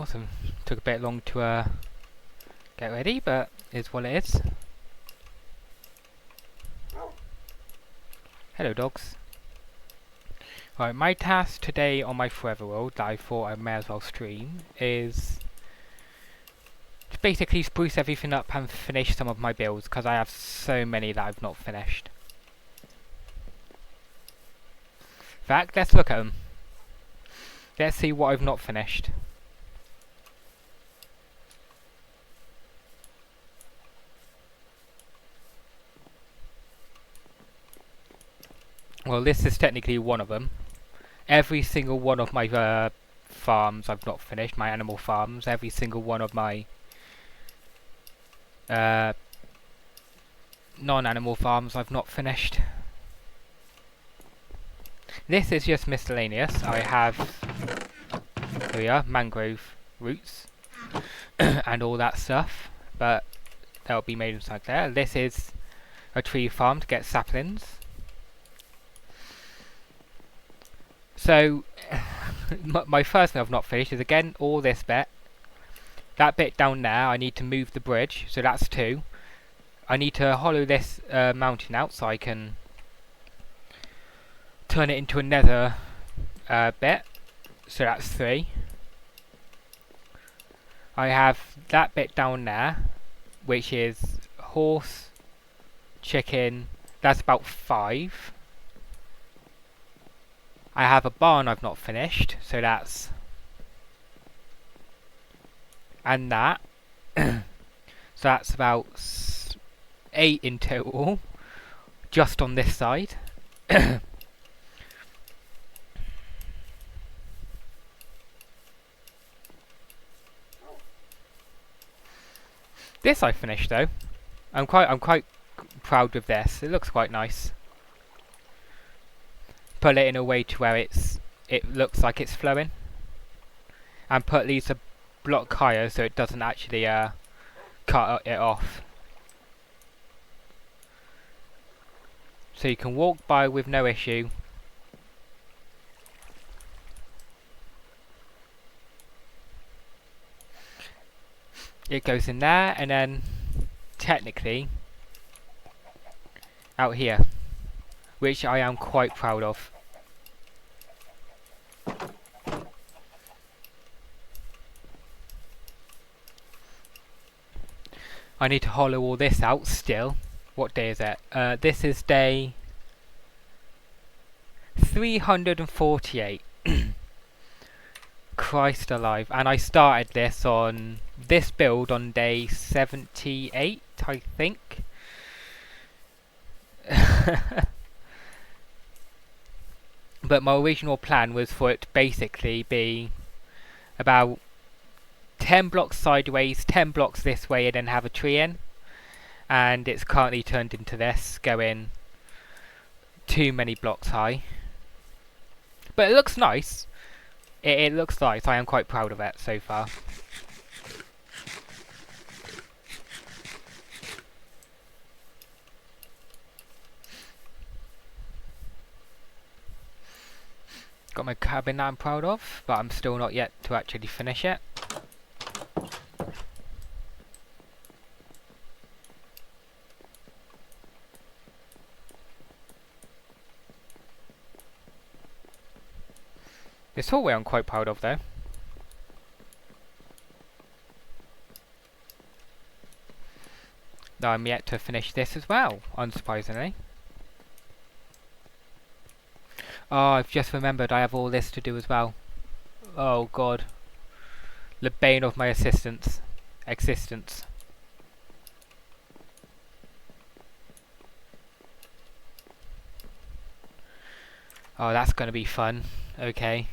Awesome. Took a bit long to get ready, but it's what it is. Hello, dogs. Right, my task today on my Forever World that I thought I may as well stream is to basically spruce everything up and finish some of my builds, because I have so many that I've not finished. In fact, let's look at them. Let's see what I've not finished. Well, this is technically one of them. Every single one of my farms I've not finished, my animal farms, every single one of my non-animal farms I've not finished. This is just miscellaneous. I have, here we are, mangrove roots and all that stuff, but that'll be made inside there. This is a tree farm to get saplings. So, my first thing I've not finished is again all this bit. That bit down there, I need to move the bridge, so that's 2. I need to hollow this mountain out so I can turn it into another bit, so that's 3. I have that bit down there, which is horse, chicken, that's about 5. I have a barn I've not finished, so that's... and that. So that's about 8 in total, just on this side. This I finished though. I'm quite proud of this. It looks quite nice. Put it in a way to where it looks like it's flowing, and put these a block higher so it doesn't actually cut it off. So you can walk by with no issue. It goes in there, and then technically out here, which I am quite proud of. I need to hollow all this out still. What day is it? This is day 348. Christ alive. And I started this build on day 78, I think. But my original plan was for it to basically be about 10 blocks sideways, 10 blocks this way, and then have a tree in. And it's currently turned into this, going too many blocks high. But it looks nice. It looks nice. I am quite proud of it so far. Got my cabin that I'm proud of, but I'm still not yet to actually finish it. This hallway I'm quite proud of though. Though I'm yet to finish this as well, unsurprisingly. Oh, I've just remembered I have all this to do as well. Oh god. The bane of my existence. Oh, that's gonna be fun. Okay.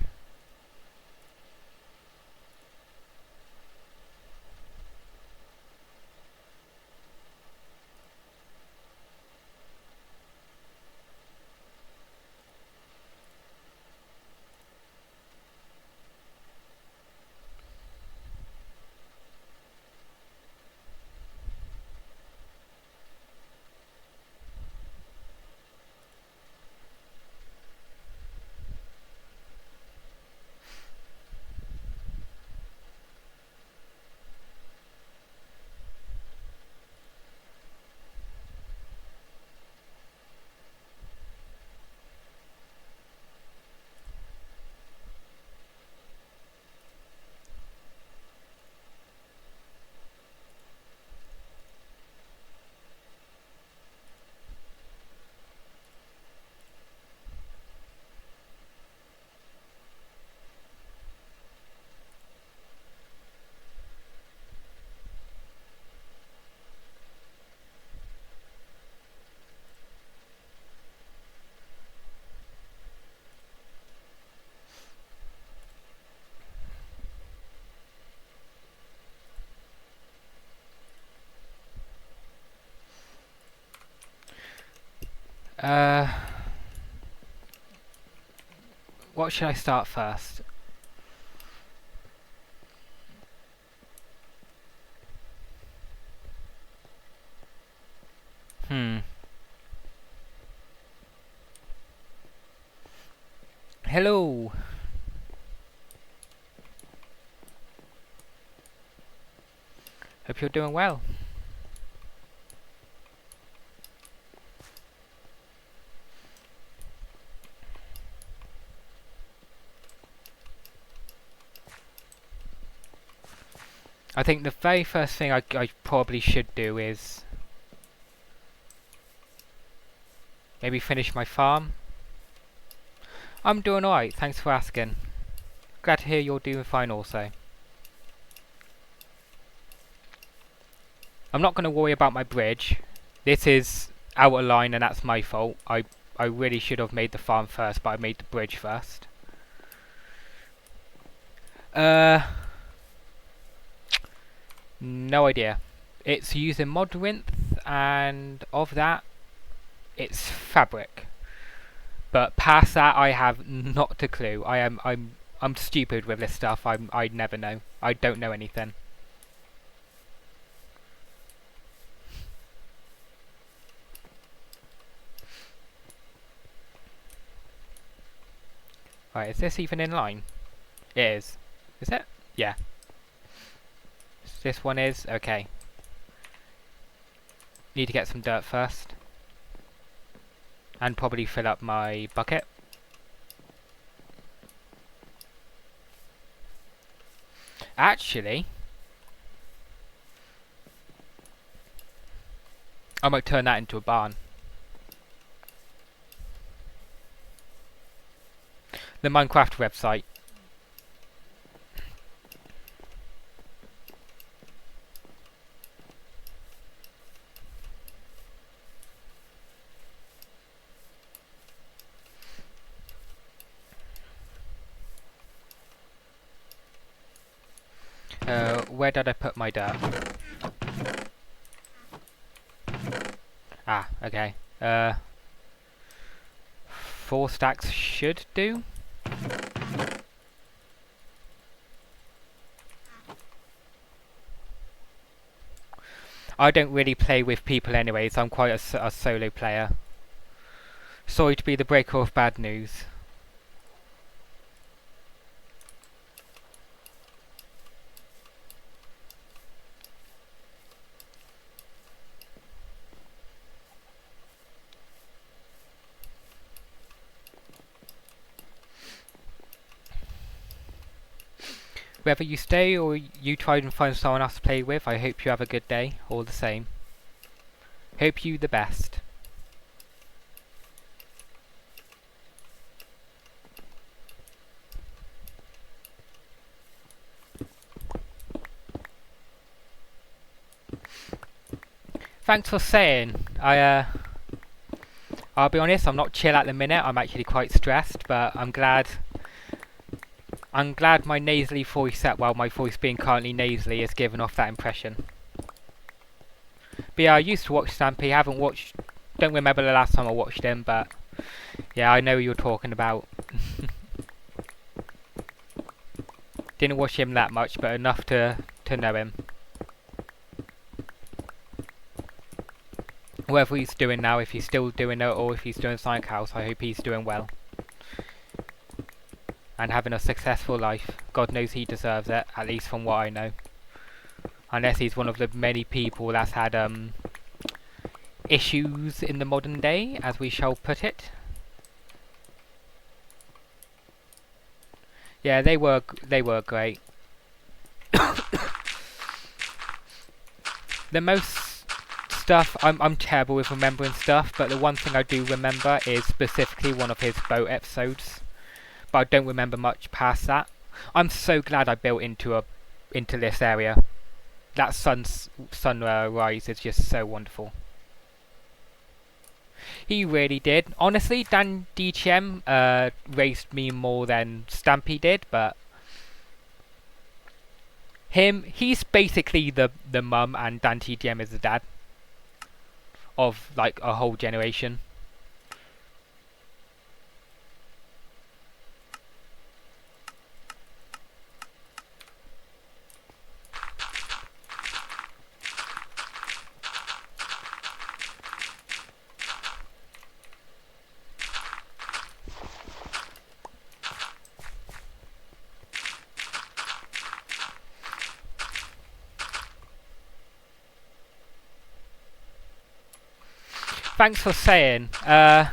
Uh, what should I start first? Hmm. Hello. Hope you're doing well. I think the very first thing I probably should do is maybe finish my farm. I'm doing alright, thanks for asking. Glad to hear you're doing fine also. I'm not going to worry about my bridge. This is out of line and that's my fault. I really should have made the farm first, but I made the bridge first. No idea. It's using Modrinth, and of that, it's Fabric. But past that, I have not a clue. I'm stupid with this stuff. I never know. I don't know anything. Right, is this even in line? It is. Is it? Yeah. This one is? Okay. Need to get some dirt first. And probably fill up my bucket. Actually, I might turn that into a barn. The Minecraft website. Where did I put my dirt? Ah, okay. 4 stacks should do. I don't really play with people anyways, I'm quite a solo player. Sorry to be the breaker of bad news. Whether you stay or you try and find someone else to play with, I hope you have a good day, all the same. Hope you the best. Thanks for saying. I'll be honest, I'm not chill at the minute, I'm actually quite stressed, but I'm glad my nasally voice, well, my voice being currently nasally, is giving off that impression. But yeah, I used to watch Stampy, don't remember the last time I watched him, but yeah, I know who you're talking about. Didn't watch him that much, but enough to know him. Whatever he's doing now, if he's still doing it or if he's doing Sonic House, I hope he's doing well. And having a successful life. God knows he deserves it, at least from what I know. Unless he's one of the many people that's had issues in the modern day, as we shall put it. Yeah, they were great. The most stuff, I'm terrible with remembering stuff, but the one thing I do remember is specifically one of his boat episodes. But I don't remember much past that. I'm so glad I built into this area. That sunrise is just so wonderful. He really did. Honestly, Dan DTM raised me more than Stampy did, but he's basically the mum, and Dan DTM is the dad of like a whole generation. Thanks for saying. I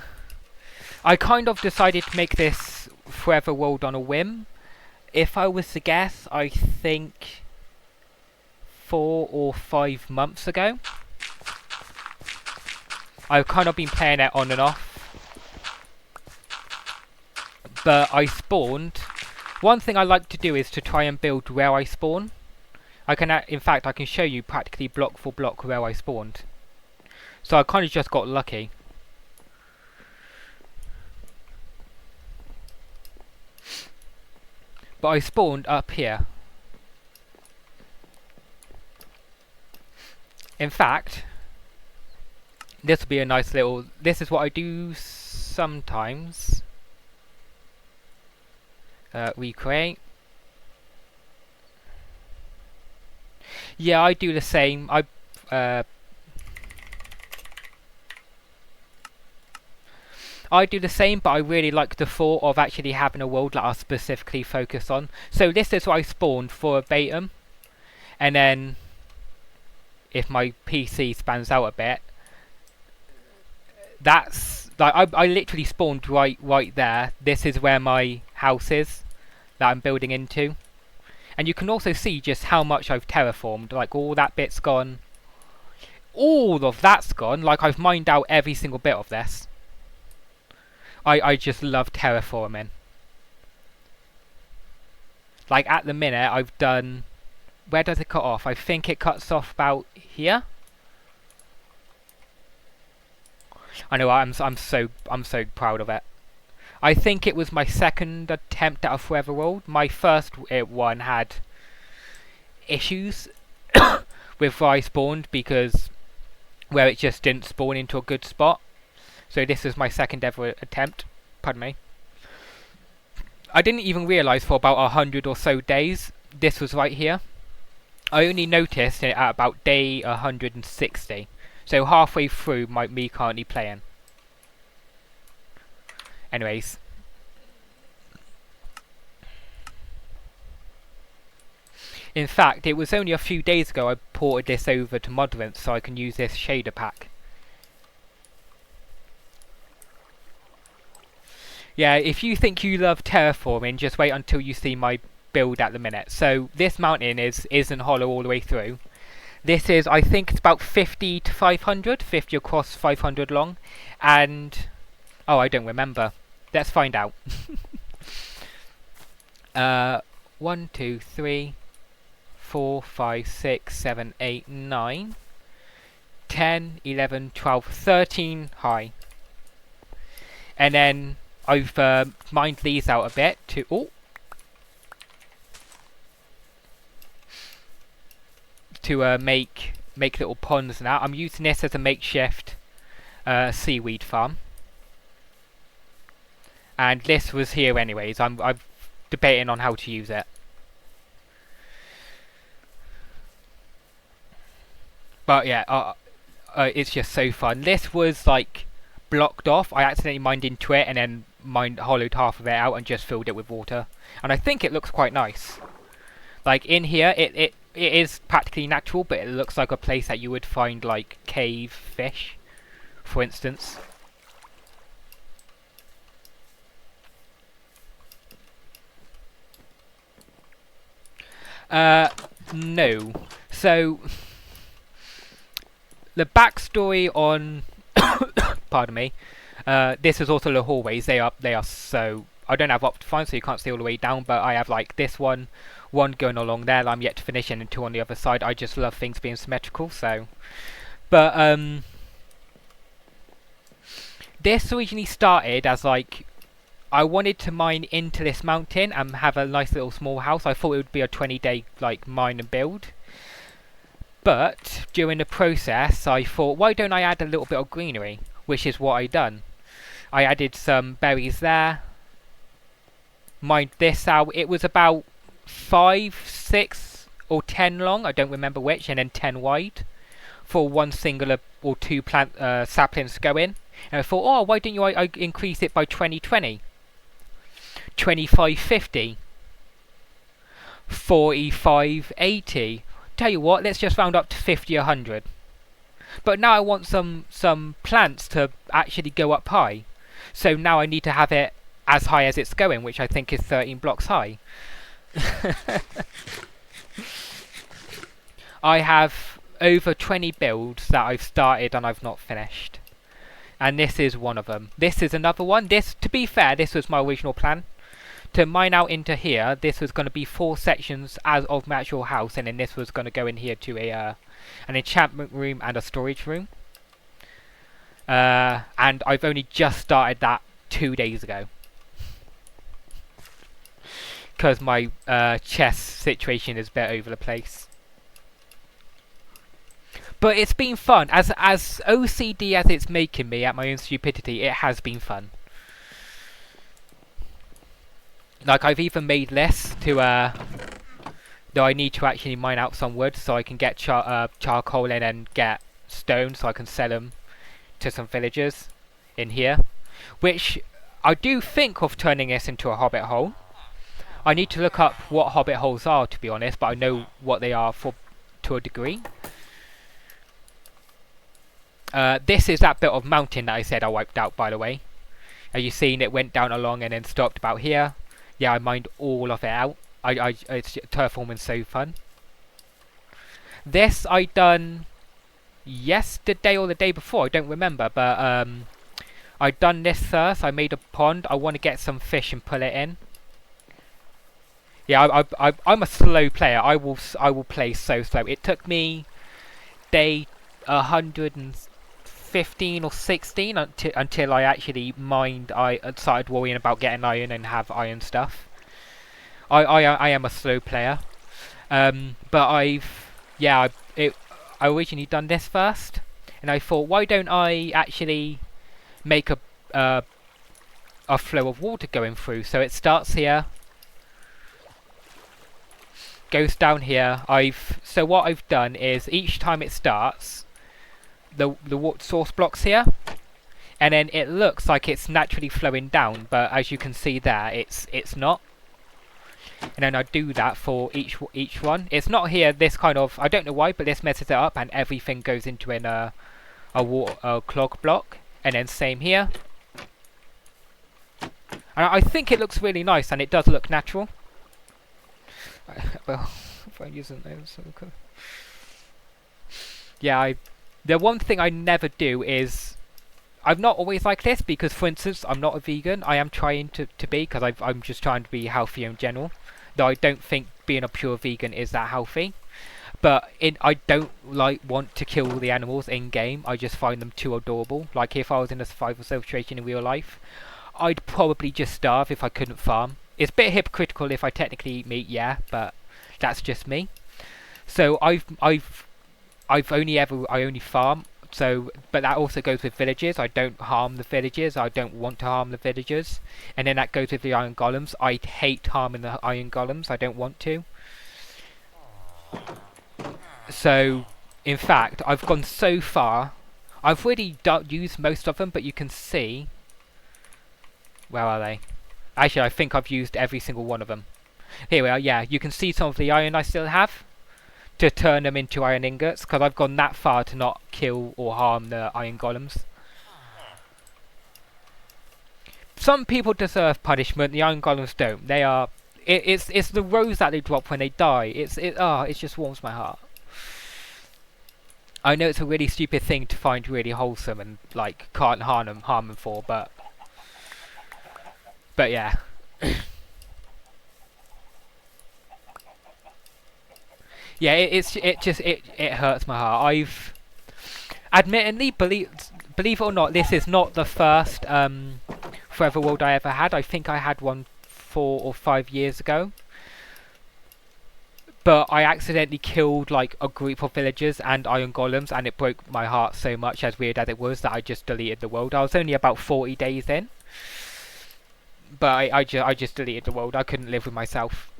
kind of decided to make this Forever World on a whim. If I was to guess, I think 4 or 5 months ago. I've kind of been playing it on and off. But I spawned. One thing I like to do is to try and build where I spawn. I can, in fact, I can show you practically block for block where I spawned. So I kind of just got lucky. But I spawned up here. In fact, this will be a nice little... This is what I do sometimes. Recreate. Yeah, I do the same. I do the same, but I really like the thought of actually having a world that I specifically focus on. So this is what I spawned for verbatim, and then if my PC spans out a bit, that's like I literally spawned right there. This is where my house is that I'm building into, and you can also see just how much I've terraformed. Like all that bit's gone, all of that's gone. Like I've mined out every single bit of this. I just love terraforming. Like at the minute I've done... Where does it cut off? I think it cuts off about here. I know, I'm so proud of it. I think it was my second attempt at a Forever World. My first one had issues with where I spawned because where it just didn't spawn into a good spot. So this is my second ever attempt. Pardon me. I didn't even realise for about 100 or so days this was right here. I only noticed it at about day 160. So halfway through me currently playing. Anyways. In fact, it was only a few days ago I ported this over to Modrant so I can use this shader pack. Yeah, if you think you love terraforming, just wait until you see my build at the minute. So this mountain isn't hollow all the way through. This is, I think it's about 50 to 500, 50 across, 500 long, and oh, I don't remember. Let's find out. 1, 2, 3, 4, 5, 6, 7, 8, 9, 10, 11, 12, 13 high, and then I've mined these out a bit to make little ponds now. I'm using this as a makeshift seaweed farm, and this was here anyways. I'm debating on how to use it, but yeah, it's just so fun. This was like blocked off. I accidentally mined into it and then hollowed half of it out and just filled it with water, and I think it looks quite nice. Like in here it is practically natural, but it looks like a place that you would find like cave fish, for instance. No. So the backstory on pardon me. This is also the hallways. They are so... I don't have Optifine, so you can't see all the way down, but I have like this one going along there that I'm yet to finish, and 2 on the other side. I just love things being symmetrical, so... But, this originally started as like... I wanted to mine into this mountain and have a nice little small house. I thought it would be a 20-day like mine and build. But, during the process, I thought, why don't I add a little bit of greenery? Which is what I done. I added some berries there. Mined this out. It was about 5, 6 or 10 long. I don't remember which. And then 10 wide. For one singular or 2 saplings to go in. And I thought, oh, why didn't I increase it by 20-20? 25-50. 45-80. Tell you what, let's just round up to 50-100. But now I want some plants to actually go up high. So now I need to have it as high as it's going, which I think is 13 blocks high. I have over 20 builds that I've started and I've not finished. And this is one of them. This is another one. This, to be fair, this was my original plan. To mine out into here, this was going to be 4 sections as of my actual house, and then this was going to go in here to a an enchantment room and a storage room. And I've only just started that 2 days ago. Because my chest situation is a bit over the place. But it's been fun. As OCD as it's making me at my own stupidity, it has been fun. Like, I've even made lists to, though I need to actually mine out some wood so I can get charcoal in and get stone so I can sell them to some villagers in here. Which, I do think of turning this into a hobbit hole. I need to look up what hobbit holes are, to be honest, but I know what they are to a degree. This is that bit of mountain that I said I wiped out, by the way. As you've seen, it went down along and then stopped about here. Yeah, I mined all of it out. It's terraforming so fun. This I done yesterday or the day before, I don't remember, but I done this first. I made a pond. I want to get some fish and pull it in. Yeah, I'm a slow player. I will play so slow. It took me day 115 or 16 until I actually mined. I started worrying about getting iron and have iron stuff. I am a slow player, but I originally done this first, and I thought, why don't I actually make a flow of water going through? So it starts here, goes down here. So what I've done is each time it starts, the water source blocks here, and then it looks like it's naturally flowing down, but as you can see there, it's not. And then I do that for each one. It's not here. This kind of, I don't know why, but this messes it up, and everything goes into a clog block. And then same here. And I think it looks really nice, and it does look natural. Well, if I'm using those, okay. Yeah, the one thing I never do is, I'm not always like this, because for instance, I'm not a vegan. I am trying to be, because I'm just trying to be healthy in general. Though I don't think being a pure vegan is that healthy. But I don't want to kill the animals in game. I just find them too adorable. Like if I was in a survival situation in real life, I'd probably just starve if I couldn't farm. It's a bit hypocritical if I technically eat meat, yeah, but that's just me. So I only farm. So, but that also goes with villages. I don't harm the villages. I don't want to harm the villagers. And then that goes with the iron golems. I hate harming the iron golems. I don't want to. So, in fact, I've gone so far. I've really used most of them, but you can see. Where are they? Actually, I think I've used every single one of them. Here we are. Yeah, you can see some of the iron I still have to turn them into iron ingots, because I've gone that far to not kill or harm the iron golems. Some people deserve punishment, the iron golems don't. They are... It's the rose that they drop when they die. It just warms my heart. I know it's a really stupid thing to find really wholesome and, like, can't harm them for, but yeah. Yeah, it hurts my heart. I've admittedly, believe it or not, this is not the first Forever World I ever had. I think I had one 4 or 5 years ago. But I accidentally killed like a group of villagers and iron golems, and it broke my heart so much, as weird as it was, that I just deleted the world. I was only about 40 days in, but I just deleted the world. I couldn't live with myself.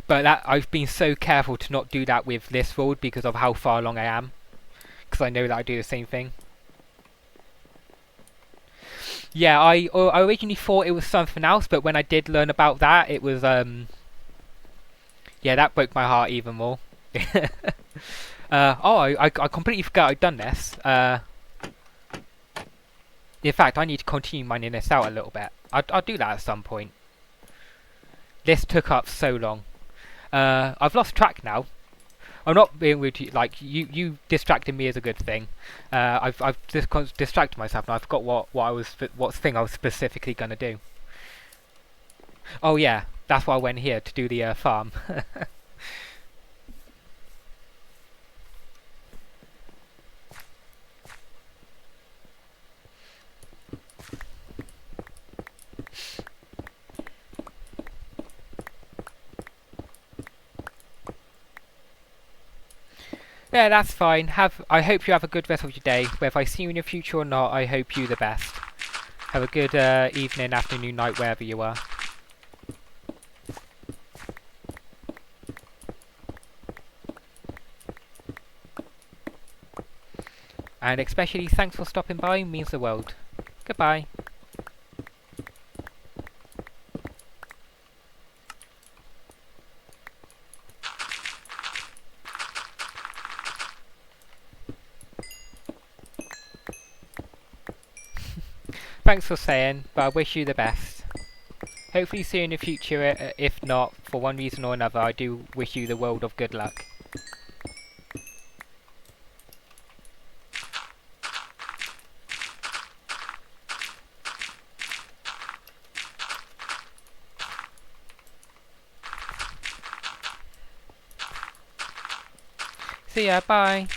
But I've been so careful to not do that with this world because of how far along I am. because I know that I do the same thing. Yeah, I originally thought it was something else, but when I did learn about that, it was yeah, that broke my heart even more. Oh, I completely forgot I'd done this. In fact, I need to continue mining this out a little bit. I'll do that at some point. This took up so long. I've lost track now. I'm not being rude to you, like, you distracting me is a good thing. I've distracted myself and I forgot what thing I was specifically going to do. Oh yeah, that's why I went here, to do the farm. Yeah, that's fine. I hope you have a good rest of your day. Whether I see you in the future or not, I hope you the best. Have a good evening, afternoon, night, wherever you are. And especially thanks for stopping by, means the world. Goodbye. Thanks for saying, but I wish you the best. Hopefully see you in the future, if not, for one reason or another, I do wish you the world of good luck. See ya, bye.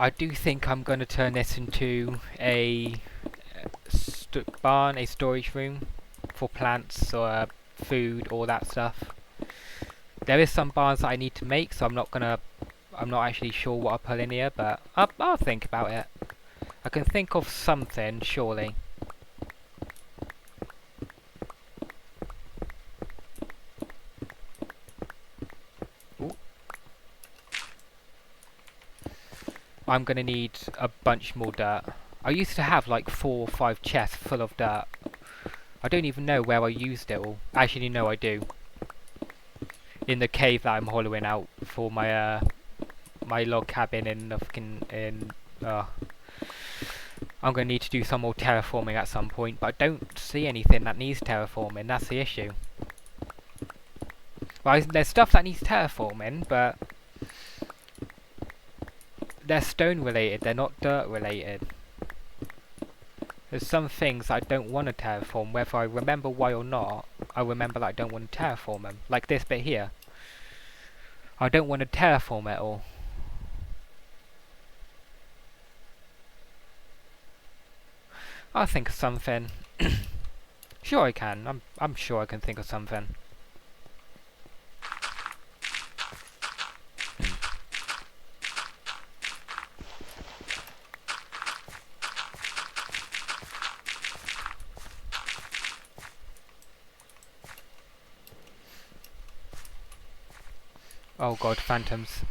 I do think I'm going to turn this into a barn, a storage room for plants or food, all that stuff. There is some barns that I need to make, so I'm not actually sure what I'll put in here, but I'll think about it. I can think of something, surely. Ooh. I'm gonna need a bunch more dirt. I used to have like 4 or 5 chests full of dirt. I don't even know where I used it all. Actually, no, I do. In the cave that I'm hollowing out for my my log cabin in the fucking I'm gonna need to do some more terraforming at some point, but I don't see anything that needs terraforming. That's the issue. Well, there's stuff that needs terraforming, but they're stone related. They're not dirt related. There's some things I don't want to terraform, whether I remember why or not. I remember that I don't want to terraform them, like this bit here. I don't want to terraform it all. I'll think of something. Sure I can. I'm sure I can think of something. Oh god, phantoms.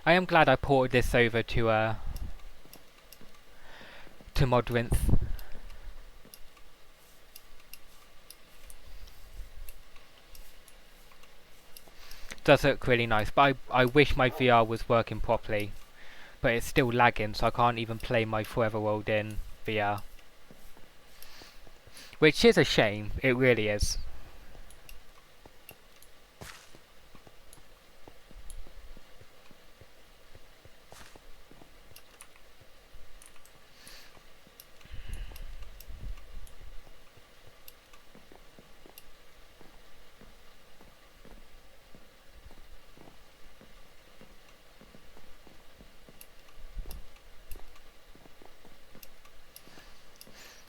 I am glad I ported this over to Modrinth. Does look really nice, but I wish my VR was working properly. But it's still lagging, so I can't even play my Forever World in VR. Which is a shame, it really is.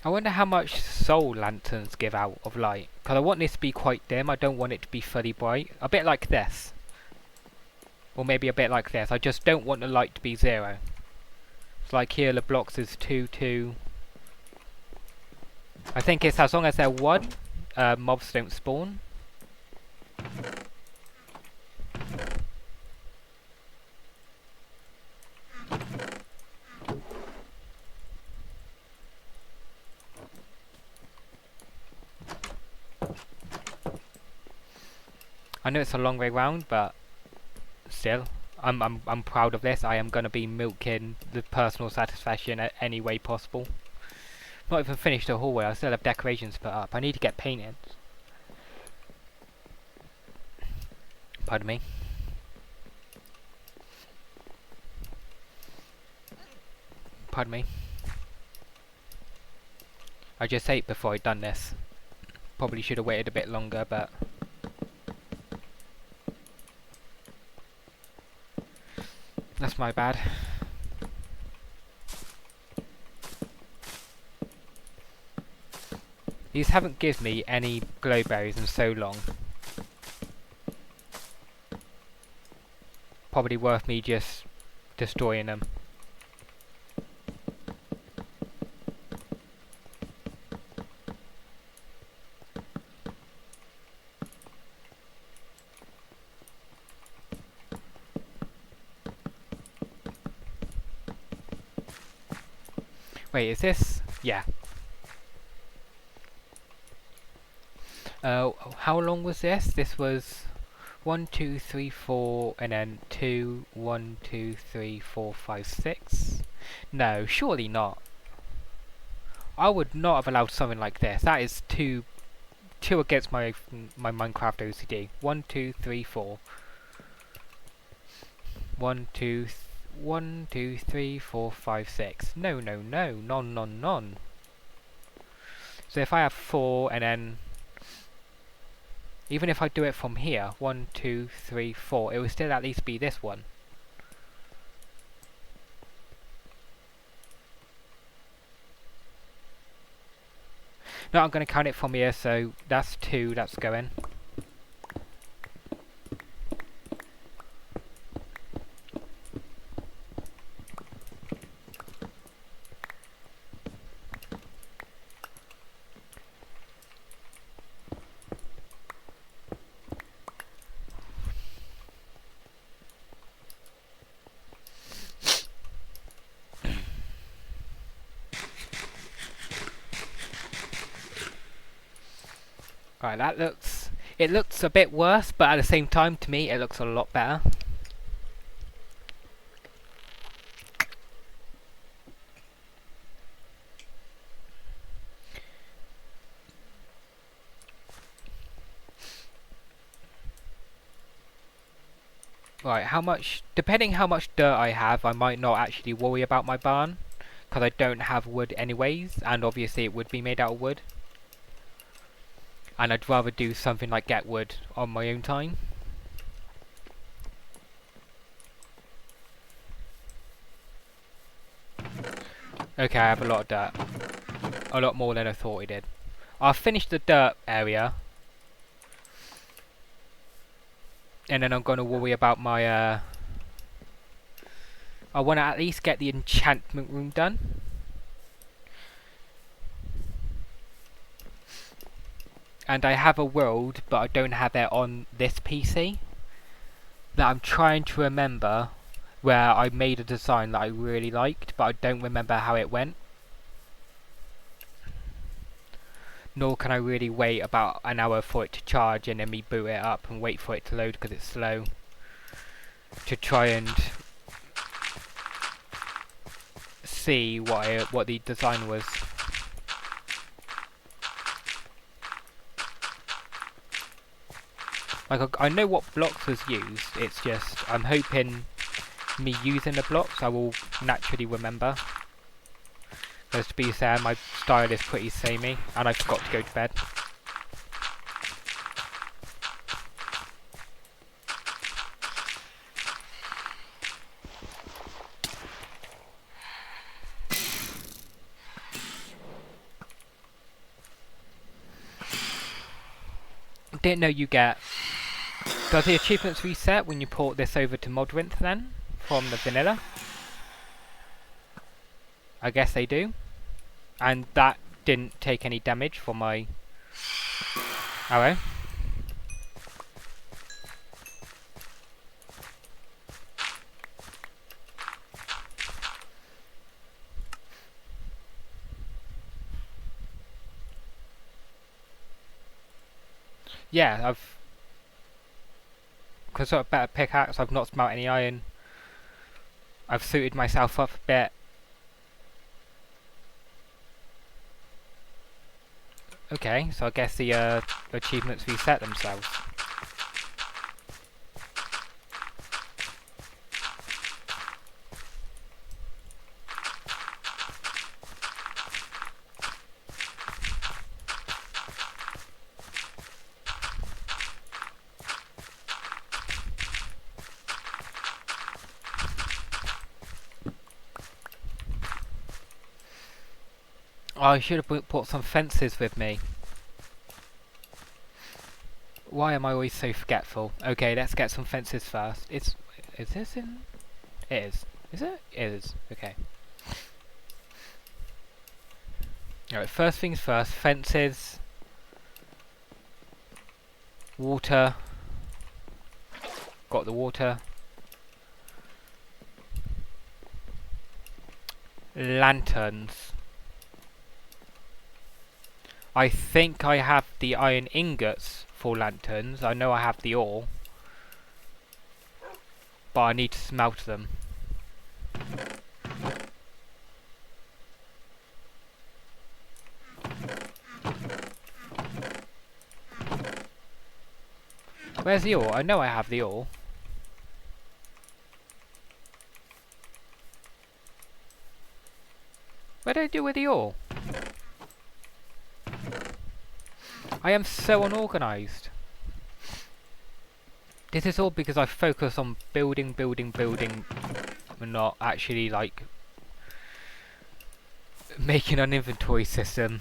I wonder how much soul lanterns give out of light. Because I want this to be quite dim, I don't want it to be fully bright. A bit like this. Or maybe a bit like this. I just don't want the light to be 0. It's like here the blocks is 2, 2. I think it's as long as they're 1, mobs don't spawn. I know it's a long way round, but still, I'm proud of this. I am gonna be milking the personal satisfaction at any way possible. Not even finished the hallway. I still have decorations to put up. I need to get painted. Pardon me. Pardon me. I just ate before I'd done this. Probably should have waited a bit longer, but that's my bad. These haven't given me any glowberries in so long. Probably worth me just destroying them. Wait, is this? Yeah. How long was this? This was 1, 2, 3, 4, and then 2, 1, 2, 3, 4, 5, 6. No, surely not. I would not have allowed something like this. That is too against my Minecraft OCD. 1, 2, 3, 4. 1, 2, 1, 2, 3, 4, 5, 6. No, no, no, none, none, none. So if I have 4 and then, even if I do it from here, 1, 2, 3, 4, it will still at least be this one. No, I'm going to count it from here, so that's 2, that's going. Right, that looks... It looks a bit worse, but at the same time, to me, it looks a lot better. Right, how much... Depending how much dirt I have, I might not actually worry about my barn. Because I don't have wood anyways, and obviously it would be made out of wood. And I'd rather do something like get wood on my own time. Okay, I have a lot of dirt. A lot more than I thought I did. I'll finish the dirt area. And then I'm going to worry about my... I want to at least get the enchantment room done. And I have a world, but I don't have it on this PC. That I'm trying to remember where I made a design that I really liked, but I don't remember how it went. Nor can I really wait about an hour for it to charge and then me boot it up and wait for it to load because it's slow. To try and see what the design was. Like, I know what blocks was used, it's just, I'm hoping me using the blocks I will naturally remember. Because to be fair, my style is pretty samey, and I forgot to go to bed. Didn't know you get Does the achievements reset when you port this over to Modrinth then? From the vanilla? I guess they do. And that didn't take any damage from my arrow. Yeah, because I've got a better pickaxe, I've not smelt any iron. I've suited myself up a bit. Okay, so I guess the achievements reset themselves. Oh, I should have brought some fences with me. Why am I always so forgetful? Okay, let's get some fences first. Is this in? It is. Is it? It is. Okay. Alright, first things first, fences. Water. Got the water. Lanterns. I think I have the iron ingots for lanterns. I know I have the ore. But I need to smelt them. Where's the ore? I know I have the ore. What did I do with the ore? I am so unorganised. This is all because I focus on building, and not actually like making an inventory system,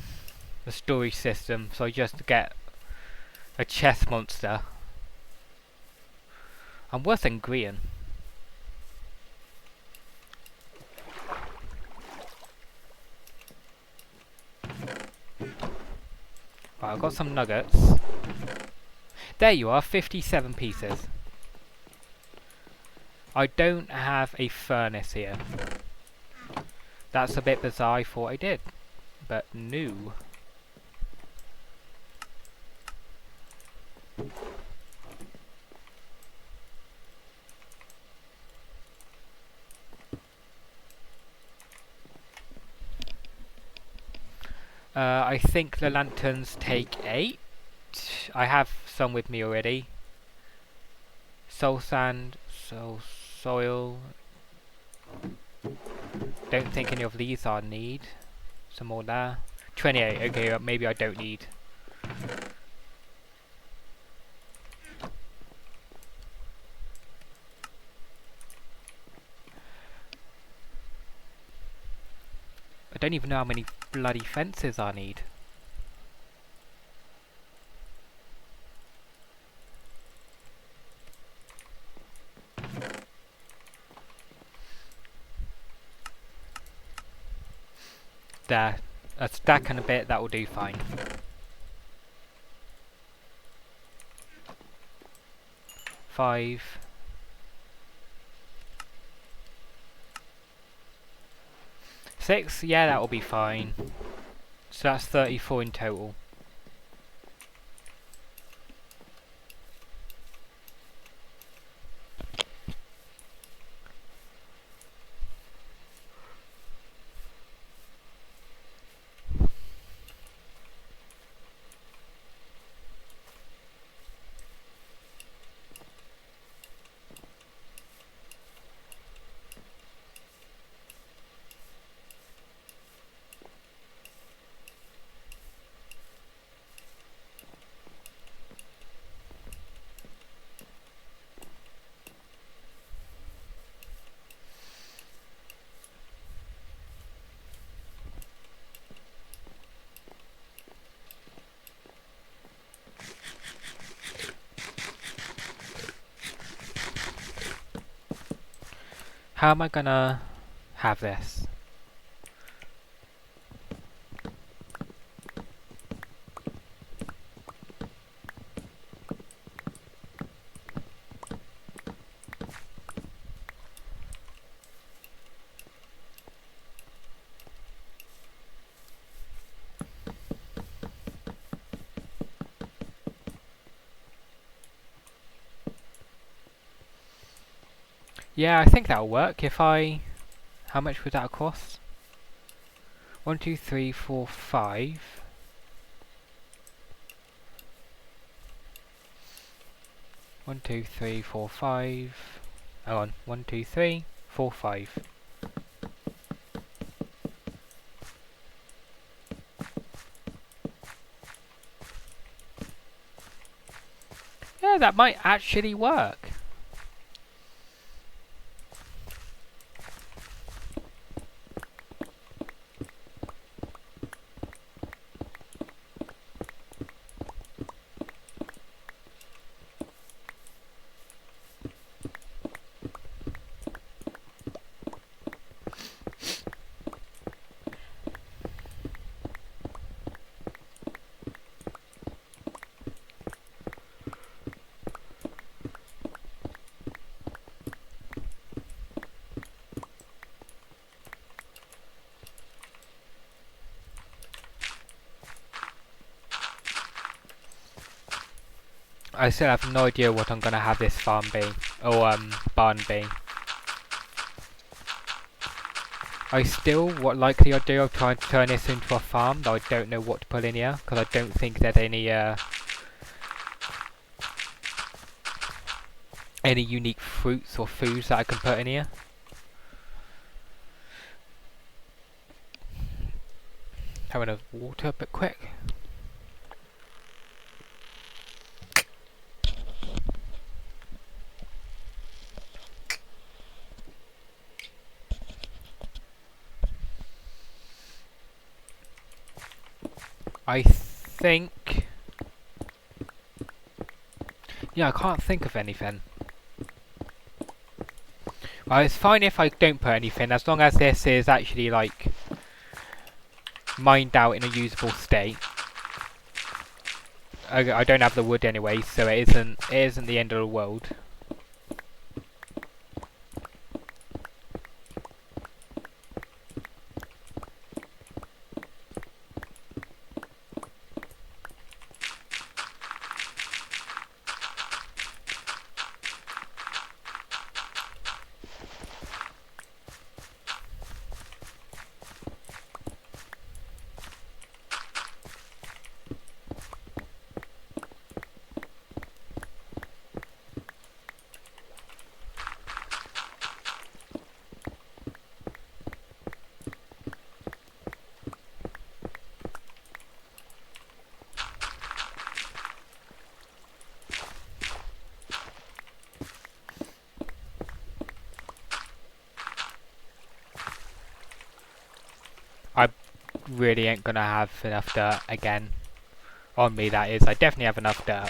a storage system, so I just get a chest monster. I'm worse than Grian. Right, I've got some nuggets. There you are, 57 pieces. I don't have a furnace here. That's a bit bizarre, I thought I did. But no. I think the lanterns take 8. I have some with me already. Soul sand, soil. Don't think any of these are need. Some more there. 28, okay, maybe I don't need. I don't even know how many bloody fences I need. There. A stack and a bit, that will do fine. Five. 6, yeah, that will be fine. So that's 34 in total. How am I gonna have this? Yeah, I think that'll work if I... How much would that cost? 1, 2, 3, 4, 5. 1, 2, 3, 4, 5. Hang on. 1, 2, 3, 4, 5. Yeah, that might actually work. I still have no idea what I'm gonna have this farm be, or barn be. I still, what like the idea of trying to turn this into a farm, though I don't know what to put in here, because I don't think there's any unique fruits or foods that I can put in here. Having a water a bit quick. I think... Yeah, I can't think of anything. Well, it's fine if I don't put anything, as long as this is actually, like, mined out in a usable state. I don't have the wood anyway, so it isn't the end of the world. I really ain't gonna have enough dirt again. On me, that is. I definitely have enough dirt.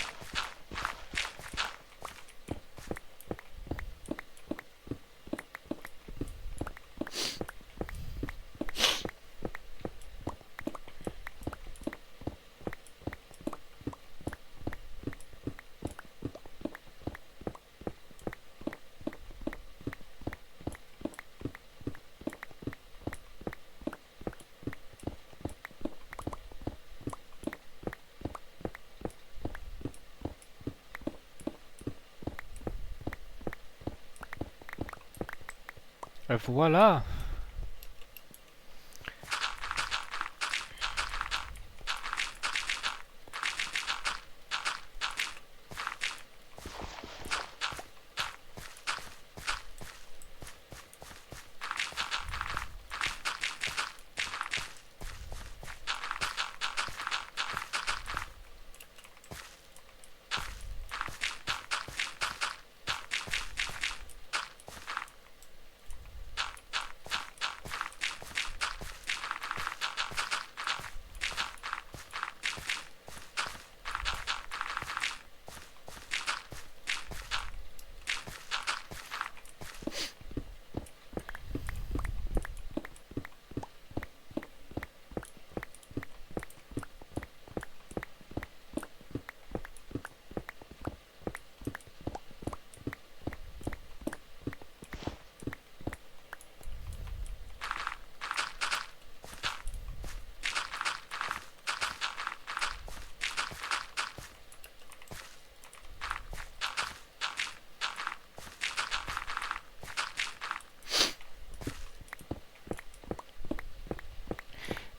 Voila!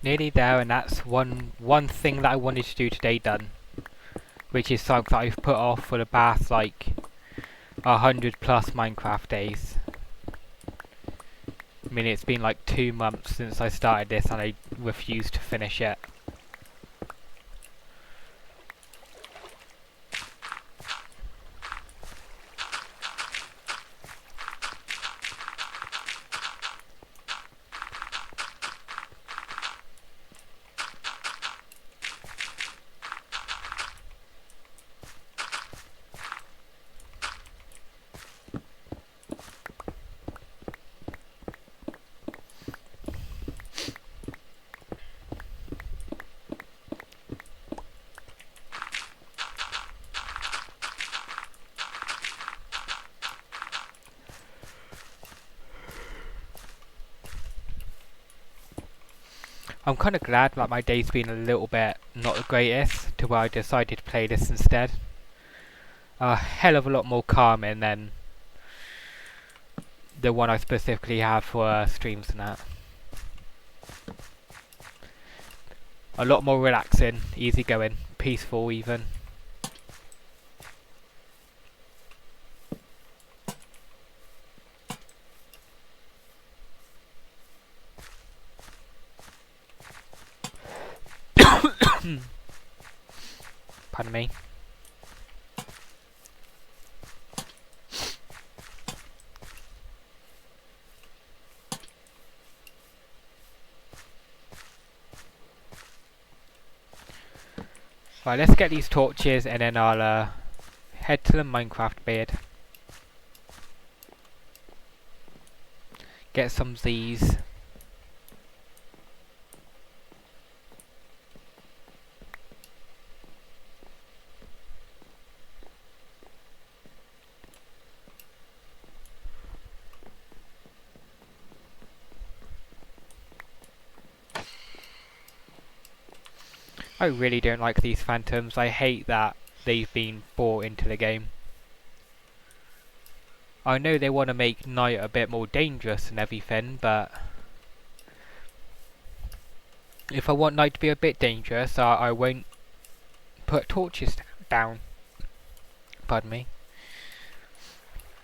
nearly there, and that's one thing that I wanted to do today done, which is something that I've put off for the past like 100+ Minecraft days. I mean, it's been like 2 months since I started this and I refuse to finish it. I'm kind of glad that my day's been a little bit not the greatest, to where I decided to play this instead. A hell of a lot more calming than the one I specifically have for streams and that. A lot more relaxing, easy going, peaceful even. Pardon me. Right, let's get these torches and then I'll head to the Minecraft bed. Get some of these. I really don't like these phantoms. I hate that they've been brought into the game. I know they want to make night a bit more dangerous and everything, but if I want night to be a bit dangerous, I won't put torches down. Pardon me.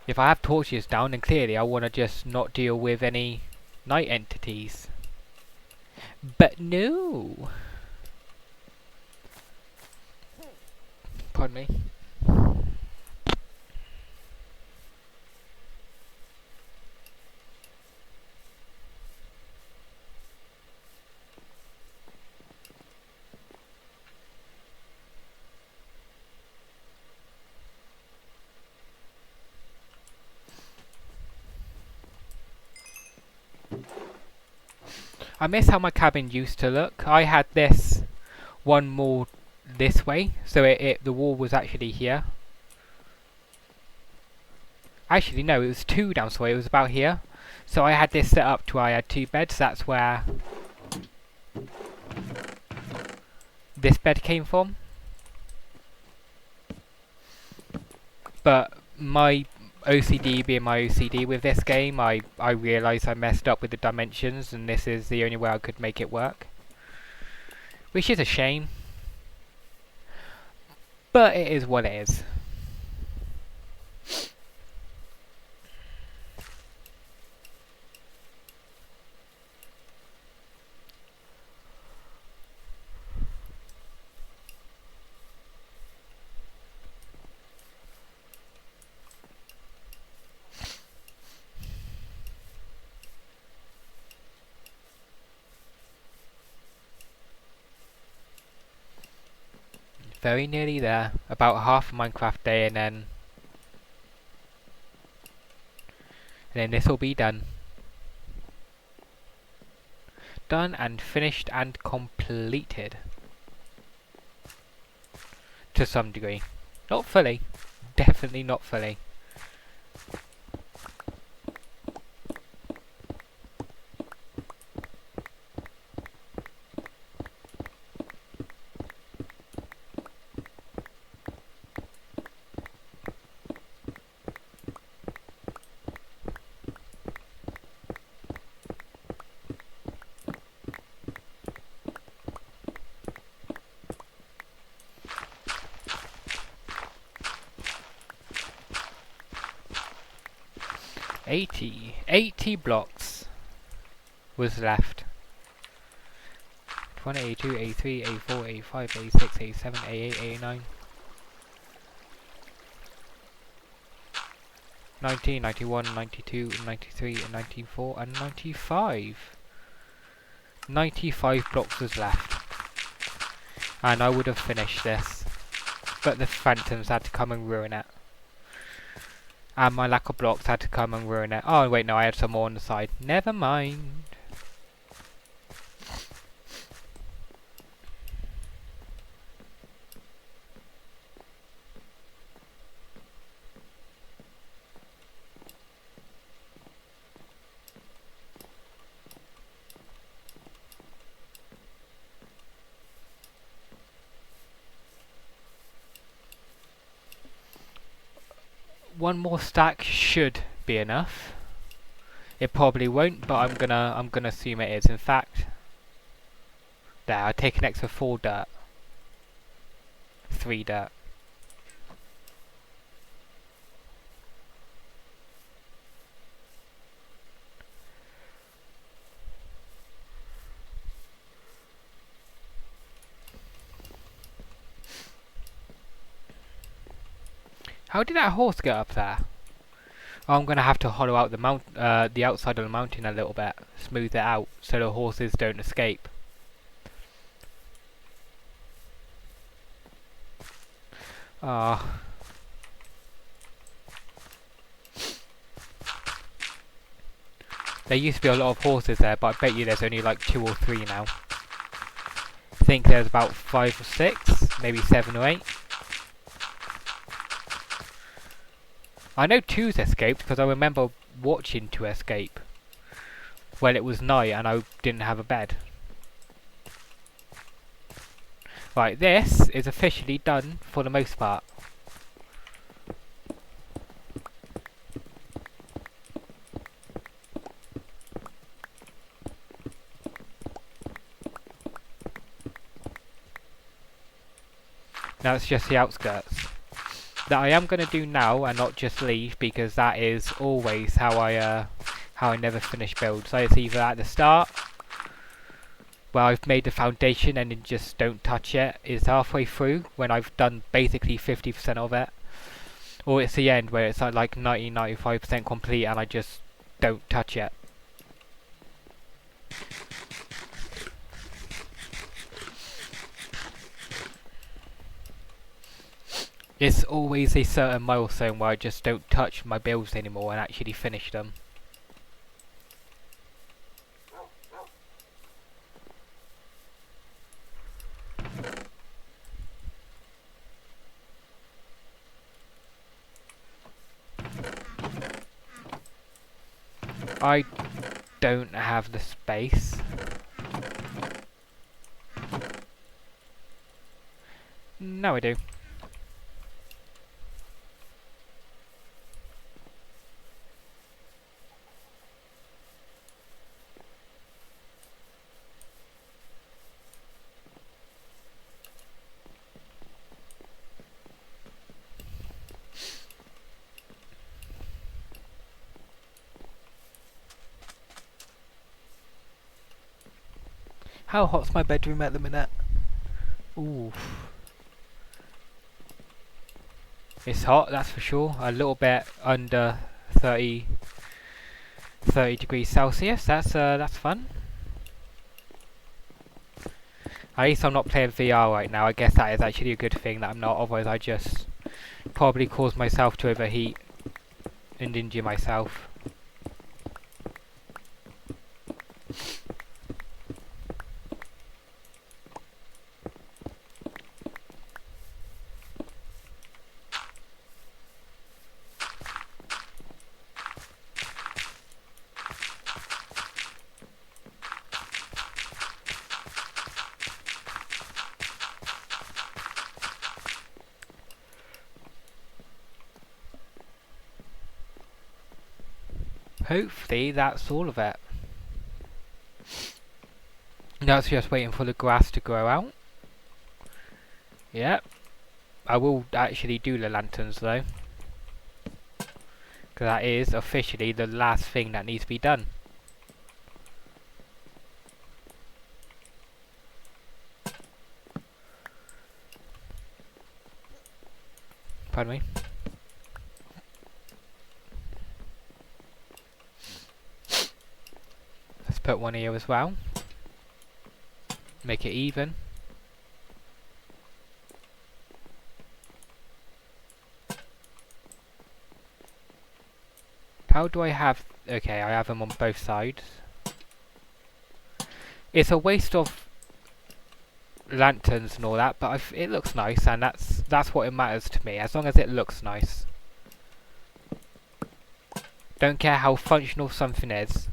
If I have torches down, then clearly I want to just not deal with any night entities. But no! Pardon me. I miss how my cabin used to look. I had this one more this way, so the wall was actually here. Actually, no, it was 2 down, so it was about here. So I had this set up to where I had 2 beds. That's where this bed came from. But my OCD being my OCD with this game, I realised I messed up with the dimensions, and this is the only way I could make it work. Which is a shame. But it is what it is. Very nearly there. About half a Minecraft day and then this will be done. Done and finished and completed. To some degree. Not fully. Definitely not fully. 80 blocks was left. 1, 82, 83, 84, 85, 86, 87, 88, 89. 90, 91, 92, 93, and 94, and 95. 95 blocks was left. And I would have finished this. But the phantoms had to come and ruin it. And my lack of blocks had to come and ruin it. Oh wait, no, I had some more on the side. Never mind. One more stack should be enough. It probably won't, but I'm gonna assume it is. In fact, there, I take an extra 4 dirt. 3 dirt. How did that horse get up there? Oh, I'm gonna have to hollow out the outside of the mountain a little bit, smooth it out so the horses don't escape. Ah. There used to be a lot of horses there, but I bet you there's only like 2 or 3 now. I think there's about 5 or 6, maybe 7 or 8. I know 2's escaped because I remember watching 2 escape. Well, it was night and I didn't have a bed. Right, this is officially done for the most part. Now it's just the outskirts. That I am going to do now and not just leave, because that is always how I never finish builds. So it's either at the start, where I've made the foundation and then just don't touch it, is halfway through when I've done basically 50% of it, or it's the end where it's like 90-95% complete and I just don't touch it. It's always a certain milestone where I just don't touch my builds anymore and actually finish them. I don't have the space. No, I do. How hot's my bedroom at the minute? Ooh. It's hot, that's for sure. A little bit under 30 degrees Celsius. That's fun. At least I'm not playing VR right now. I guess that is actually a good thing that I'm not. Otherwise, I just probably cause myself to overheat and injure myself. Hopefully that's all of it. Now it's just waiting for the grass to grow out. Yep. I will actually do the lanterns though, because So that is officially the last thing that needs to be done. Pardon me. Let's put one here as well. Make it even. How do I have... Okay, I have them on both sides. It's a waste of lanterns and all that, but it looks nice, and that's what it matters to me, as long as it looks nice. Don't care how functional something is.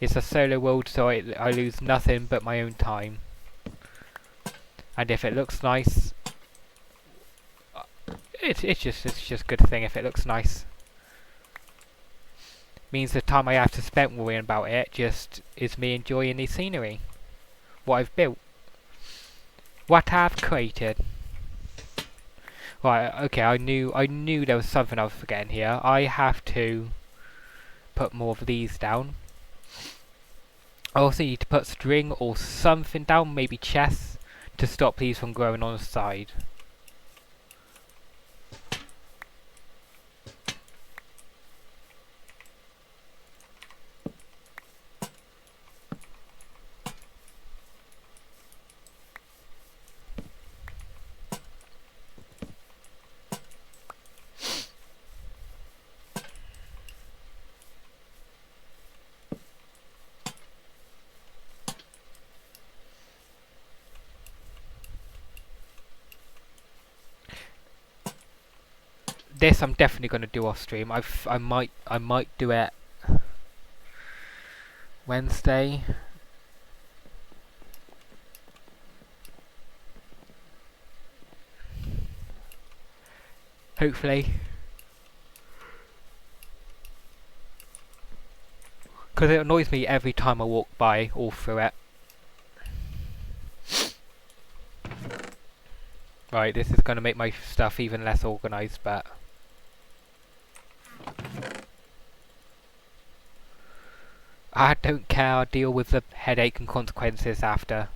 It's a solo world, so I lose nothing but my own time. And if it looks nice, it's just a good thing if it looks nice. Means the time I have to spend worrying about it just is me enjoying the scenery. What I've built. What I've created. Right, okay, I knew there was something I was forgetting here. I have to put more of these down. I also need to put string or something down, maybe chests, to stop these from growing on the side. This I'm definitely going to do off stream. I might do it Wednesday. Hopefully. Because it annoys me every time I walk by all through it. Right, this is going to make my stuff even less organised, but... I don't care, I'll deal with the headache and consequences after.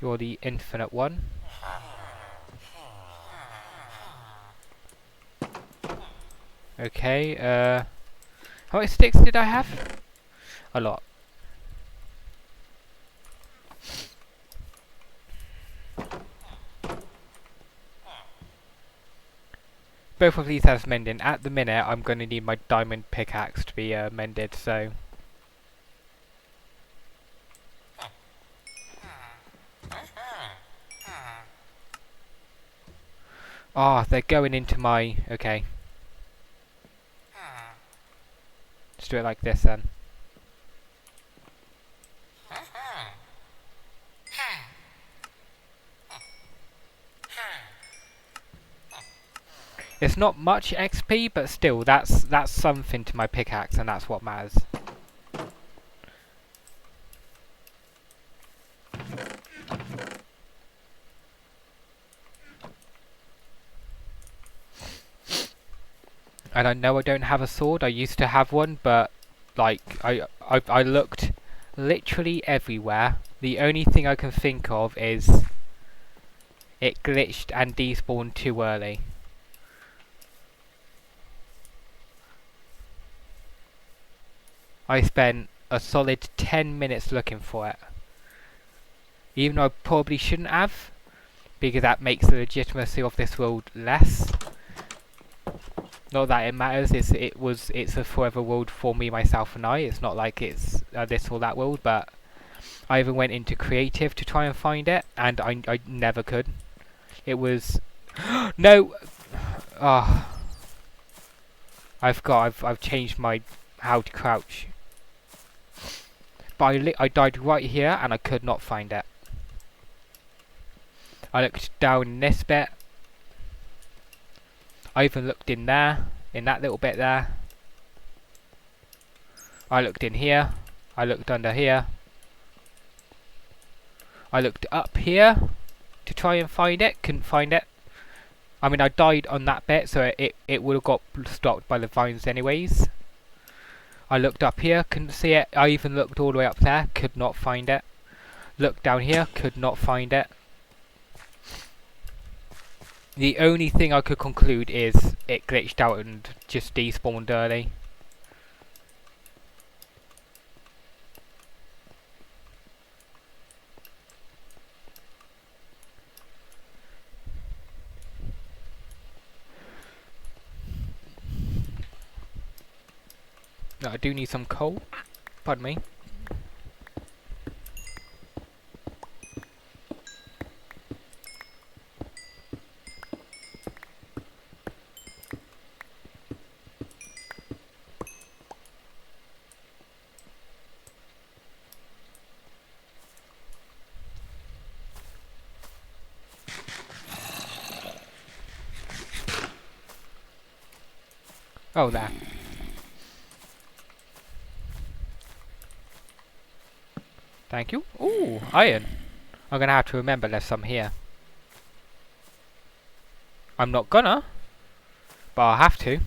You're the infinite one. Okay, how many sticks did I have? A lot. Both of these have mending. At the minute, I'm going to need my diamond pickaxe to be mended, so... Ah, they're going into my... Okay. Let's do it like this then. It's not much XP, but still, that's something to my pickaxe, and that's what matters. And I know I don't have a sword. I used to have one, but like I looked literally everywhere. The only thing I can think of is it glitched and despawned too early. I spent a solid 10 minutes looking for it. Even though I probably shouldn't have, because that makes the legitimacy of this world less. Not that it matters, it's a forever world for me, myself and I. It's not like it's this or that world, but I even went into creative to try and find it, and I never could. It was... No! Ah. I've changed my how to crouch. But I died right here and I could not find it. I looked down in this bit. I even looked in there, in that little bit there. I looked in here. I looked under here. I looked up here to try and find it. Couldn't find it. I mean, I died on that bit, so it would have got stopped by the vines anyways. I looked up here, couldn't see it. I even looked all the way up there, could not find it. Looked down here, could not find it. The only thing I could conclude is it glitched out and just despawned early. No, I do need some coal. Pardon me. Oh, there. Thank you. Ooh, iron. I'm gonna have to remember there's some here. I'm not gonna, but I'll have to.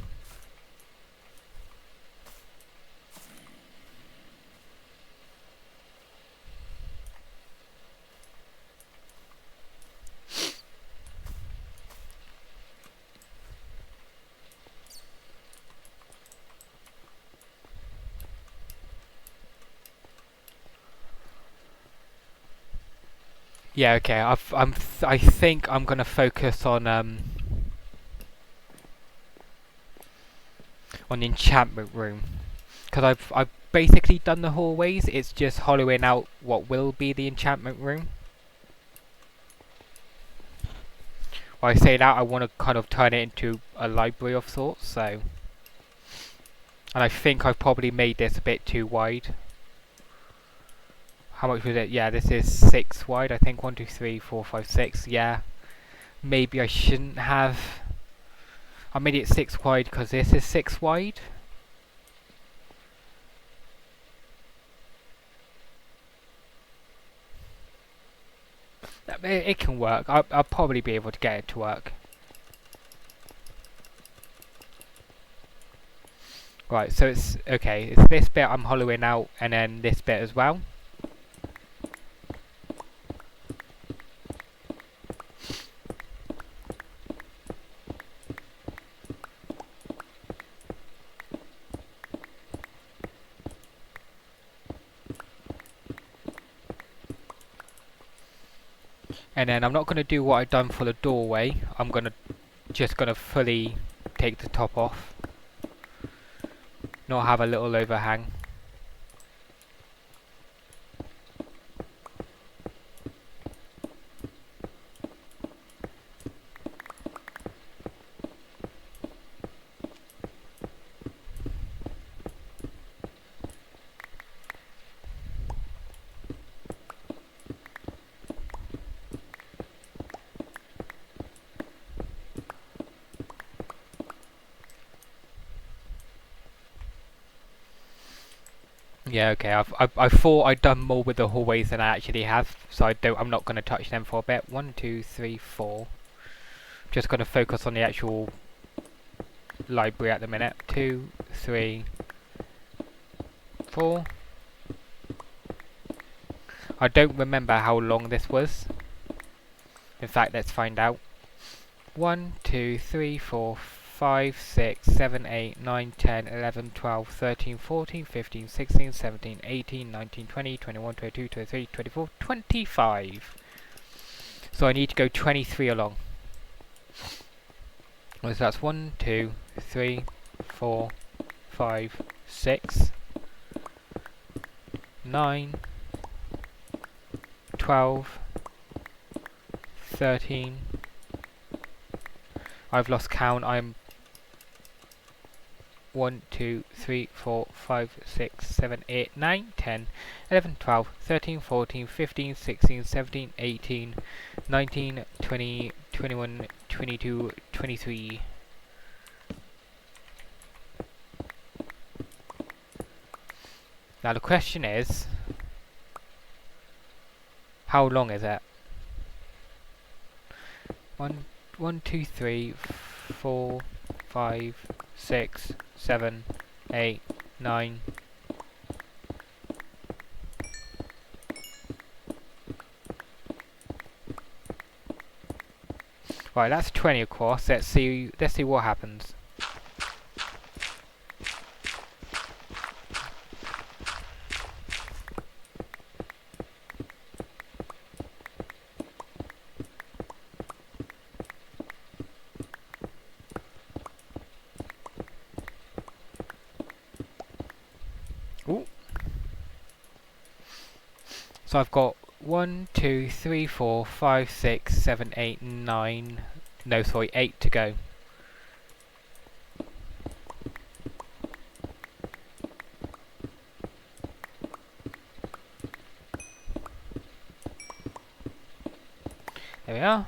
Yeah, okay. I think I'm gonna focus on the enchantment room, because I've basically done the hallways. It's just hollowing out what will be the enchantment room. When I say that, I want to kind of turn it into a library of sorts. So, and I think I've probably made this a bit too wide. How much was it? Yeah, this is 6 wide, I think. 1, 2, 3, 4, 5, 6. Yeah. Maybe I shouldn't have. I made it 6 wide because this is 6 wide. It can work. I'll probably be able to get it to work. Right, so it's okay. It's this bit I'm hollowing out, and then this bit as well. And then I'm not going to do what I've done for the doorway. I'm just going to fully take the top off. Not have a little overhang. Yeah, okay. I thought I'd done more with the hallways than I actually have, so I'm not going to touch them for a bit. 1, 2, 3, 4. Just going to focus on the actual library at the minute. 2, 3, 4. I don't remember how long this was. In fact, let's find out. 1, 2, 3, 4, 5, 6, 7, 8, 9, 10, 11, 12, 13, 14, 15, 16, 17, 18, 19, 20, 21, 22, 23, 24, 25. So I need to go 23 along. So that's 1, 2, 3, 4, 5, 6, 9, 12, 13. I've lost count. I'm 1, 2, 3, 4, 5, 6, 7, 8, 9, 10, 11, 12, 13, 14, 15, 16, 17, 18, 19, 20, 21, 22, 23. Now the question is, how long is it? 1, 2, 3, 4, 5, 6, 7, 8, 9. Right, that's 20 across. Let's see what happens. Ooh. So I've got 1, 2, 3, 4, 5, 6, 7, 8, 9. No, sorry, 8 to go. There we are.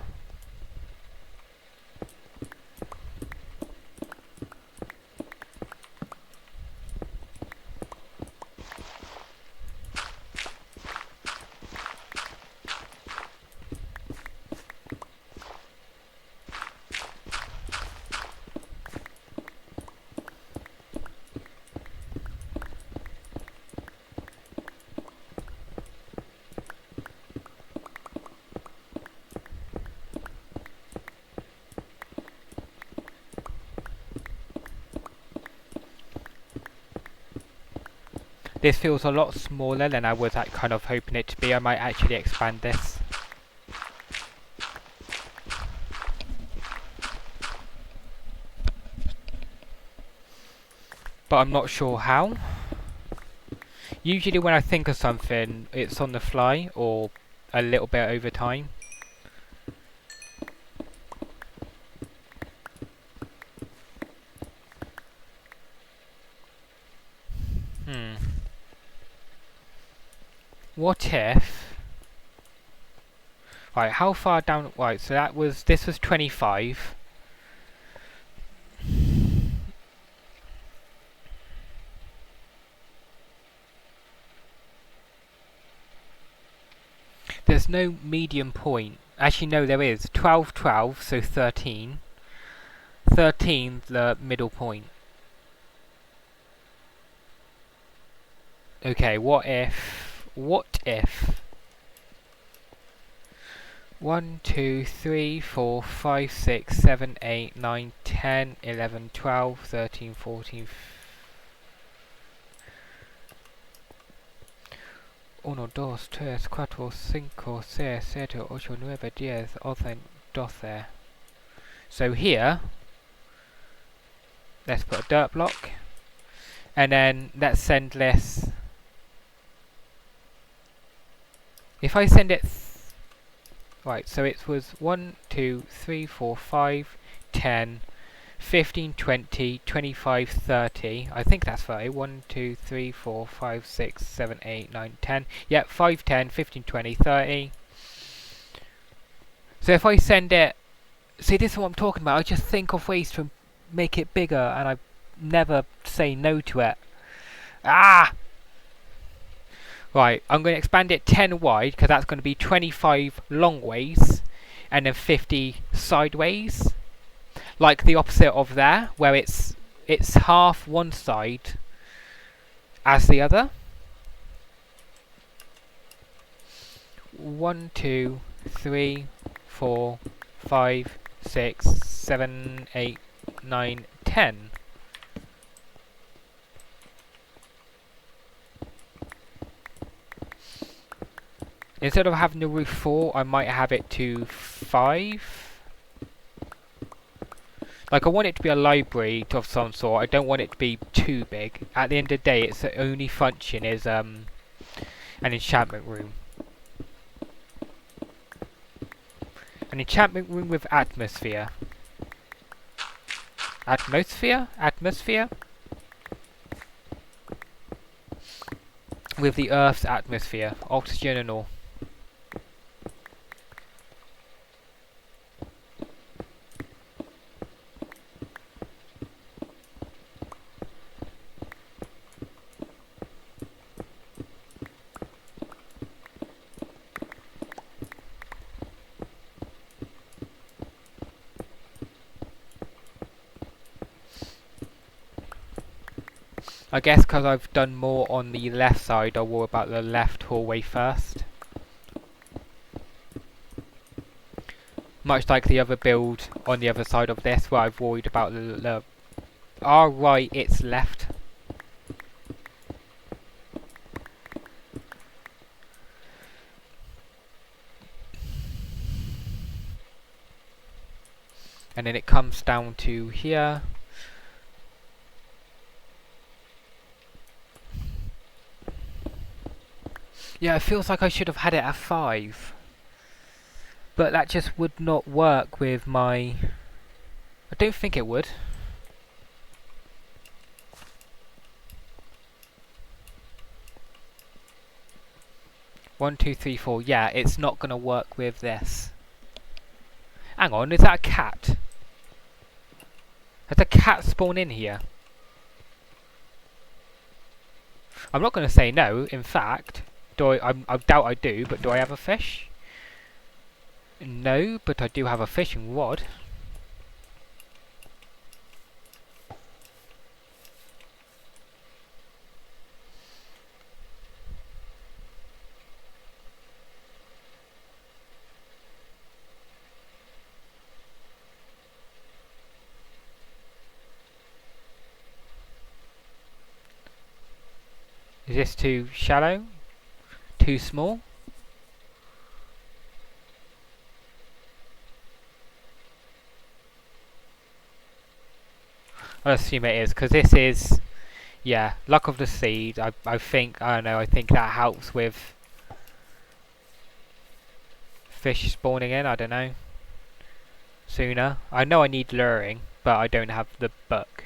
This feels a lot smaller than I was kind of hoping it to be. I might actually expand this. But I'm not sure how. Usually when I think of something, it's on the fly or a little bit over time. What if... Right, how far down... Right, so this was 25. There's no medium point. Actually, no, there is. 12, 12, so 13. 13, the middle point. Okay, what if... 1, 2, 3, 4, 5, 6, 7, 8, 9, 10, 11, 12, 13, 14... 1, 2, 3, 4, 5, 6, 7, 8, 9, 10, 11, 12. So here, let's put a dirt block, and then let's send this. If I send it, right, so it was 1, 2, 3, 4, 5, 10, 15, 20, 25, 30. I think that's 30. 1, 2, 3, 4, 5, 6, 7, 8, 9, 10. Yep, 5, 10, 15, 20, 30. So if I send it... See, this is what I'm talking about. I just think of ways to make it bigger, and I never say no to it. Ah! Right, I'm going to expand it 10 wide, because that's going to be 25 long ways, and then 50 sideways. Like the opposite of there, where it's half one side as the other. 1, 2, 3, 4, 5, 6, 7, 8, 9, 10. Instead of having the roof 4, I might have it to 5. Like, I want it to be a library of some sort. I don't want it to be too big. At the end of the day, its only function is an enchantment room. An enchantment room with atmosphere. Atmosphere? Atmosphere? With the Earth's atmosphere. Oxygen and all. I guess because I've done more on the left side, I'll worry about the left hallway first. Much like the other build on the other side of this, where I've worried about the our right, it's left. And then it comes down to here. Yeah, it feels like I should have had it at 5. But that just would not work with my... I don't think it would. One, two, three, four. Yeah, it's not going to work with this. Hang on, is that a cat? Has a cat spawned in here? I'm not going to say no. In fact, I doubt I do, but do I have a fish? No, but I do have a fishing rod. Is this too shallow? Too small? I assume it is, because this is, yeah, luck of the seed. I think, I don't know, I think that helps with fish spawning in, I don't know, sooner. I know I need luring, but I don't have the book.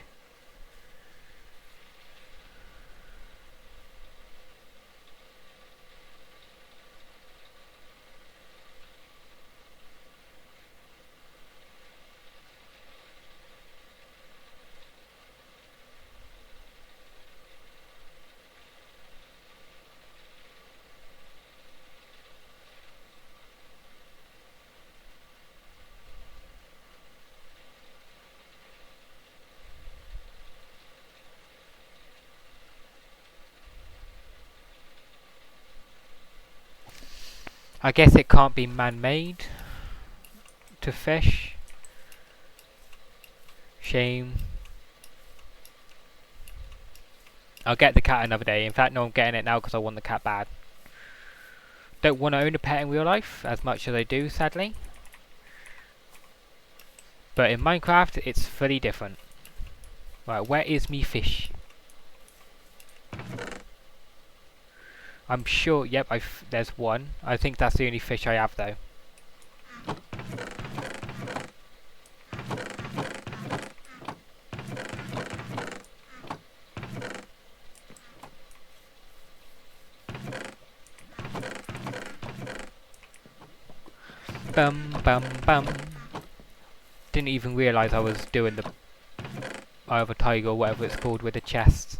I guess it can't be man-made to fish. Shame. I'll get the cat another day. In fact, no, I'm getting it now because I want the cat bad. Don't want to own a pet in real life as much as I do, sadly. But in Minecraft, it's fully different. Right, where is me fish? I'm sure, yep, there's one. I think that's the only fish I have though. Bum bum bum. Didn't even realise I was doing the Eye of a Tiger or whatever it's called with the chest.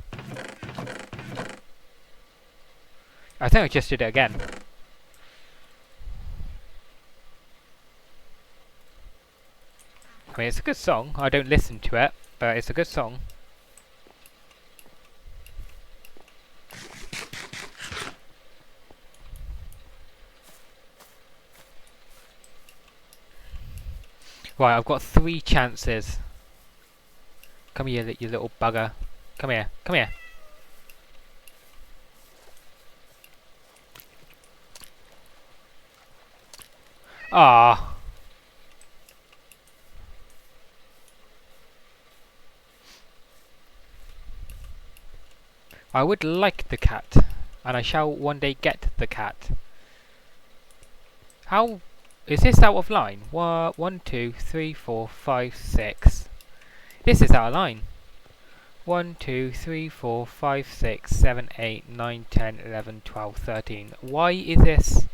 I think I just did it again. I mean, it's a good song. I don't listen to it, but it's a good song. Right, I've got 3 chances. Come here, you little bugger. Come here, come here. Ah. I would like the cat, and I shall one day get the cat. How is this out of line? 1, 2, 3, 4, 5, 6. This is out of line. 1, 2, 3, 4, 5, 6, 7, 8, 9, 10, 11, 12, 13. Why is this?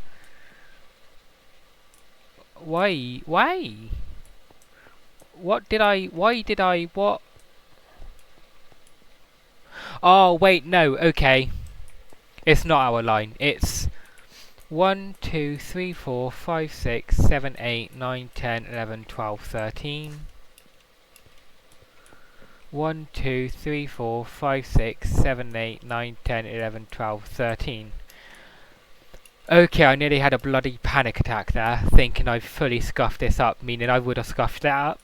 Why? Why? What did I? Why did I? What? Oh wait, no. Okay, it's not our line. It's 1, 2, 3, 4, 5, 6, 7, 8, 9, 10, 11, 12, 13. 1, 2, 3, 4, 5, 6, 7, 8, 9, 10, 11, 12, 13. Okay, I nearly had a bloody panic attack there, thinking I'd fully scuffed this up, meaning I would have scuffed that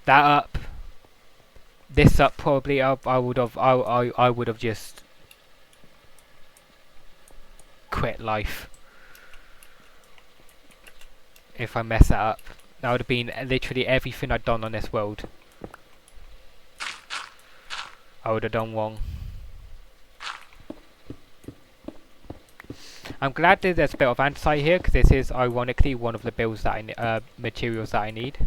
up, this up probably up. I would have just quit life if I mess that up. That would have been literally everything I'd done on this world. I would have done wrong. I'm glad that there's a bit of andesite here, because this is ironically one of the builds that materials that I need.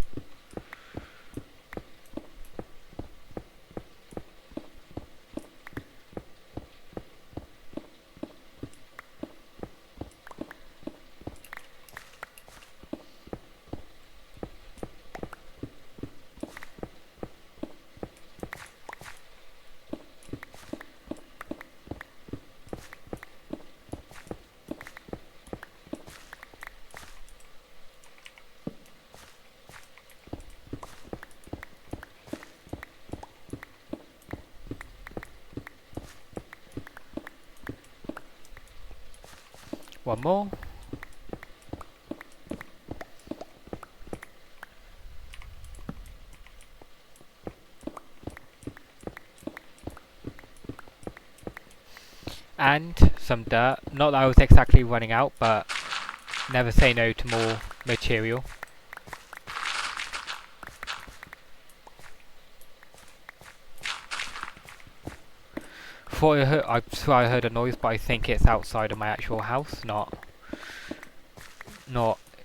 One more. And some dirt. Not that I was exactly running out, but never say no to more material. I swear I heard a noise, but I think it's outside of my actual house, not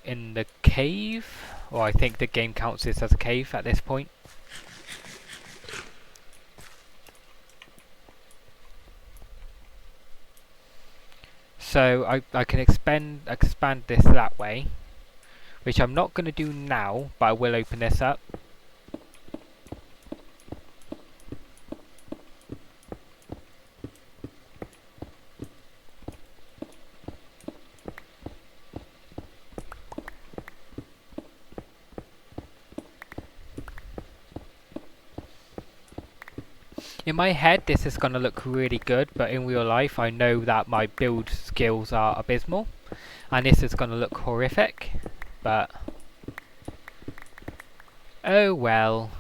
in the cave. Or I think the game counts this as a cave at this point. So I can expand this that way, which I'm not going to do now, but I will open this up. In my head this is going to look really good, but in real life I know that my build skills are abysmal and this is going to look horrific, but oh well.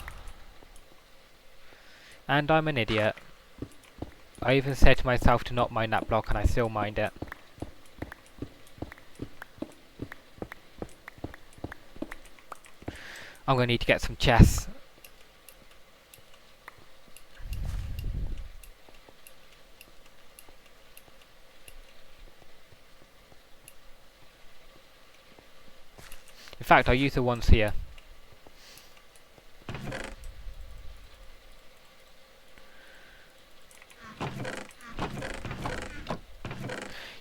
And I'm an idiot. I even said to myself to not mine that block and I still mined it. I'm going to need to get some chests. In fact, I'll use the ones here.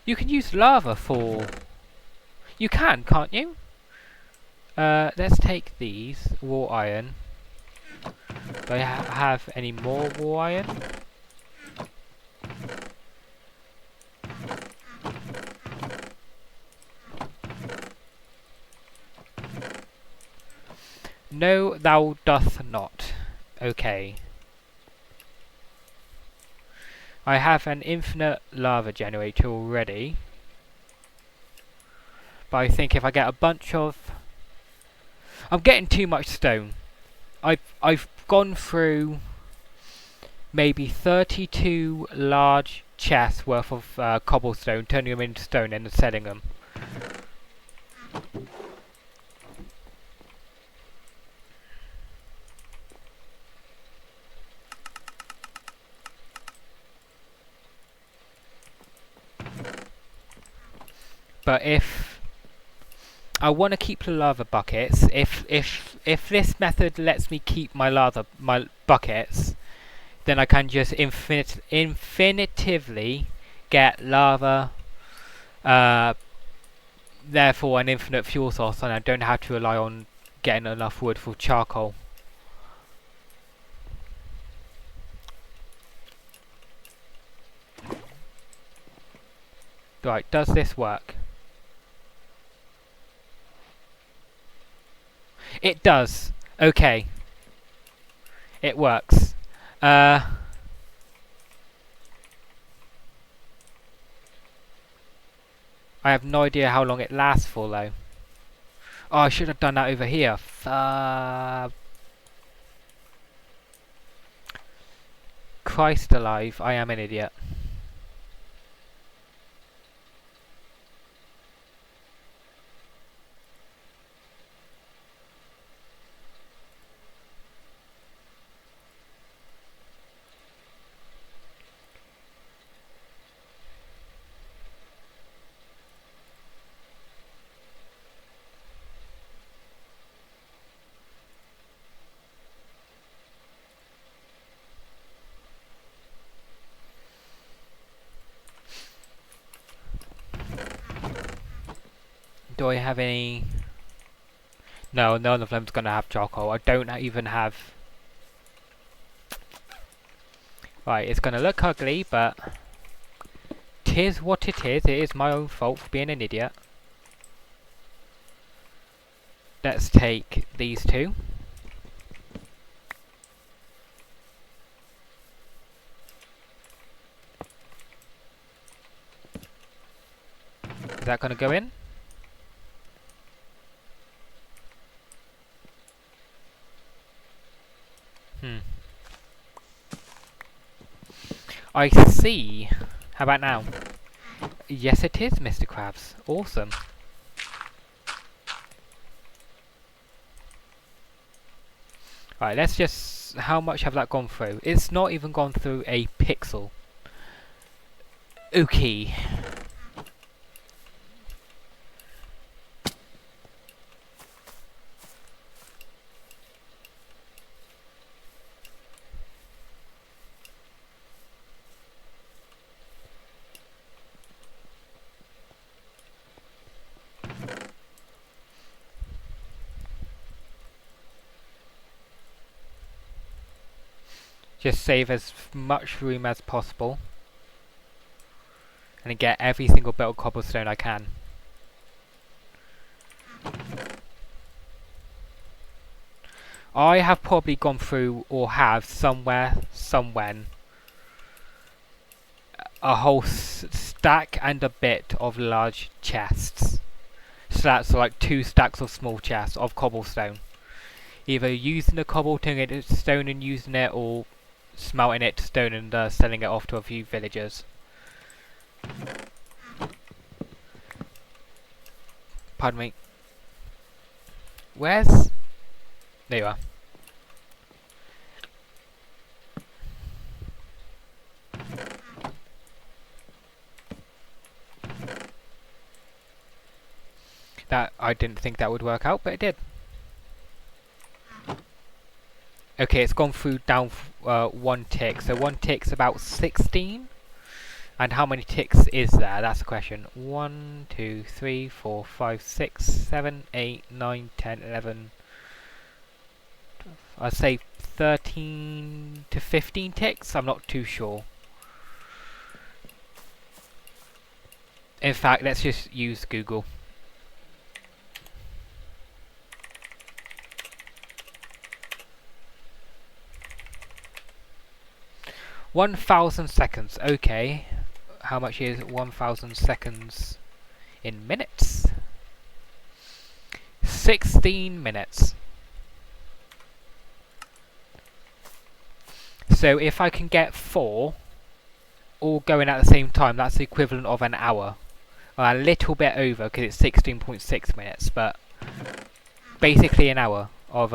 You can use lava for... You can, can't you? Let's take these. Raw iron. Do I have any more raw iron? No, thou doth not. Okay. I have an infinite lava generator already. But I think if I get a bunch of... I'm getting too much stone. I've gone through maybe 32 large chests worth of cobblestone, turning them into stone and then selling them. But if I want to keep the lava buckets, if this method lets me keep my buckets, then I can just infinitively get lava, therefore an infinite fuel source, and I don't have to rely on getting enough wood for charcoal. Right, does this work? It does. Okay. It works. I have no idea how long it lasts for though. Oh, I should have done that over here. Christ alive, I am an idiot. Do I have any? No, none of them's gonna have charcoal. I don't even have... Right, it's gonna look ugly, but... 'Tis what it is. It is my own fault for being an idiot. Let's take these two. Is that gonna go in? I see. How about now? Yes, it is, Mr. Krabs. Awesome. Right, let's just... How much have that gone through? It's not even gone through a pixel. Okay. Just save as much room as possible. And get every single bit of cobblestone I can. I have probably gone through, or have, somewhere, somewhen, a whole stack and a bit of large chests. So that's like 2 stacks of small chests of cobblestone. Either using the cobblestone into stone and using it, or smelting it to stone and selling it off to a few villagers. Pardon me. Where's... There you are. That, I didn't think that would work out, but it did. Okay, it's gone through down 1 tick. So 1 tick's about 16. And how many ticks is there? That's the question. 1, 2, 3, 4, 5, 6, 7, 8, 9, 10, 11. I'd say 13 to 15 ticks. I'm not too sure. In fact, let's just use Google. $1,000. Okay. How much is 1,000 seconds in minutes? 16 minutes. So if I can get 4 all going at the same time, that's the equivalent of an hour. A little bit over because it's 16.6 minutes, but basically an hour of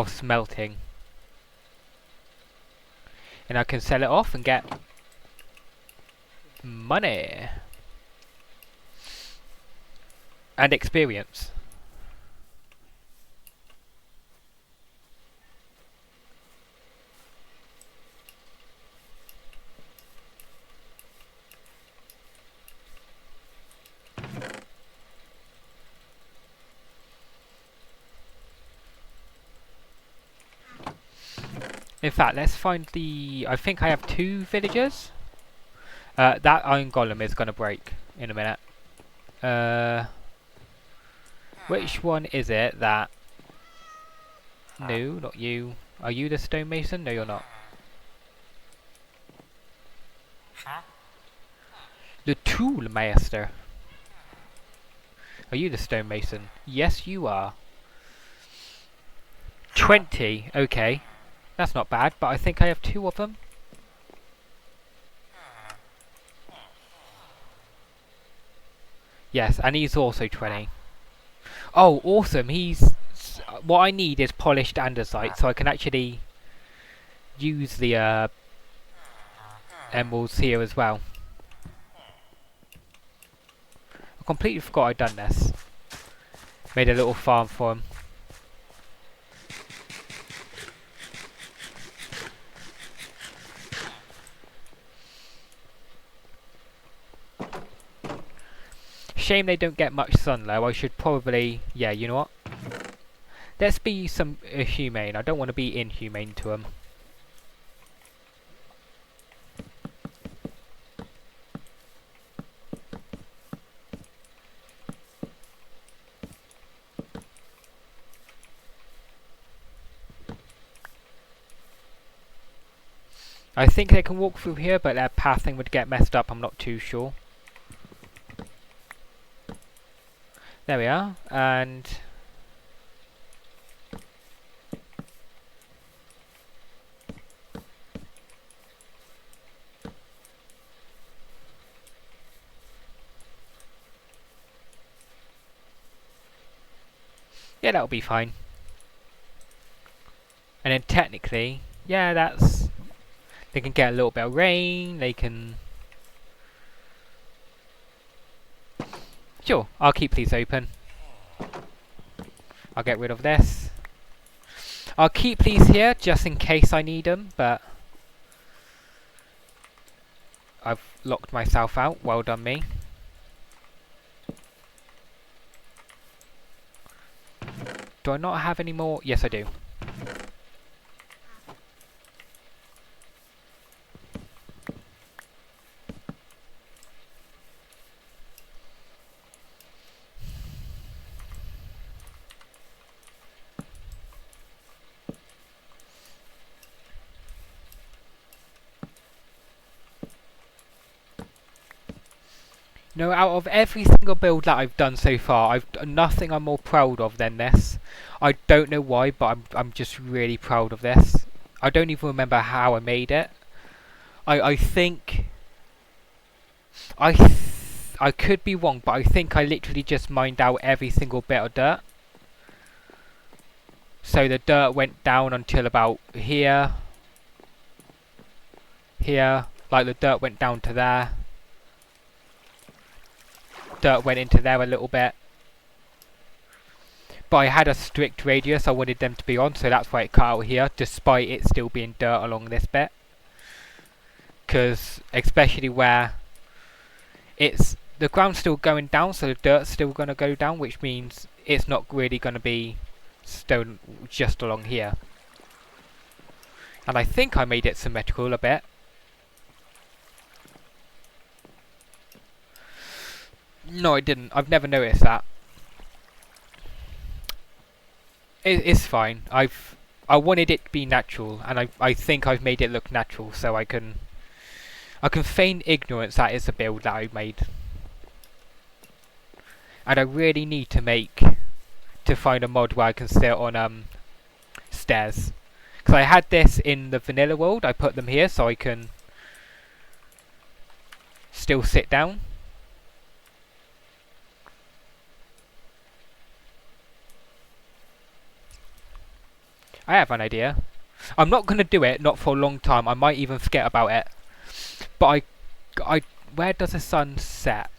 smelting. And I can sell it off and get money and experience. In fact, let's find the... I think I have 2 villagers. That iron golem is going to break in a minute. Which one is it that... No, not you. Are you the stonemason? No, you're not. The toolmaster. Are you the stonemason? Yes, you are. 20. Okay. That's not bad, but I think I have 2 of them. Yes, and he's also 20. Oh, awesome. What I need is polished andesite, so I can actually use the emeralds here as well. I completely forgot I'd done this. Made a little farm for him. Shame they don't get much sun though. I should probably... Yeah, you know what? Let's be some humane. I don't want to be inhumane to them. I think they can walk through here, but their pathing would get messed up. I'm not too sure. There we are, and... yeah, that'll be fine. And then technically, yeah, that's... They can get a little bit of rain, they can... Sure, I'll keep these open. I'll get rid of this. I'll keep these here just in case I need them, but... I've locked myself out. Well done me. Do I not have any more? Yes, I do. No, out of every single build that I've done so far, I've done nothing I'm more proud of than this. I don't know why, but I'm just really proud of this. I don't even remember how I made it. I think I could be wrong, but I think I literally just mined out every single bit of dirt. So the dirt went down until about here, like the dirt went down to there. Dirt went into there a little bit. But I had a strict radius I wanted them to be on, so that's why it cut out here, despite it still being dirt along this bit. Because, especially where the ground's still going down, so the dirt's still going to go down, which means it's not really going to be stone just along here. And I think I made it symmetrical a bit. No, I didn't. I've never noticed that. It's fine. I wanted it to be natural, and I think I've made it look natural, so I can feign ignorance that is the build that I made. And I really need to find a mod where I can sit on stairs. Because I had this in the vanilla world, I put them here so I can still sit down. I have an idea. I'm not going to do it, not for a long time. I might even forget about it. But where does the sun set?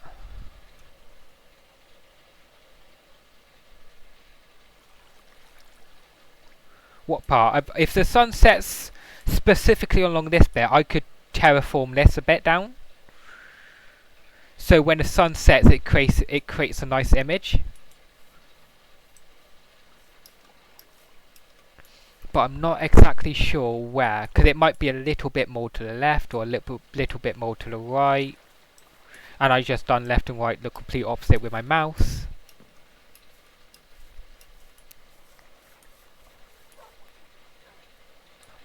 What part? If the sun sets specifically along this bit, I could terraform this a bit down. So when the sun sets, it creates a nice image. But I'm not exactly sure where, because it might be a little bit more to the left or a little bit more to the right. And I just done left and right the complete opposite with my mouse.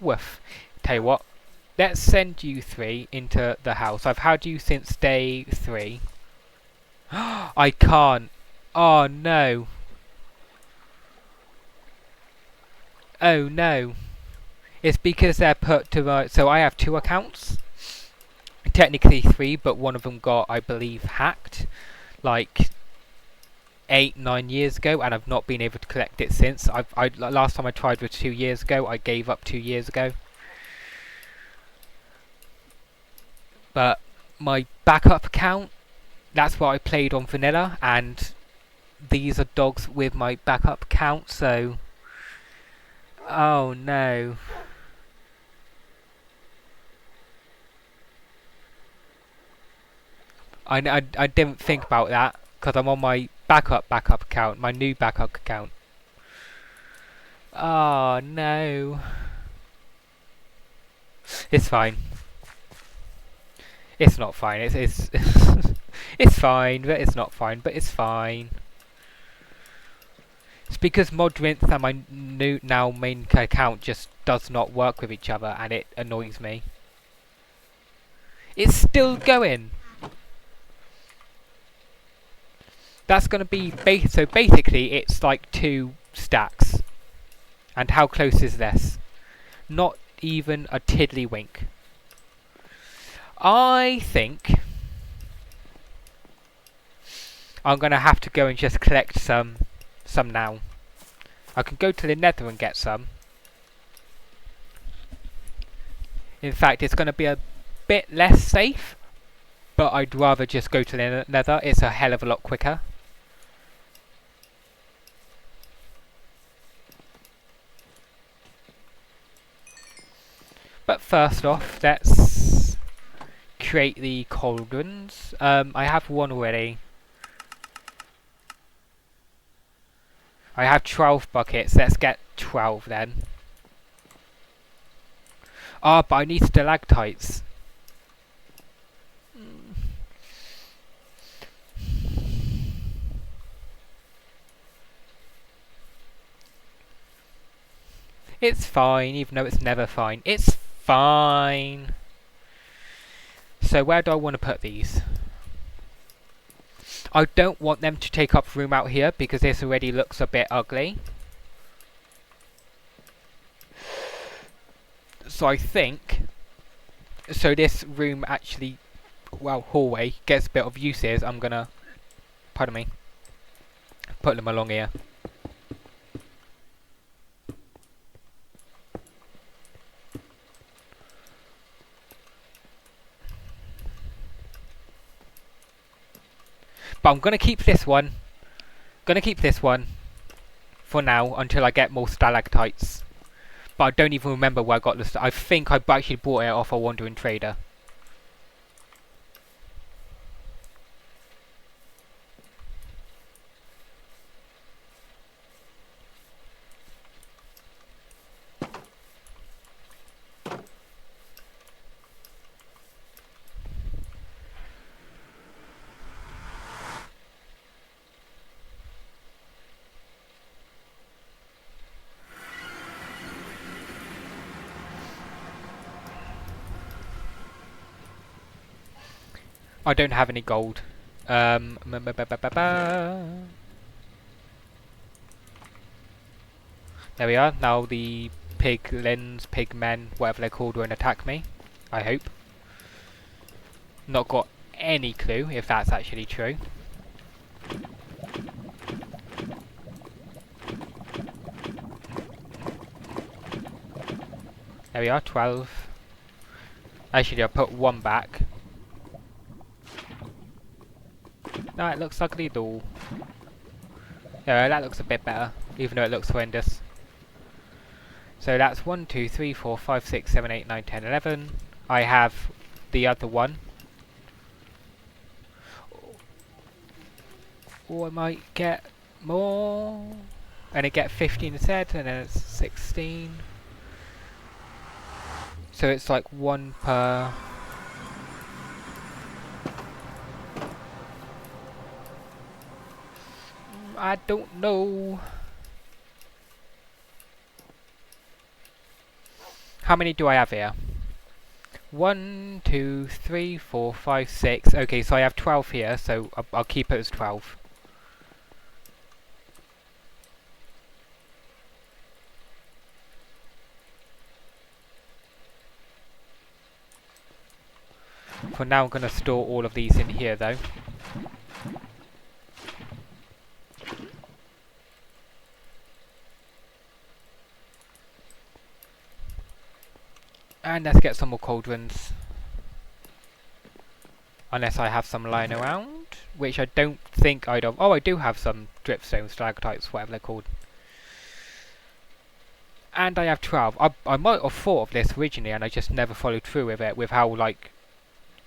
woof. Tell you what, let's send you three into the house. I've had you since day 3. I can't. Oh no. Oh no. It's because they're put to my... So I have 2 accounts. Technically 3, but one of them got, I believe, hacked. Like 8-9 years ago, and I've not been able to collect it since. Last time I tried was 2 years ago. I gave up 2 years ago. But my backup account, that's what I played on vanilla, and these are dogs with my backup account, so... Oh no. I didn't think about that, because I'm on my backup account, my new backup account. Oh no. It's fine. It's not fine. It's it's fine, but it's not fine. But it's fine. It's because Modrinth and my new now main account just does not work with each other, and it annoys me. It's still going. That's gonna be so basically it's like 2 stacks. And how close is this? Not even a tiddlywink. I think I'm gonna have to go and just collect some now. I can go to the Nether and get some. In fact, it's gonna be a bit less safe, but I'd rather just go to the Nether. It's a hell of a lot quicker. But first off, let's create the cauldrons. I have one already. I have 12 buckets. Let's get 12 then. Ah, but I need stalactites. It's fine, even though it's never fine. It's fine. So where do I want to put these? I don't want them to take up room out here because this already looks a bit ugly. So I think... So this room actually... Well, hallway gets a bit of uses. I'm gonna... Pardon me. Put them along here. But I'm gonna keep this one. Gonna keep this one for now until I get more stalactites. But I don't even remember where I got this. I think I actually bought it off a wandering trader. I don't have any gold. There we are. Now the piglins, pigmen, whatever they're called, won't attack me. I hope. Not got any clue if that's actually true. There we are, 12. Actually, I'll put 1 back. No, it looks ugly though. Yeah, that looks a bit better, even though it looks horrendous. So that's 1, 2, 3, 4, 5, 6, 7, 8, 9, 10, 11. I have the other one. Or I might get more. And I get 15 instead, and then it's 16. So it's like 1 per... I don't know. How many do I have here? 1, 2, 3, 4, 5, 6. Okay, so I have 12 here, so I'll keep it as 12. For now, I'm going to store all of these in here, though. And let's get some more cauldrons. Unless I have some lying around, which I don't think I'd have. Oh, I do have some dripstone, stalactites, whatever they're called. And I have 12. I might have thought of this originally, and I just never followed through with it, with how, like,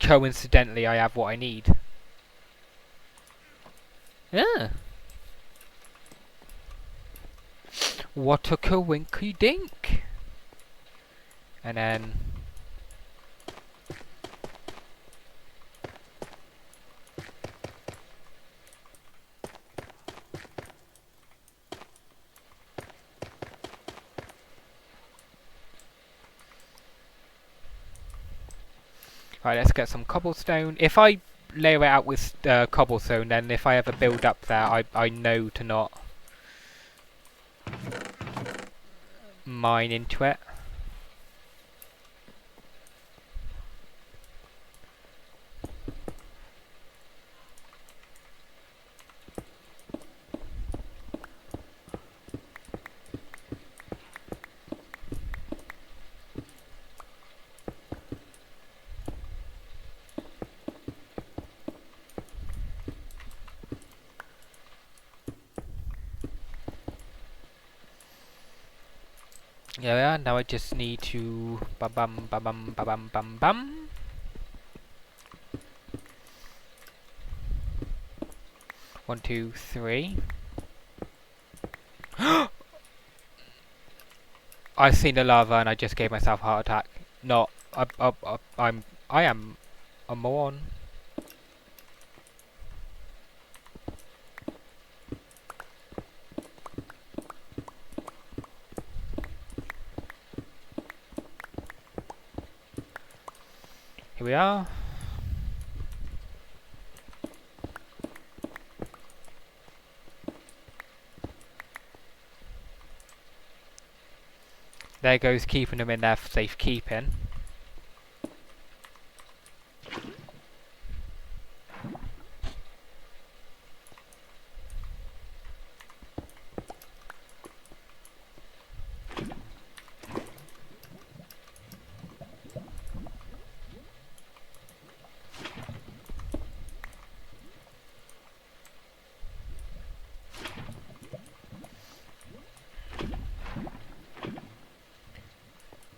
coincidentally I have what I need. Yeah. What a coinky dink. And then... Right, let's get some cobblestone. If I layer it out with cobblestone, then if I ever build up there, I know to not mine into it. Yeah, now I just need to bum bum bum bum bum bum bum bum. One, two, three. I've seen the lava and I just gave myself a heart attack. Not, I am a moron. Here we are. There goes keeping them in there for safekeeping.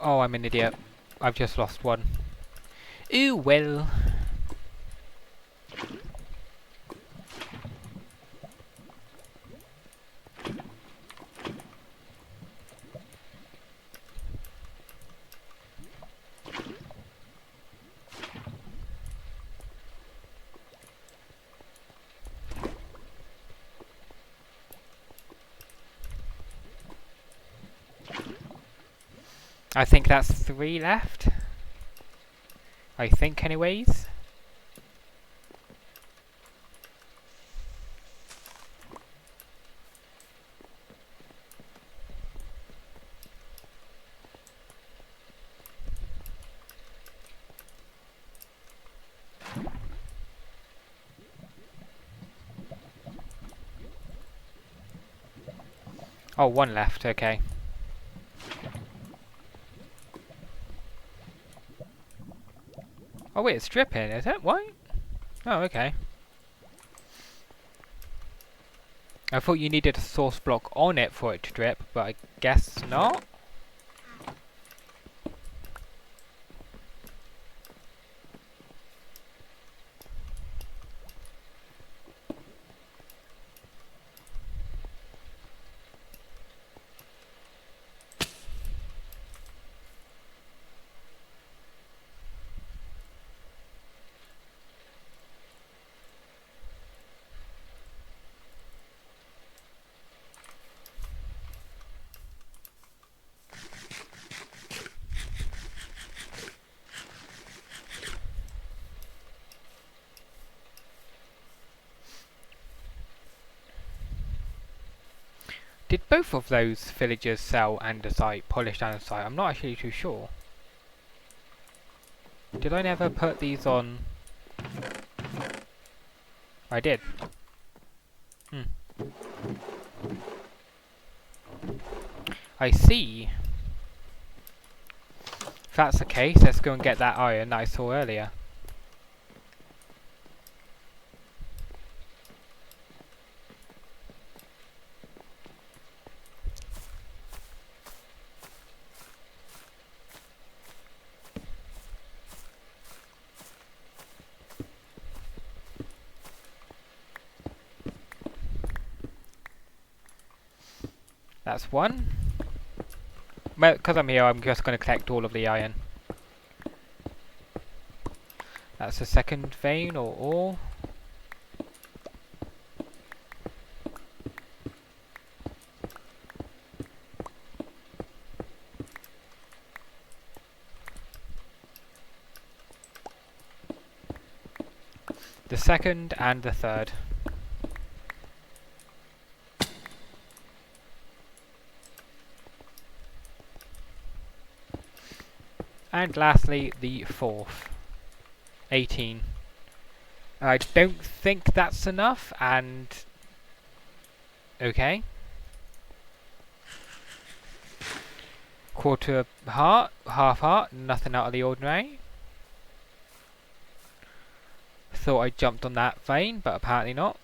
Oh, I'm an idiot. I've just lost one. Ooh, well. I think that's 3 left. I think anyways. Oh, 1 left, okay. Oh wait, it's dripping, is it? What? Oh, okay. I thought you needed a source block on it for it to drip, but I guess not. Did both of those villagers sell andesite, polished andesite? I'm not actually too sure. Did I never put these on? I did. Hmm. I see. If that's the case, let's go and get that iron that I saw earlier. That's one. Well, because I'm here, I'm just going to collect all of the iron. That's the second vein, or ore. The second and the third. And lastly, the fourth. 18. I don't think that's enough, and... okay. Quarter heart, half heart, nothing out of the ordinary. Thought I jumped on that vein, but apparently not.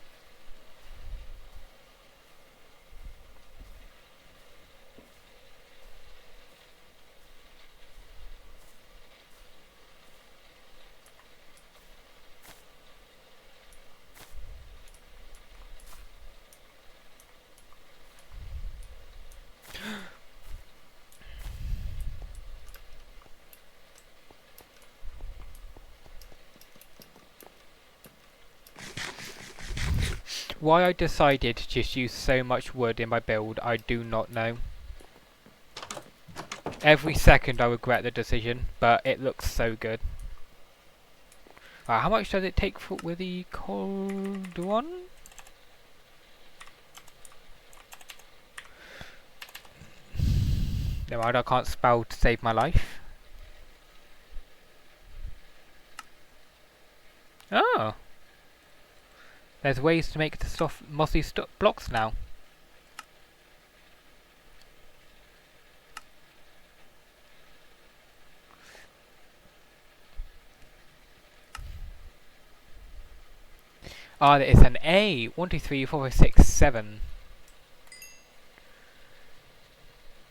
Why I decided to just use so much wood in my build, I do not know. Every second I regret the decision, but it looks so good. How much does it take for, with the cold one? No, I can't spell to save my life. Oh! There's ways to make the mossy blocks now. Ah, there is an A. 1, 2, 3, 4, 5, 6, 7.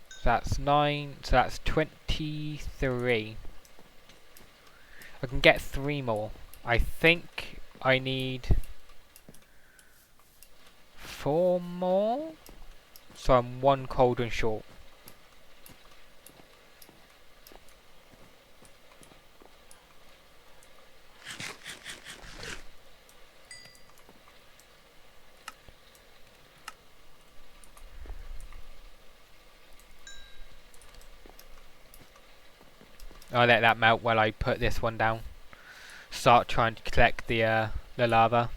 So that's 9. So that's 23. I can get 3 more. I think I need 4 more. So I'm 1 cold and short. I'll let that melt while I put this one down. Start trying to collect the lava.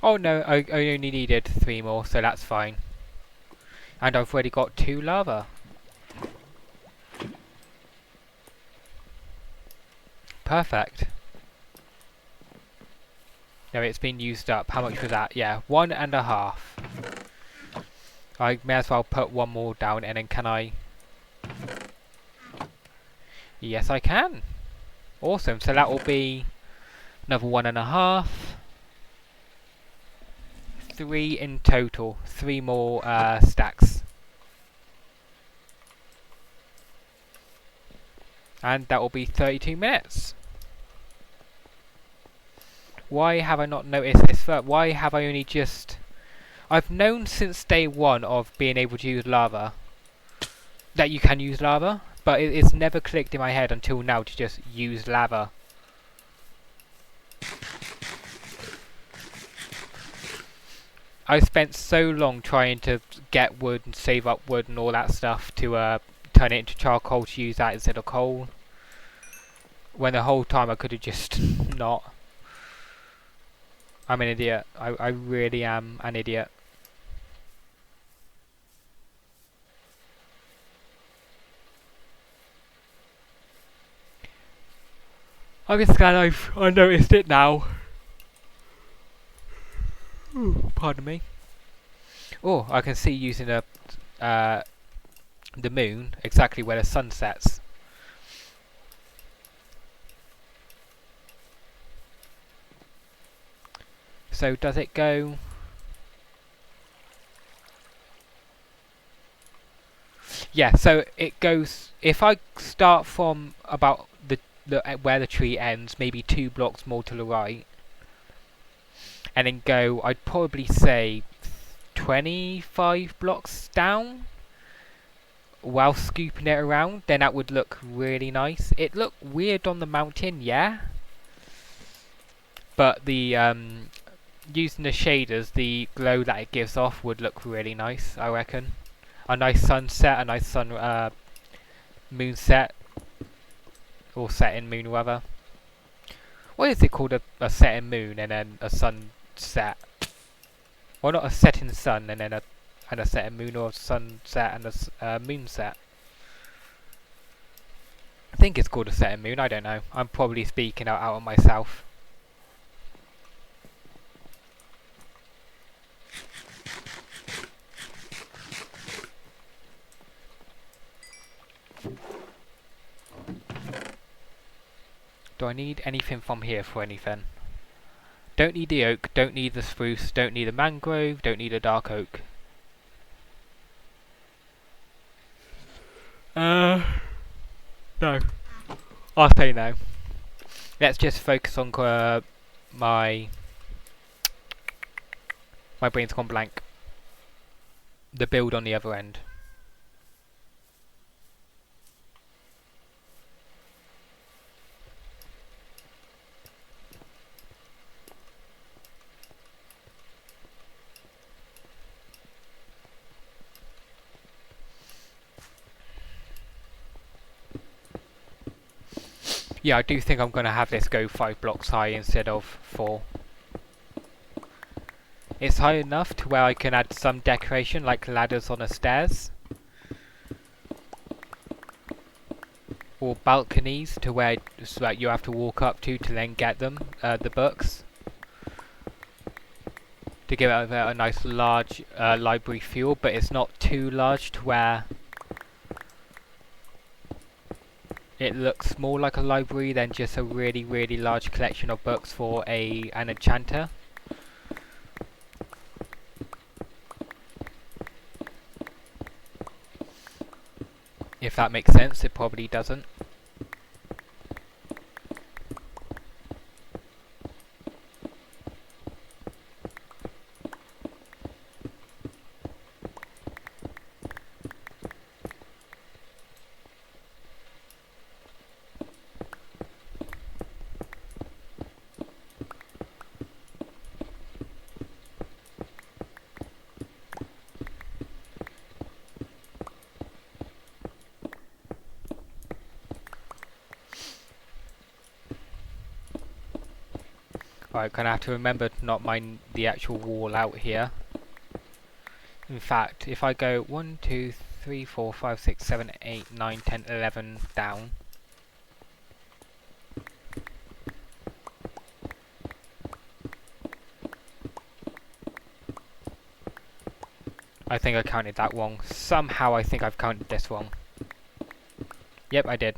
Oh no, I only needed 3 more, so that's fine. And I've already got 2 lava. Perfect. No, it's been used up. How much was that? Yeah, 1.5. I may as well put 1 more down, and then can I... Yes, I can. Awesome, so that will be another 1.5. 3 in total. 3 more stacks. And that will be 32 minutes. Why have I not noticed this first? Why have I only just... I've known since day 1 of being able to use lava that you can use lava, but it's never clicked in my head until now to just use lava. I spent so long trying to get wood and save up wood and all that stuff to turn it into charcoal to use that instead of coal. When the whole time I could have just not. I'm an idiot. I really am an idiot. I'm just glad I noticed it now. Ooh, pardon me. Oh, I can see using the moon exactly where the sun sets. So does it go? Yeah, so it goes. If I start from about the where the tree ends, maybe 2 blocks more to the right, and then go, I'd probably say 25 blocks down while scooping it around, then that would look really nice. It looked weird on the mountain, yeah, but the using the shaders, the glow that it gives off would look really nice, I reckon. A nice sunset, a nice moonset, or setting moon rather. What is it called? A setting moon and then a sunset? Well, not a setting sun and then a setting moon, or a sunset and a moonset. I think it's called a setting moon. I don't know. I'm probably speaking out on myself. Do I need anything from here for anything? Don't need the oak, don't need the spruce, don't need the mangrove, don't need a dark oak. No. I'll say no. Let's just focus on my brain's gone blank. The build on the other end. Yeah, I do think I'm going to have this go 5 blocks high instead of 4. It's high enough to where I can add some decoration like ladders on the stairs. Or balconies to where so that you have to walk up to then get them, the books. To give it a nice large library feel, but it's not too large to where it looks more like a library than just a really, really large collection of books for an enchanter. If that makes sense, it probably doesn't. Right, gonna have to remember to not mine the actual wall out here. In fact, if I go 1, 2, 3, 4, 5, 6, 7, 8, 9, 10, 11 down. I think I counted that wrong. Somehow I think I've counted this wrong. Yep, I did.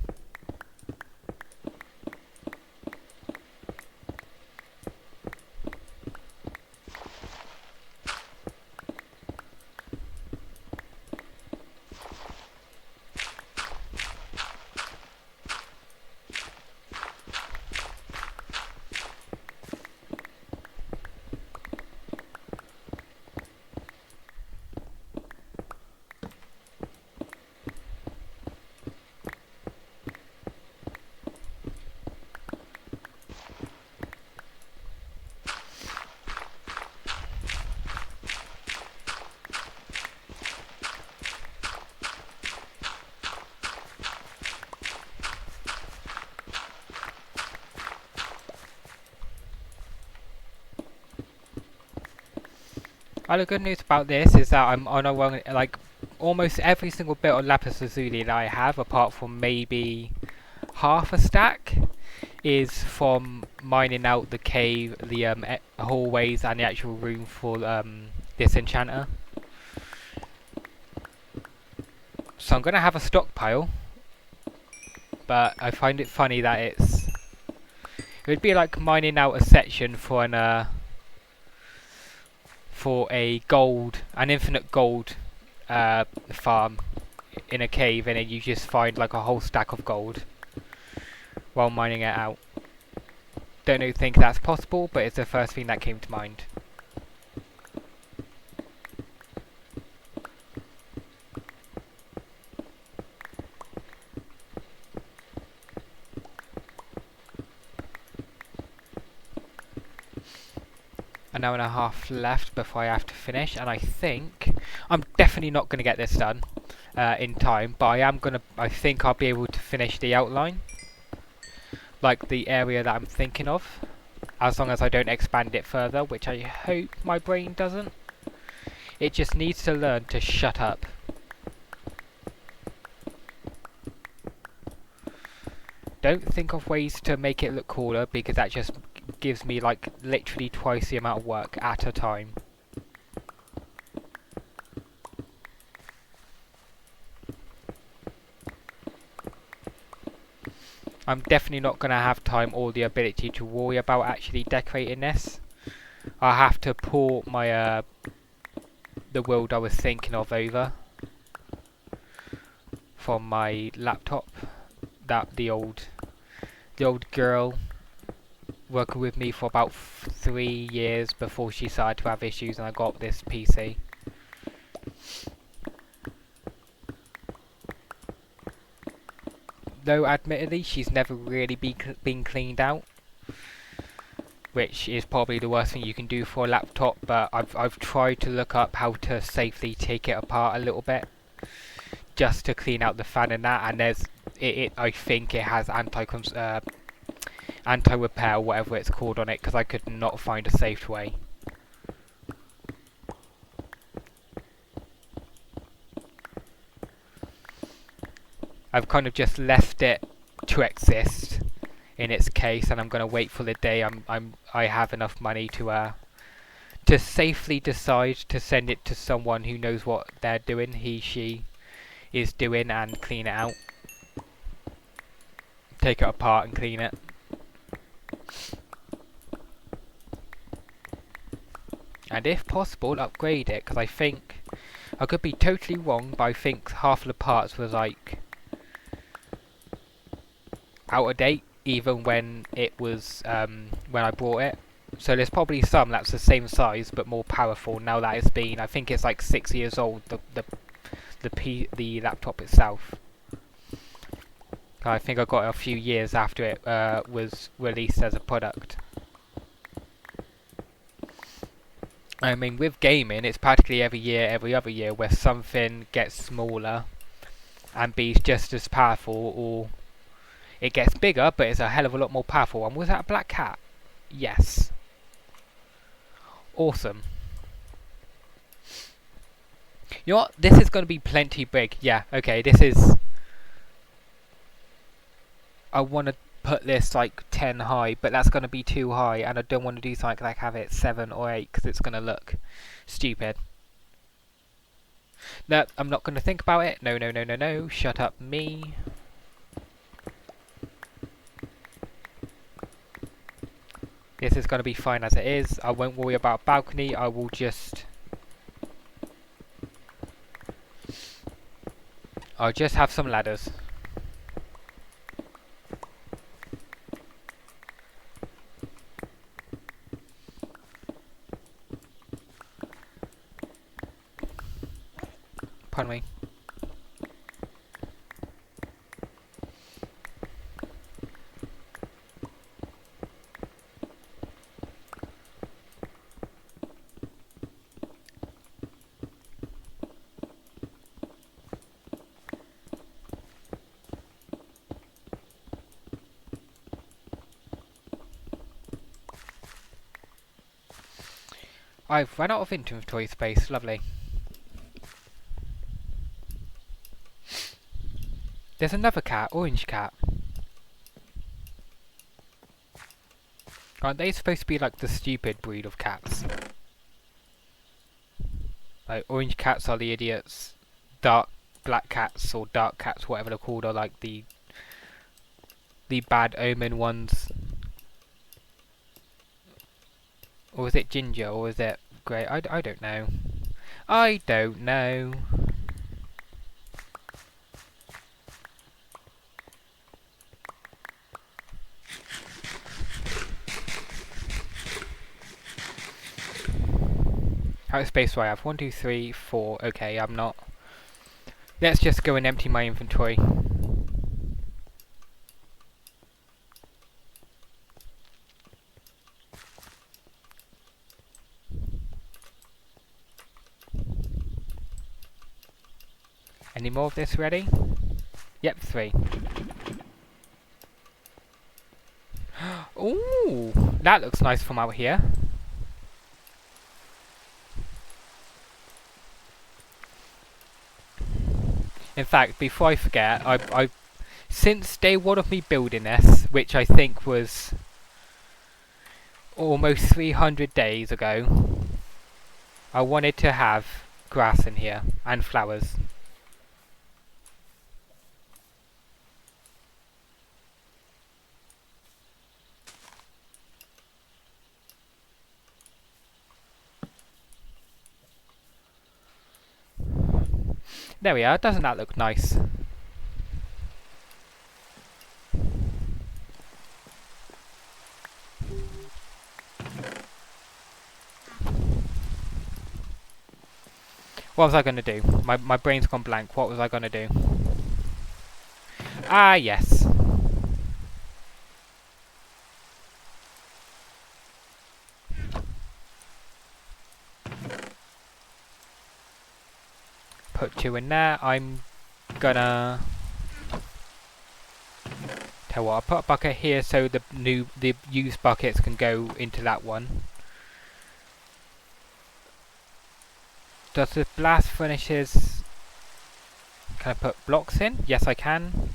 The good news about this is that I'm on a run, like, almost every single bit of lapis lazuli that I have, apart from maybe half a stack, is from mining out the cave, the hallways and the actual room for this enchanter. So I'm gonna have a stockpile, but I find it funny that it would be like mining out a section for an infinite gold farm in a cave, and then you just find like a whole stack of gold while mining it out. Don't think that's possible, but it's the first thing that came to mind. An hour and a half left before I have to finish, and I think I'm definitely not going to get this done in time, but I think I'll be able to finish the outline, like the area that I'm thinking of, as long as I don't expand it further, which I hope my brain doesn't. It just needs to learn to shut up. Don't think of ways to make it look cooler, because that just gives me like literally twice the amount of work at a time. I'm definitely not going to have time or the ability to worry about actually decorating this. I'll have to port my the world I was thinking of over from my laptop. That the old girl working with me for about 3 years before she started to have issues, and I got this PC. Though admittedly she's never really been cleaned out, which is probably the worst thing you can do for a laptop, but I've tried to look up how to safely take it apart a little bit just to clean out the fan and that, and I think it has anti-repair, whatever it's called, on it, because I could not find a safe way. I've kind of just left it to exist in its case, and I'm going to wait for the day I have enough money to safely decide to send it to someone who knows what they're doing, she is doing, and clean it out. Take it apart and clean it. And if possible, upgrade it, because I think, I could be totally wrong, but I think half of the parts was like out of date, even when it was when I bought it. So there's probably some that's the same size but more powerful now that it's been, I think it's like 6 years old, the laptop itself. I think I got it a few years after it was released as a product. I mean, with gaming, it's practically every year, every other year, where something gets smaller and be just as powerful, or it gets bigger but it's a hell of a lot more powerful. And was that a black cat? Yes. Awesome. You know what? This is going to be plenty big. Yeah, okay, this is... I want to put this like 10 high, but that's going to be too high, and I don't want to do something like have it 7 or 8, because it's going to look stupid. No, I'm not going to think about it. No. Shut up, me. This is going to be fine as it is. I won't worry about balcony. I will just... I'll just have some ladders. Pardon me. I've run out of inventory space. Lovely. There's another cat, orange cat. Aren't they supposed to be like the stupid breed of cats? Like orange cats are the idiots, black cats or dark cats, whatever they're called, are like the bad omen ones. Or is it ginger, or is it grey? I don't know. I don't know. How much space do I have? 1, 2, 3, 4. Okay, I'm not. Let's just go and empty my inventory. Any more of this ready? Yep, 3. Ooh, that looks nice from out here. In fact, before I forget, I since day one of me building this, which I think was almost 300 days ago, I wanted to have grass in here and flowers. There we are. Doesn't that look nice? What was I going to do? My brain's gone blank. What was I going to do? Ah, yes. Put 2 in there. I'm gonna... Tell what, I'll put a bucket here so the used buckets can go into that one. Does the blast furnaces... Can I put blocks in? Yes, I can.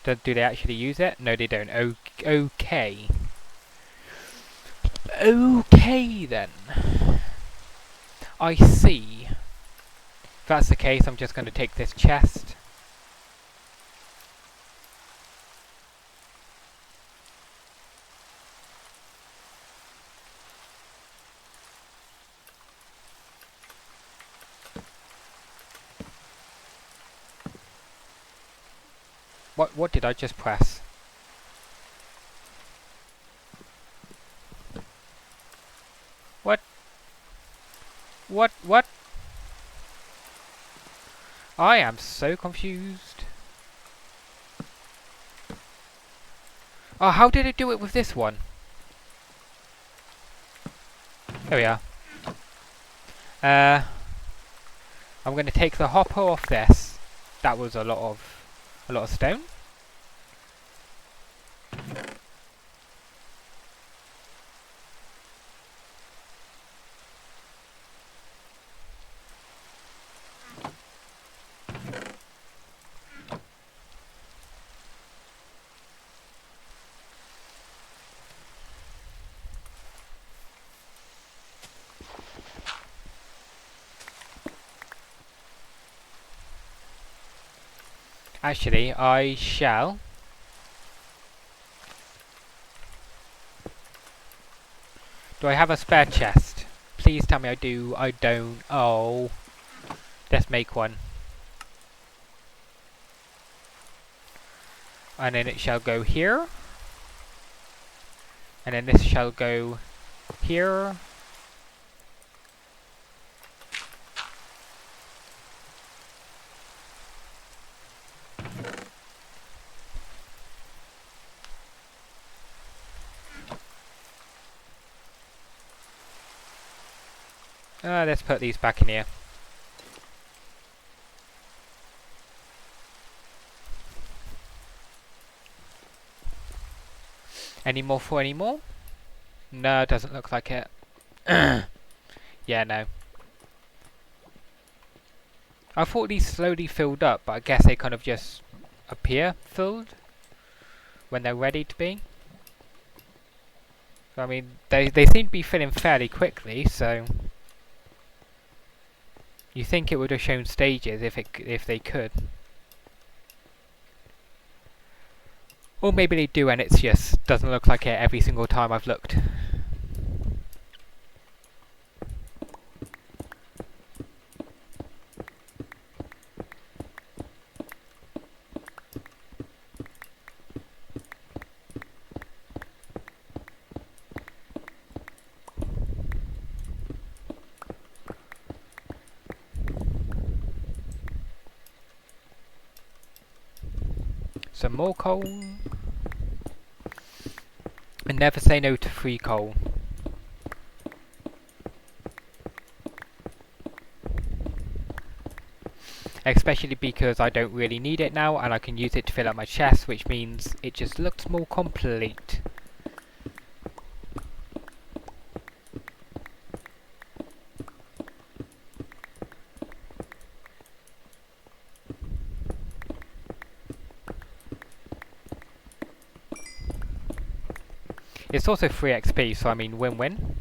Do they actually use it? No, they don't. Okay. Okay, then. I see. If that's the case, I'm just going to take this chest. What did I just press? What? What? I am so confused. Oh, how did it do it with this one? There we are. I'm going to take the hopper off this. That was a lot of stone. Actually, I shall. Do I have a spare chest? Please tell me I do. I don't. Oh. Let's make one. And then it shall go here. And then this shall go here. Let's put these back in here. Any more for any more? No, doesn't look like it. Yeah, no. I thought these slowly filled up, but I guess they kind of just appear filled when they're ready to be. So, I mean, they seem to be filling fairly quickly, so you think it would have shown stages if they could. Or maybe they do and it's just doesn't look like it every single time I've looked. Some more coal. And never say no to free coal. Especially because I don't really need it now and I can use it to fill up my chest, which means it just looks more complete. It's also free XP, so I mean win-win.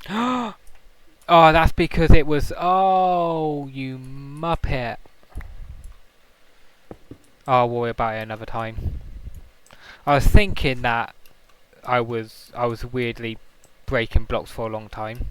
Oh, that's because it was... Oh, you muppet. I'll worry about it another time. I was thinking that I was weirdly breaking blocks for a long time.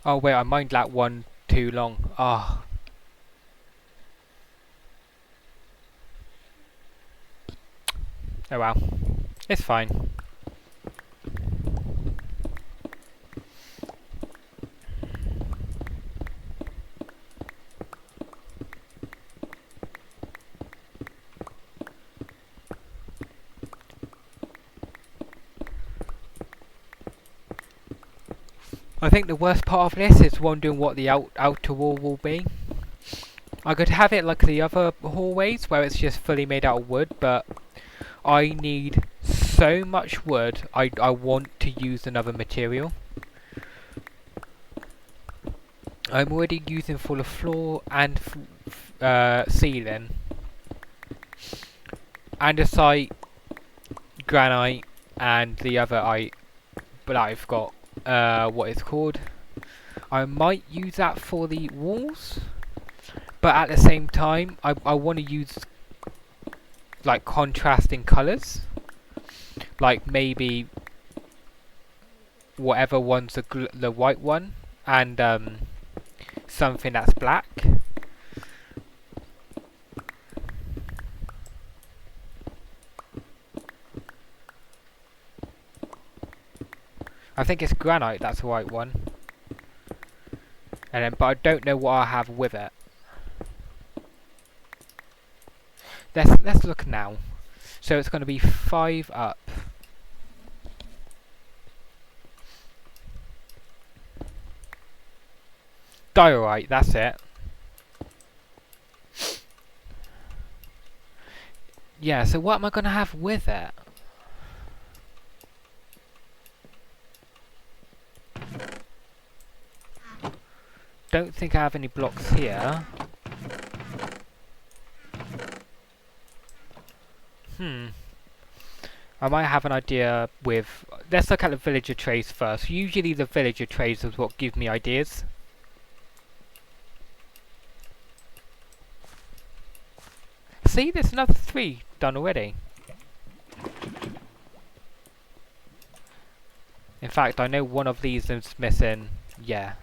Oh wait, I mined that one too long. Ah. Oh well. It's fine. I think the worst part of this is wondering what the outer wall will be. I could have it like the other hallways where it's just fully made out of wood, but I need so much wood, I want to use another material. I'm already using for the floor and ceiling. Andesite, granite, and the other but I've got what it's called. I might use that for the walls, but at the same time I want to use like contrasting colours, like maybe whatever one's the white one and something that's black. I think it's granite, that's the white one. And then, but I don't know what I have with it. Let's look now. So it's going to be 5 up. Diorite, that's it. Yeah, so what am I going to have with it? Don't think I have any blocks here. I might have an idea with... Let's look at the villager trays first. Usually the villager trays is what give me ideas. See, there's another 3 done already. In fact, I know one of these is missing. Yeah.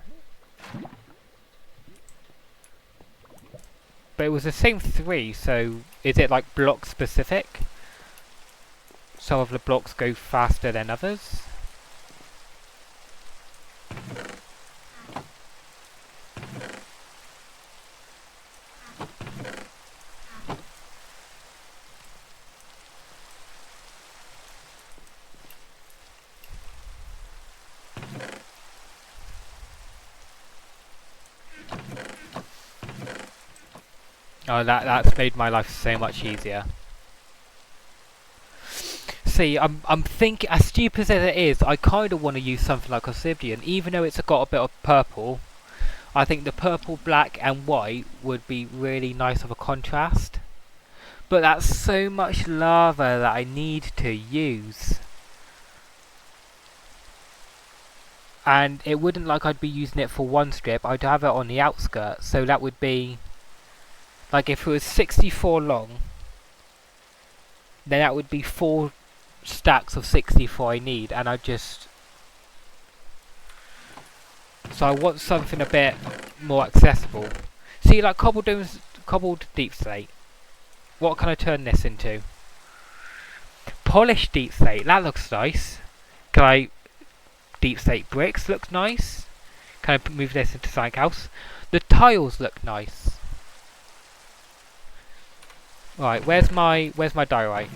But it was the same 3, so is it like block specific? Some of the blocks go faster than others? Oh, that's made my life so much easier. See, I'm thinking, as stupid as it is, I kind of want to use something like obsidian, even though it's got a bit of purple. I think the purple, black, and white would be really nice of a contrast. But that's so much lava that I need to use. And it wouldn't like I'd be using it for one strip, I'd have it on the outskirts, so that would be... Like if it was 64 long, then that would be 4 stacks of 64 I need, and I just... So I want something a bit more accessible. See, like cobbled deep slate. What can I turn this into? Polished deep slate, that looks nice. Can I... Deep slate bricks looks nice. Can I move this into something else? The tiles look nice. Right, where's my diorite?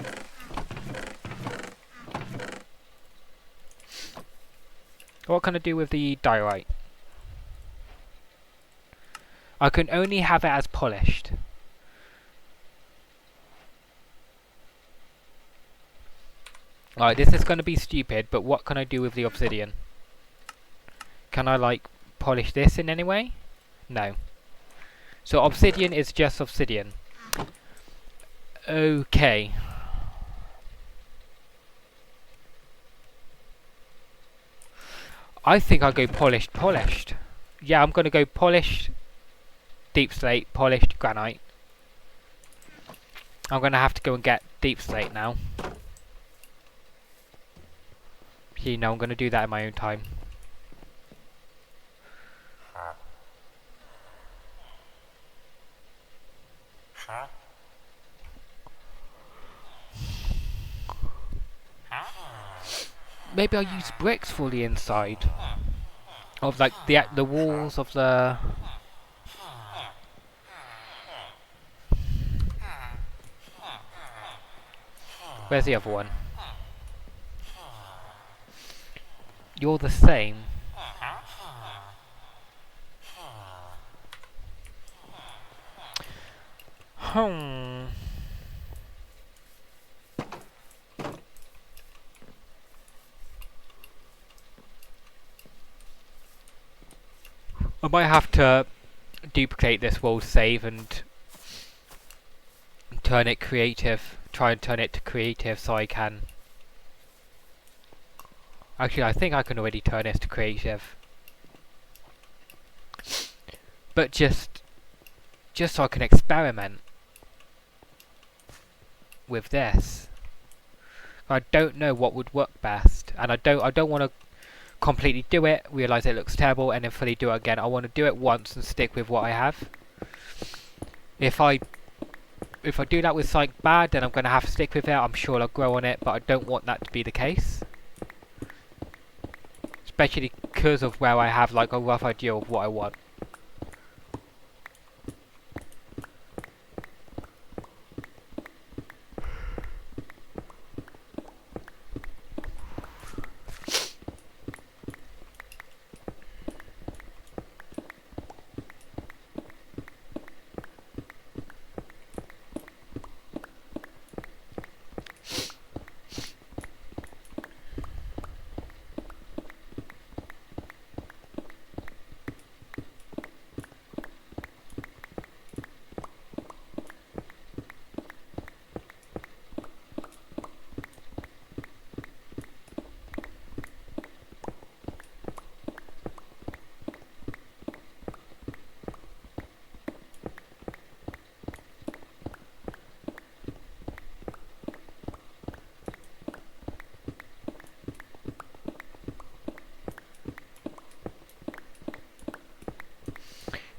What can I do with the diorite? I can only have it as polished. Right, this is going to be stupid, but what can I do with the obsidian? Can I, like, polish this in any way? No. So obsidian is just obsidian. Okay. I think I'll go polished. Yeah, I'm going to go polished deep slate, polished granite. I'm going to have to go and get deep slate now. You know, I'm going to do that in my own time. Maybe I'll use bricks for the inside of like the walls of the... Where's the other one? You're the same. I might have to duplicate this world save and turn it creative. Try and turn it to creative so I can... Actually, I think I can already turn this to creative. But just so I can experiment with this. I don't know what would work best, and I don't want to completely do it, realise it looks terrible, and then fully do it again. I want to do it once and stick with what I have. If I do that with something bad, then I'm going to have to stick with it. I'm sure I'll grow on it, but I don't want that to be the case. Especially because of where I have like a rough idea of what I want.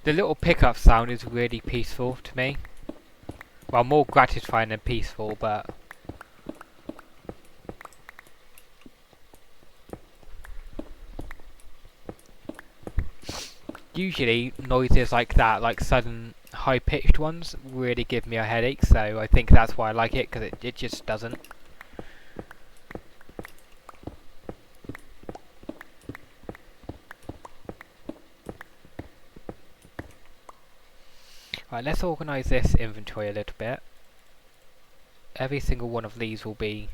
The little pickup sound is really peaceful to me. Well, more gratifying than peaceful, but usually noises like that, like sudden high-pitched ones, really give me a headache, so I think that's why I like it, because it just doesn't. Right, let's organise this inventory a little bit. Every single one of these will be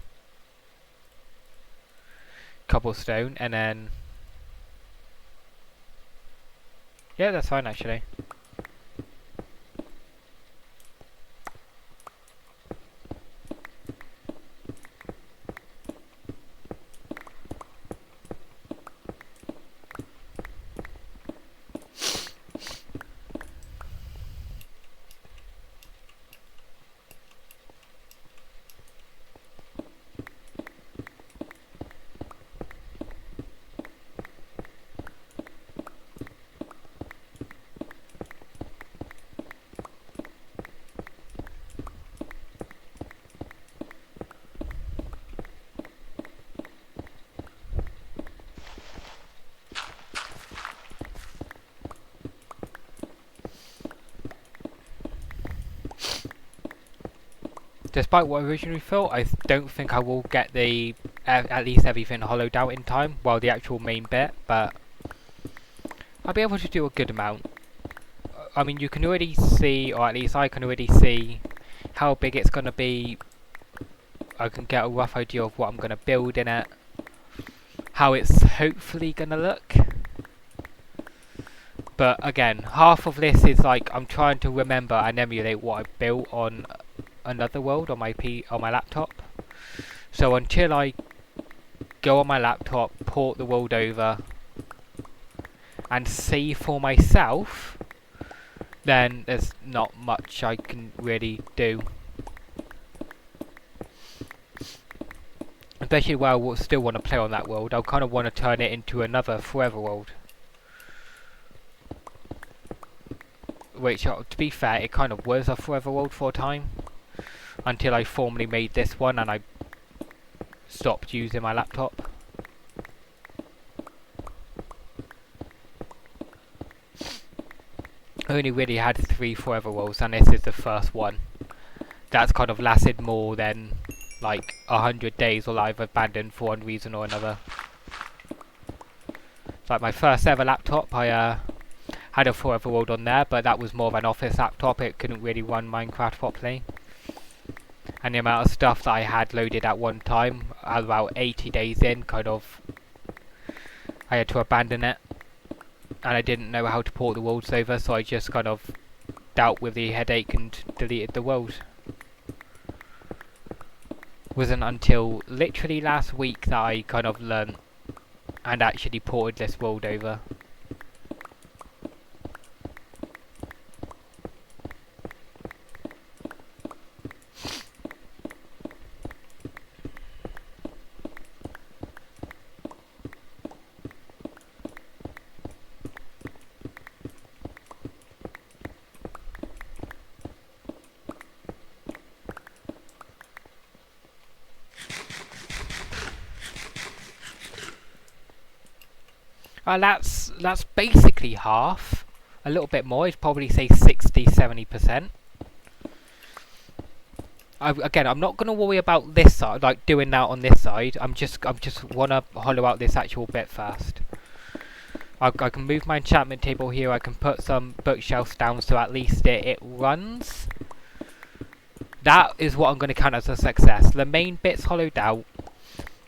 cobblestone, and then... yeah, that's fine actually. Despite what I originally thought, I don't think I will get the at least everything hollowed out in time, well, the actual main bit, but I'll be able to do a good amount. I mean, you can already see, or at least I can already see, how big it's going to be. I can get a rough idea of what I'm going to build in it, how it's hopefully going to look. But again, half of this is like I'm trying to remember and emulate what I built on another world on my laptop. So until I go on my laptop, port the world over, and see for myself, then there's not much I can really do. Especially where I will still want to play on that world. I'll kind of want to turn it into another forever world. Which, to be fair, it kind of was a forever world for a time. Until I formally made this one and I stopped using my laptop. I only really had 3 forever worlds, and this is the first one. That's kind of lasted more than like 100 days, or I've abandoned for one reason or another. Like my first ever laptop, I had a forever world on there, but that was more of an office laptop. It couldn't really run Minecraft properly. And the amount of stuff that I had loaded at one time, about 80 days in, kind of, I had to abandon it. And I didn't know how to port the worlds over, so I just kind of dealt with the headache and deleted the world. Wasn't until literally last week that I kind of learnt and actually ported this world over. That's basically half. A little bit more. I'd probably say 60-70%. Again, I'm not going to worry about this side, like doing that on this side. I'm just want to hollow out this actual bit first. I can move my enchantment table here. I can put some bookshelves down so at least it runs. That is what I'm going to count as a success. The main bit's hollowed out.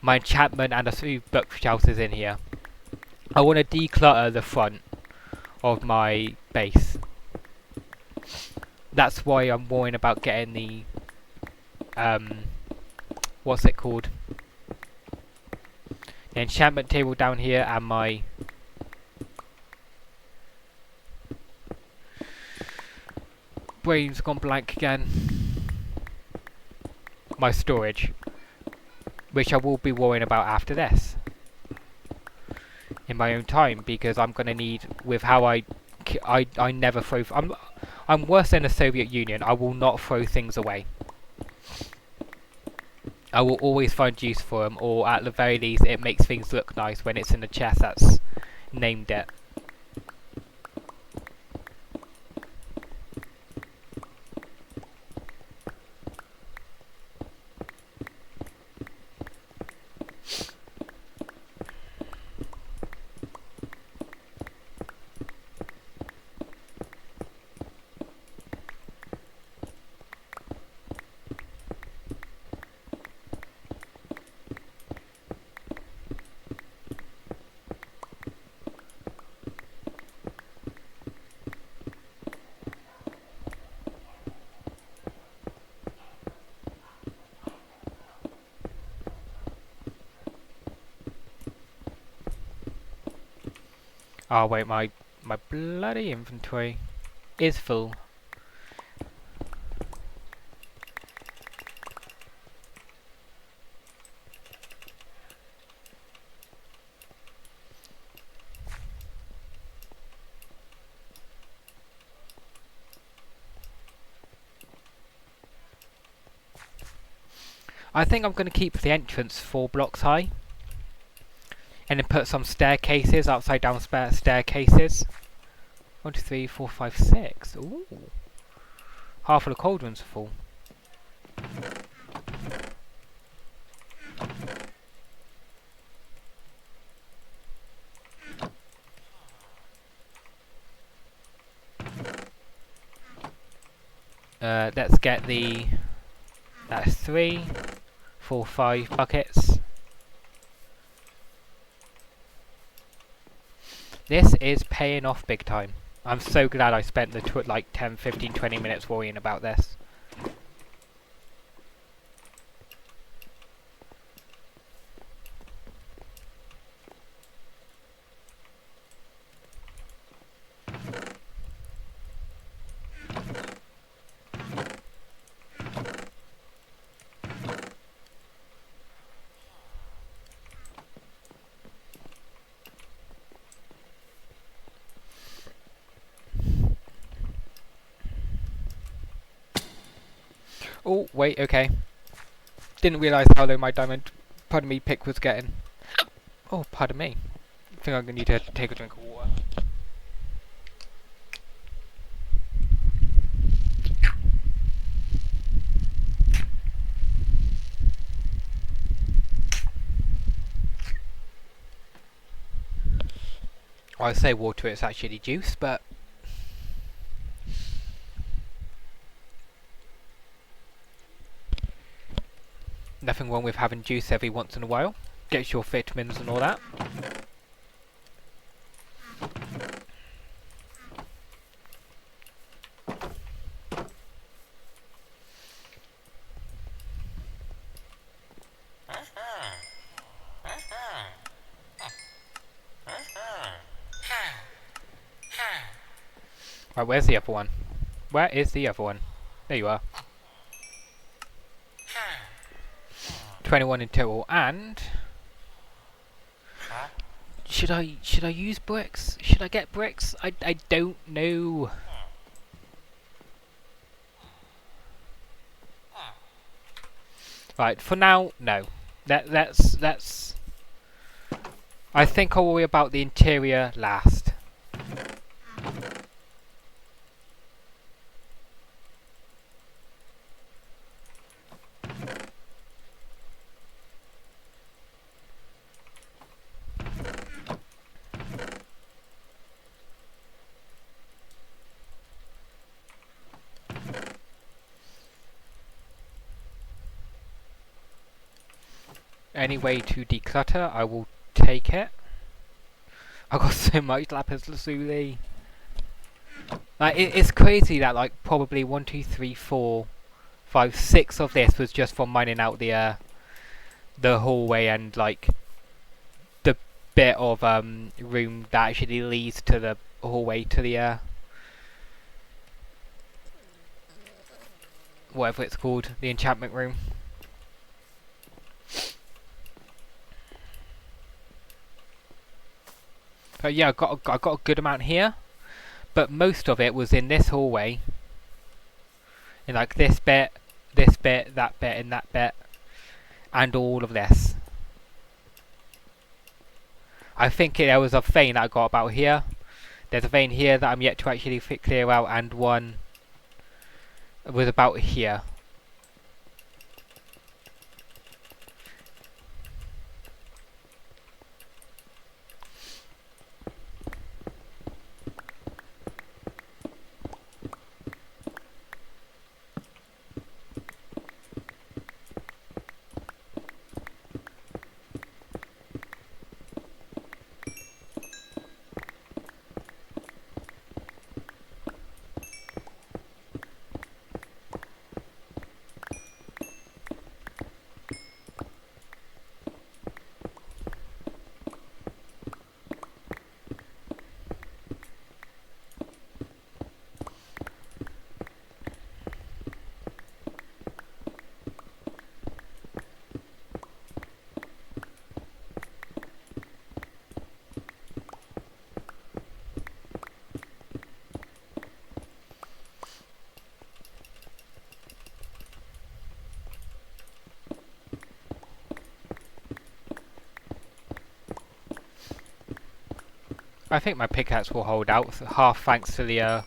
My enchantment and a few bookshelves is in here. I want to declutter the front of my base. That's why I'm worrying about getting the what's it called? The enchantment table down here, and my brain's gone blank again. My storage, which I will be worrying about after this. In my own time, because I'm going to need, with how I I never throw. I'm worse than the Soviet Union. I will not throw things away. I will always find use for them, or at the very least, it makes things look nice when it's in the chest that's named it. Oh wait, my bloody inventory is full. I think I'm going to keep the entrance 4 blocks high. And then put some staircases, upside down staircases. 1, 2, 3, 4, 5, 6. Ooh. Half of the cauldrons are full. Let's get that's 3, 4, 5 buckets. This is paying off big time. I'm so glad I spent the like 10, 15, 20 minutes worrying about this. Oh, wait, okay. Didn't realise how low my diamond, pardon me, pick was getting. Oh, pardon me. I think I'm going to need to take a drink of water. I say water, it's actually juice, but nothing wrong with having juice every once in a while. Gets your vitamins and all that. Right, where's the other one? Where is the other one? There you are. 21 in total, and should I use bricks? Should I get bricks? I don't know. Right, for now, no. Let's. I think I'll worry about the interior last. Any way to declutter, I will take it. I've got so much lapis lazuli. Like, it's crazy that like probably 1, 2, 3, 4, 5, 6 of this was just from mining out the hallway and like the bit of room that actually leads to the hallway to the whatever it's called, the enchantment room. But yeah, I got a good amount here. but most of it was in this hallway, in like this bit, that bit, and that bit, and all of this. I think there was a vein that I got about here. There's a vein here that I'm yet to actually clear out, and one was about here. I think my pickaxe will hold out, half thanks to the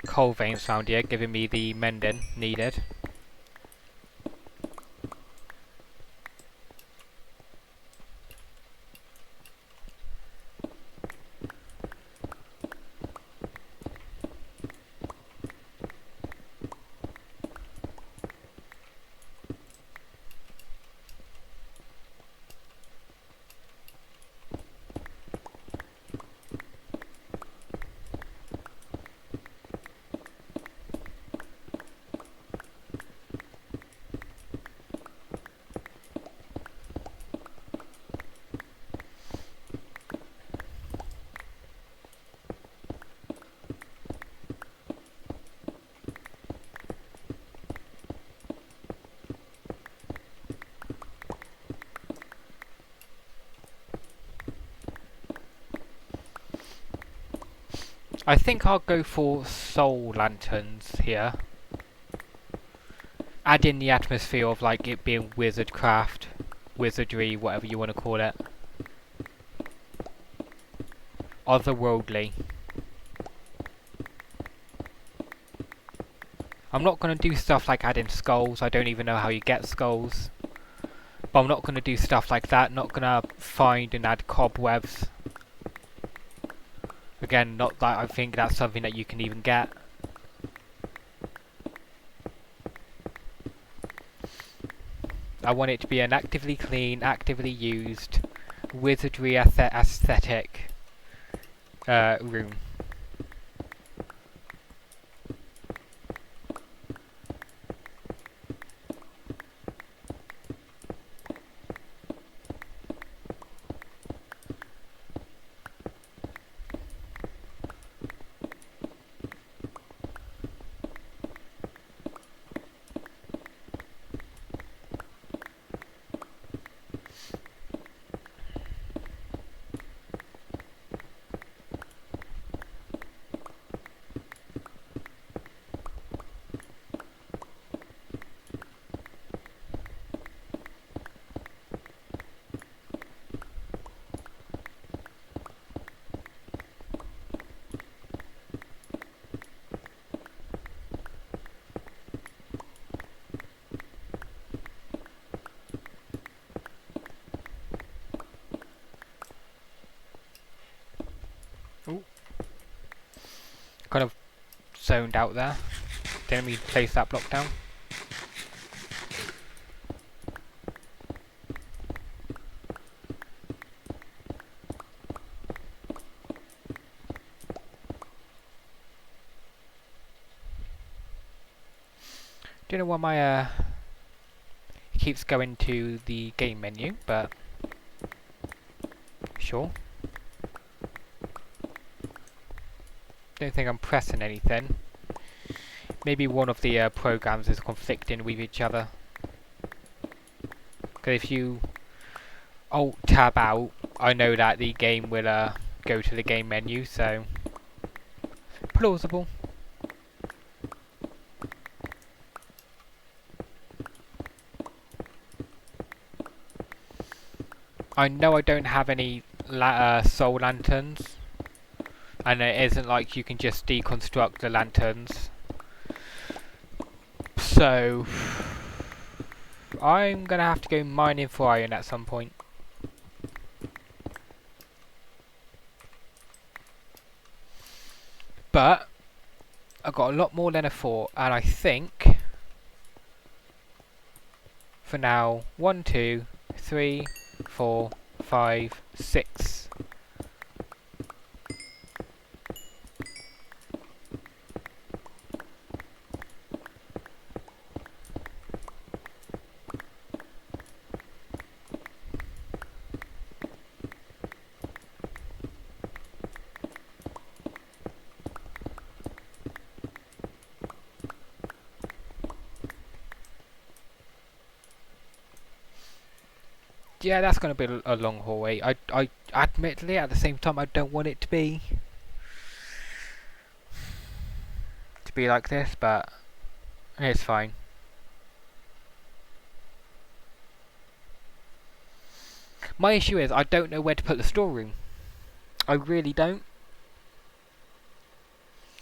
coal veins found here, giving me the mending needed. I think I'll go for soul lanterns here. Add in the atmosphere of like it being wizardcraft, wizardry, whatever you want to call it. Otherworldly. I'm not going to do stuff like adding skulls. I don't even know how you get skulls. But I'm not going to do stuff like that. Not going to find and add cobwebs. Again, not that I think that's something that you can even get. I want it to be an actively clean, actively used, wizardry aesthetic room. Ooh. Kind of zoned out there. Didn't we place that block down? Don't know why my it keeps going to the game menu, but sure. Don't think I'm pressing anything. Maybe one of the programs is conflicting with each other. Because if you Alt tab out, I know that the game will go to the game menu, so plausible. I know I don't have any soul lanterns, and it isn't like you can just deconstruct the lanterns. So I'm gonna have to go mining for iron at some point. But I've got a lot more than I thought, and I think for now 1, 2, 3, 4, 5, 6. Yeah, that's going to be a long hallway. I admittedly, at the same time, I don't want it to be like this, but it's fine. My issue is I don't know where to put the storeroom. I really don't.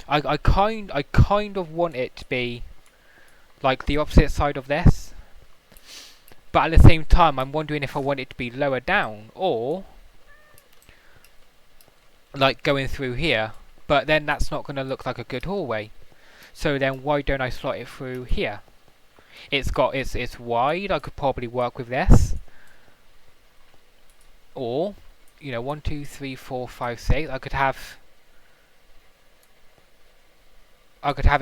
I kind of want it to be like the opposite side of this, but at the same time, I'm wondering if I want it to be lower down or like going through here. But then that's not going to look like a good hallway. So then why don't I slot it through here? It's wide. I could probably work with this. Or, you know, 1, 2, 3, 4, 5, 6. I could have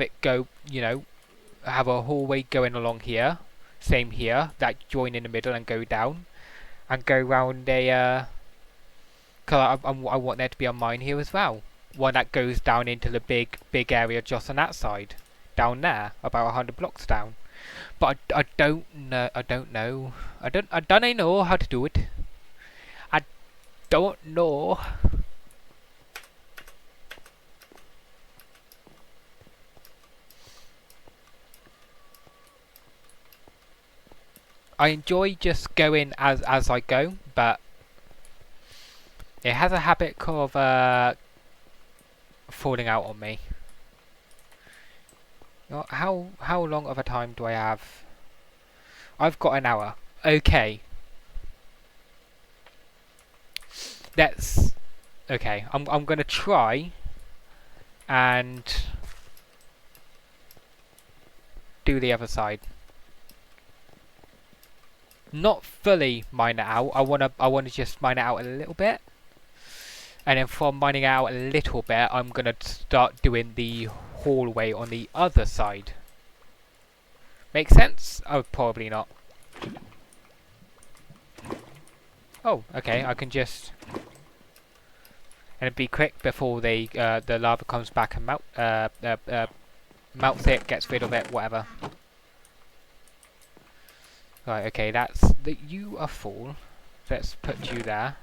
it go, you know, have a hallway going along here. Same here. That join in the middle and go down. And go round a, cause I want there to be a mine here as well. One that goes down into the big area just on that side. Down there. About 100 blocks down. But I don't know. I don't know how to do it. I don't know. I enjoy just going as I go, but it has a habit of falling out on me. How long of a time do I have? I've got an hour. Okay. Okay. I'm gonna try and do the other side. Not fully mine it out. I wanna just mine it out a little bit. And then from mining it out a little bit, I'm gonna start doing the hallway on the other side. Make sense? Oh, probably not. Oh, okay, I can just... And be quick before the lava comes back and melts it, gets rid of it, whatever. Right, okay, you are full. Let's put you there.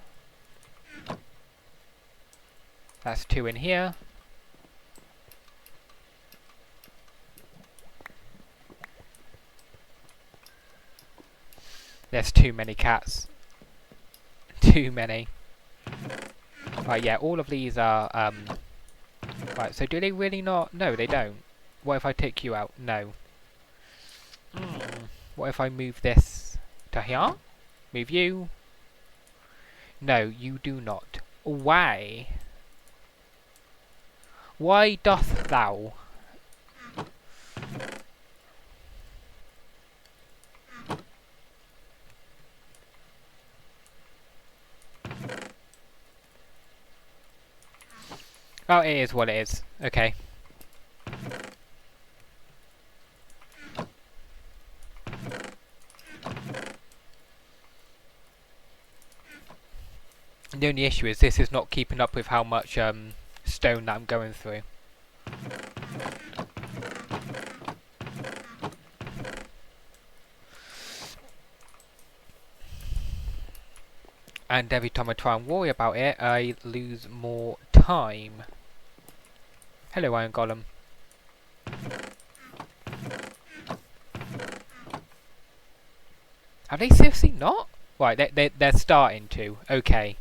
That's 2 in here. There's too many cats. Too many. Right, yeah, all of these are, Right, so do they really not? No, they don't. What if I take you out? No. What if I move this to here? Move you? No, you do not. Why? Why doth thou? Oh, it is what it is. Okay. The only issue is this is not keeping up with how much stone that I'm going through. And every time I try and worry about it, I lose more time. Hello, Iron Golem. Have they seriously not? Right, they're starting to. Okay.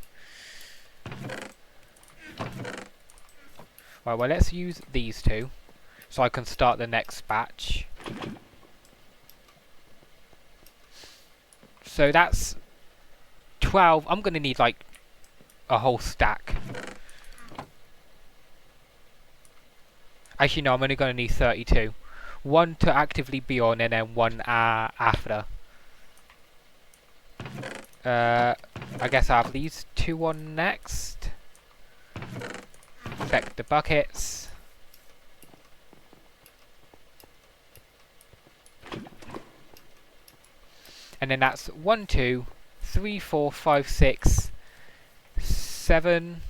Right, well, let's use these two so I can start the next batch. So that's 12. I'm going to need like a whole stack. Actually, no, I'm only going to need 32. One to actively be on and then one after. I guess I'll have these two on next. Select the buckets. And then that's 1, 2, 3, 4, 5, 6, 7,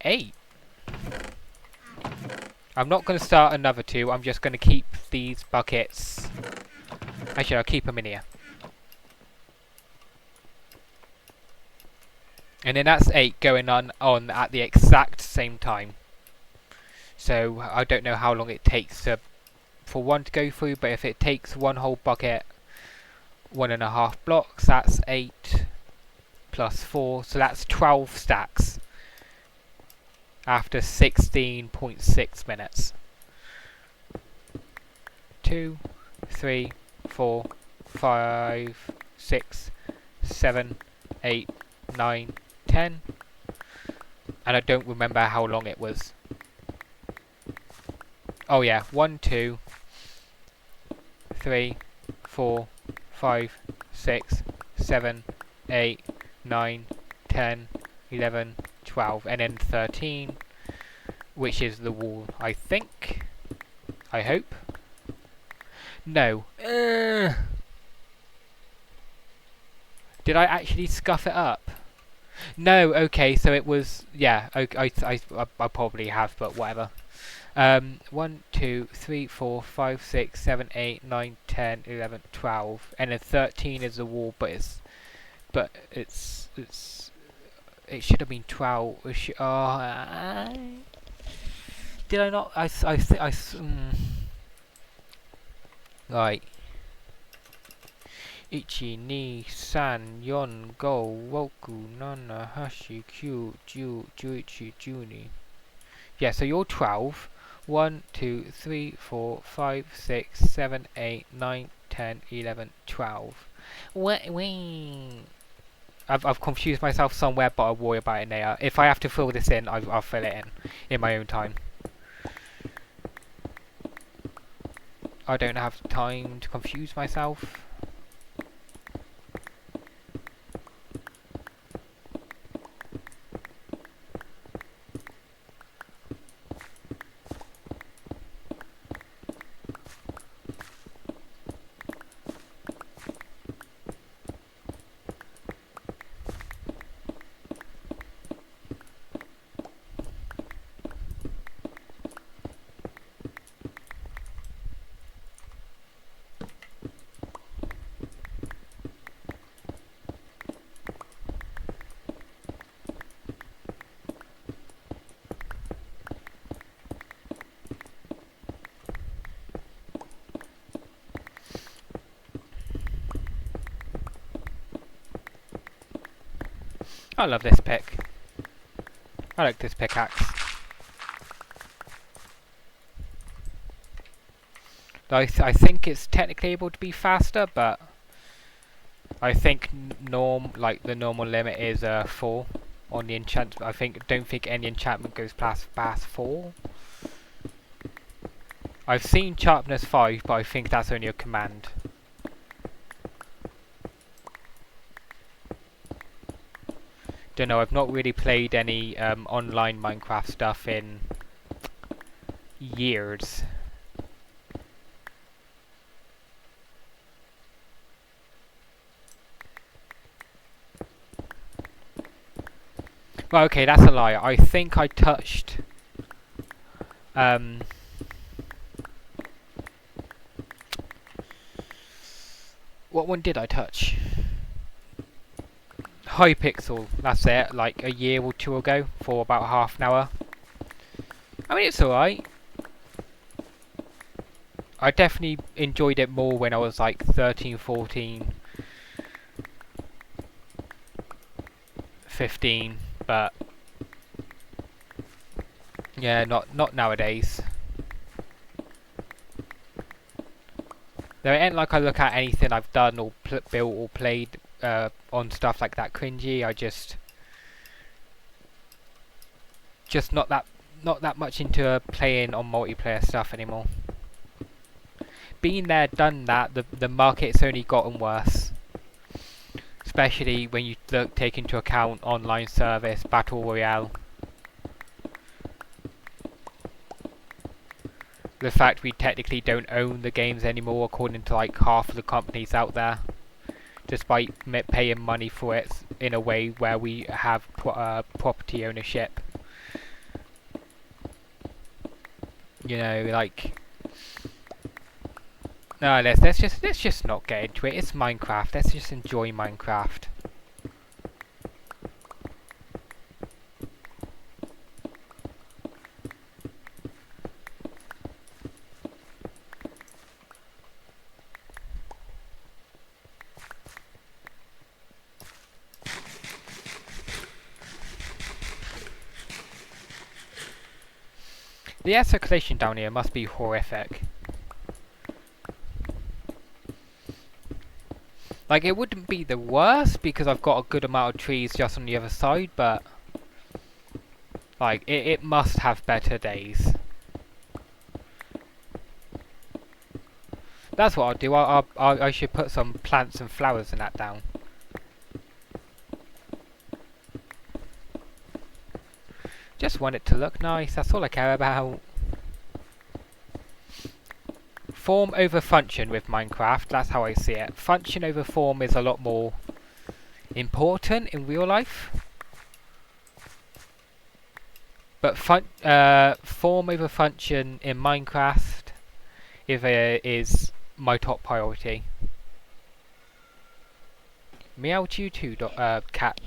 8. I'm not going to start another two, I'm just going to keep these buckets. Actually, I'll keep them in here. And then that's 8 going on at the exact same time. So I don't know how long it takes for one to go through, but if it takes one whole bucket, 1.5 blocks, that's 8 plus 4, so that's 12 stacks after 16.6 minutes. 2, 3, 4, 5, 6, 7, 8, 9, 10, and I don't remember how long it was. Oh yeah, 1, 2, 3, 4, 5, 6, 7, 8, 9, 10, 11, 12, and then 13, which is the wall, I think. I hope. No. Did I actually scuff it up? No, okay, so it was, yeah, I probably have, but whatever. 1, 2, 3, 4, 5, 6, 7, 8, 9, 10, 11, 12, and then 13 is the wall, but it should have been 12. Did I not? Right. Ichi, ni, san, yon, go, woku, nana, hashi, kyu, ju, juichi, juni. Yeah, so you're 12. 1, 2, 3, 4, 5, 6, 7, 8, 9, 10, 11, 12. I've confused myself somewhere, but I'll worry about it later. If I have to fill this in, I'll fill it in my own time. I don't have time to confuse myself. I love this pick. I like this pickaxe. I think it's technically able to be faster, but I think the normal limit is 4 on the enchantment. Don't think any enchantment goes past 4. I've seen sharpness 5, but I think that's only a command. Don't know, I've not really played any online Minecraft stuff in years. Well, okay, that's a lie. I think I touched what one did I touch? Hypixel, that's it, like a year or two ago for about half an hour. I mean, it's alright. I definitely enjoyed it more when I was like 13, 14, 15, but yeah, not nowadays. There ain't like I look at anything I've done or built or played on stuff like that cringy. I just not that much into playing on multiplayer stuff anymore. Been there, done that. The market's only gotten worse, especially when you take into account online service, battle royale. The fact we technically don't own the games anymore, according to like half of the companies out there, despite paying money for it in a way where we have property ownership. You know, like, no, let's just not get into it. It's Minecraft. Let's just enjoy Minecraft. The air circulation down here must be horrific. Like, it wouldn't be the worst because I've got a good amount of trees just on the other side, but like, it must have better days. That's what I'll do. I should put some plants and flowers and that down. Just want it to look nice. That's all I care about. Form over function with Minecraft. That's how I see it. Function over form is a lot more important in real life. But form over function in Minecraft is my top priority. Meow to you too, cat.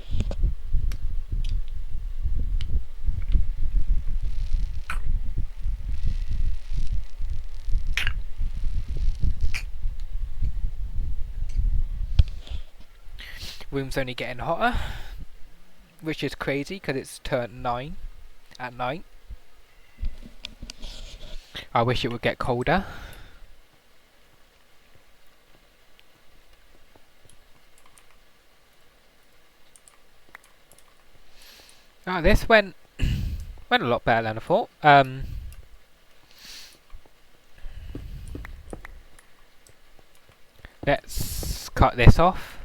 Room's only getting hotter, which is crazy because it's turned 9 at night. I wish it would get colder. Ah, this went a lot better than I thought. Let's cut this off.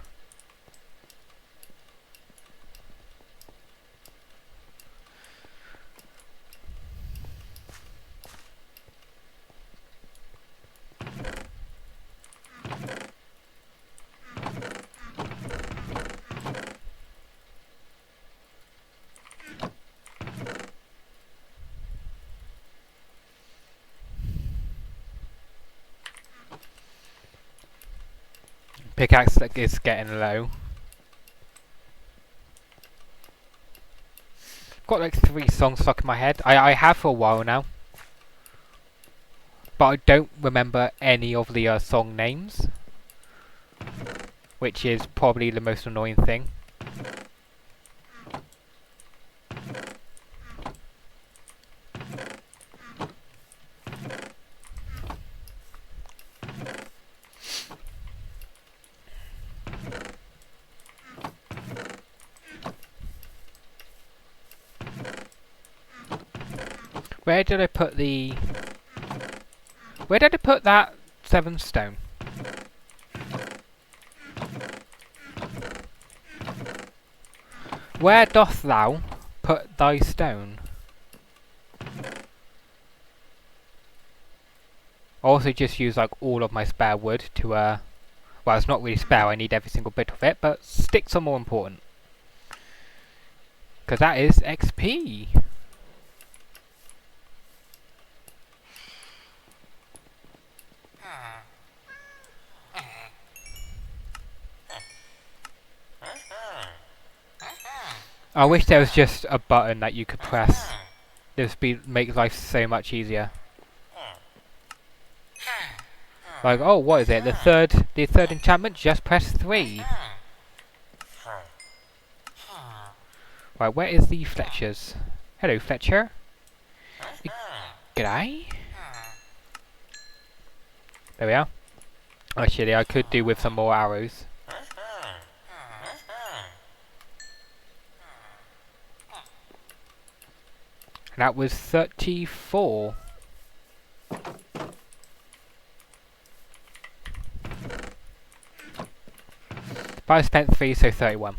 Pickaxe is getting low. Got like 3 songs stuck in my head. I have for a while now. But I don't remember any of the song names. Which is probably the most annoying thing. Where did I put that 7 stone? Where doth thou put thy stone? I also just use like all of my spare wood to well, it's not really spare, I need every single bit of it, but sticks are more important. Because that is XP. I wish there was just a button that you could press This makes life so much easier. Like, oh, what is it? The third enchantment? Just press 3. Right, where is the Fletchers? Hello, Fletcher. G'day. There we are. Actually, I could do with some more arrows. And that was 34. But I spent 3, so 31.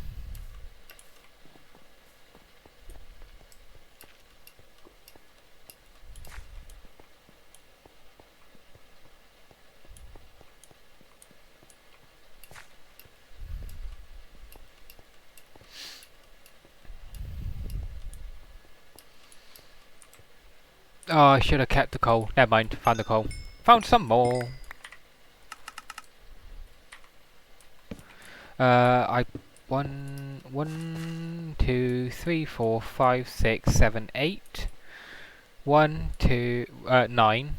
Oh, I should have kept the coal. Never mind, found the coal. Found some more. I 1, 2, 3, 4, 5, 6, 7, 8. 1, 2, 9.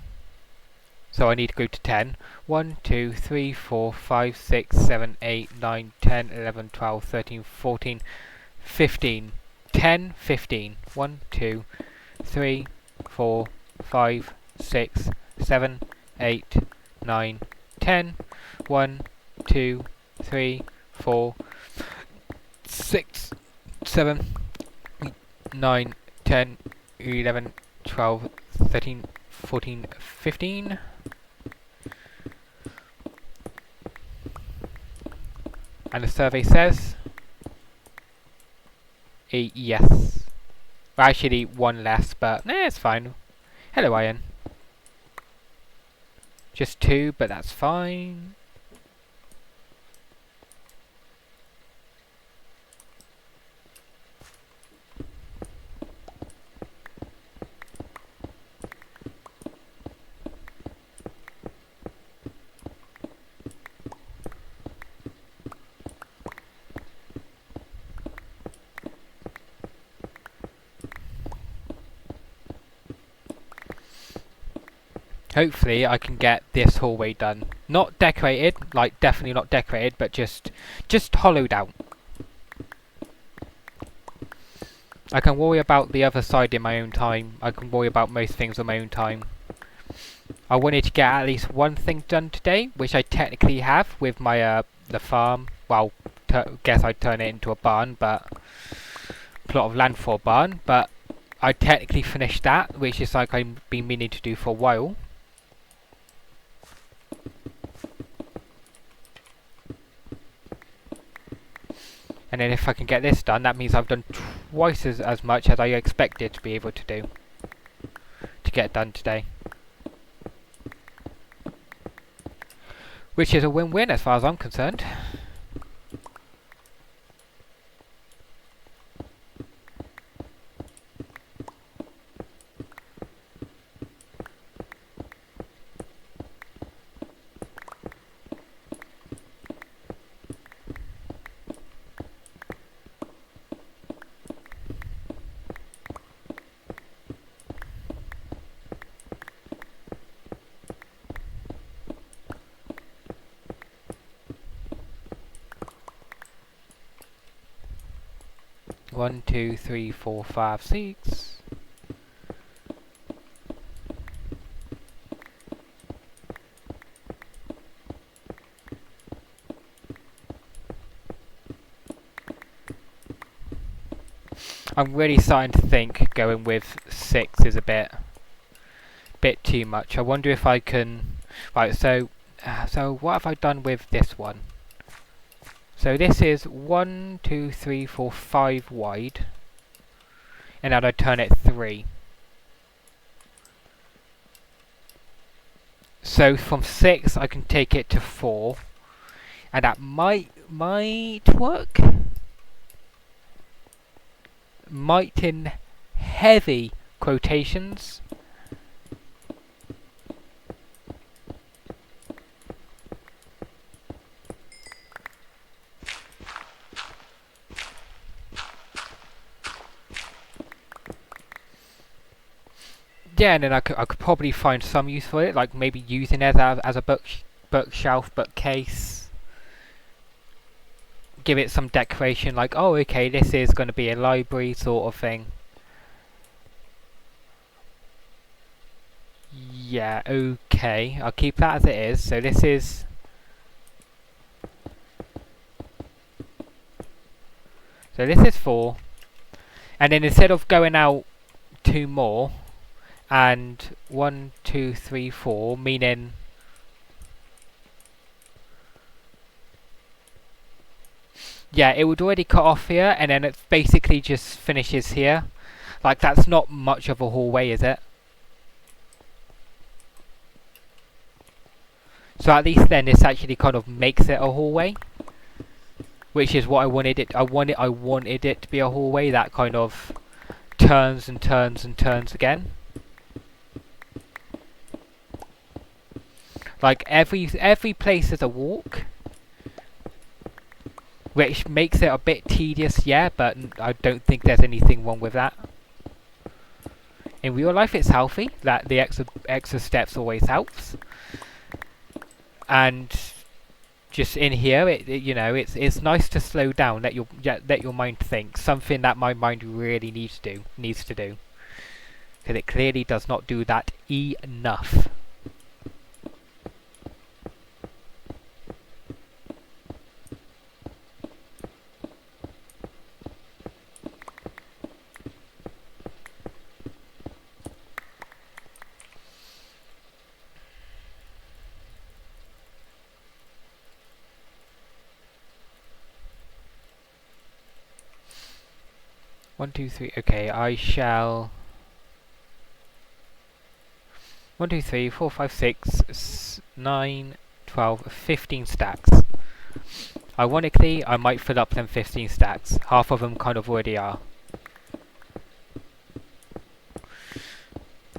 So I need to go to 10. 1, 2, 3, 4, 5, 6, 7, 8, 9, 10, 11, 12, 13, 14, 15. 10, 15. 1, 2, 3, 4, 5, 6, 7, 8, 9, 10. 1, 2, 3, 4, 6, 7, 9, 10, 11, 12, 13, 14, 15. And the survey says yes. Well, actually, one less, but it's fine. Hello, Iron. Just 2, but that's fine. Hopefully I can get this hallway done. Not decorated, like definitely not decorated, but just hollowed out. I can worry about the other side in my own time. I can worry about most things on my own time. I wanted to get at least one thing done today, which I technically have with my the farm. Well, guess I'd turn it into a barn, but plot of land for a barn. But I technically finished that, which is like I've been meaning to do for a while. And then if I can get this done, that means I've done twice as much as I expected to be able to do. To get done today. Which is a win-win as far as I'm concerned. One, 2, 3, 4, 5, 6. I'm really starting to think going with 6 is a bit too much. I wonder if I can. Right, so what have I done with this one? So this is 1, 2, 3, 4, 5 wide, and now I turn it 3. So from 6 I can take it to 4, and that might work. Might in heavy quotations. Yeah, and then I could probably find some use for it, like maybe using it as a bookshelf, bookcase. Give it some decoration, like, oh, okay, this is going to be a library sort of thing. Yeah, okay, I'll keep that as it is. So this is... So this is 4. And then instead of going out 2 more, and 1, 2, 3, 4, meaning... Yeah, it would already cut off here, and then it basically just finishes here. Like, that's not much of a hallway, is it? So at least then this actually kind of makes it a hallway, which is what I wanted it. I wanted it to be a hallway that kind of turns and turns and turns again. Like every place is a walk, which makes it a bit tedious, yeah, but I don't think there's anything wrong with that. In real life, it's healthy that the extra steps always helps, and just in here, you know, it's nice to slow down, let your mind think. Something that my mind really needs to do, because it clearly does not do that enough. One, two, three. Okay, I shall. 1, 2, 3, 4, 5, 6, 9, 12, 15 stacks. Ironically, I might fill up them 15 stacks. Half of them kind of already are.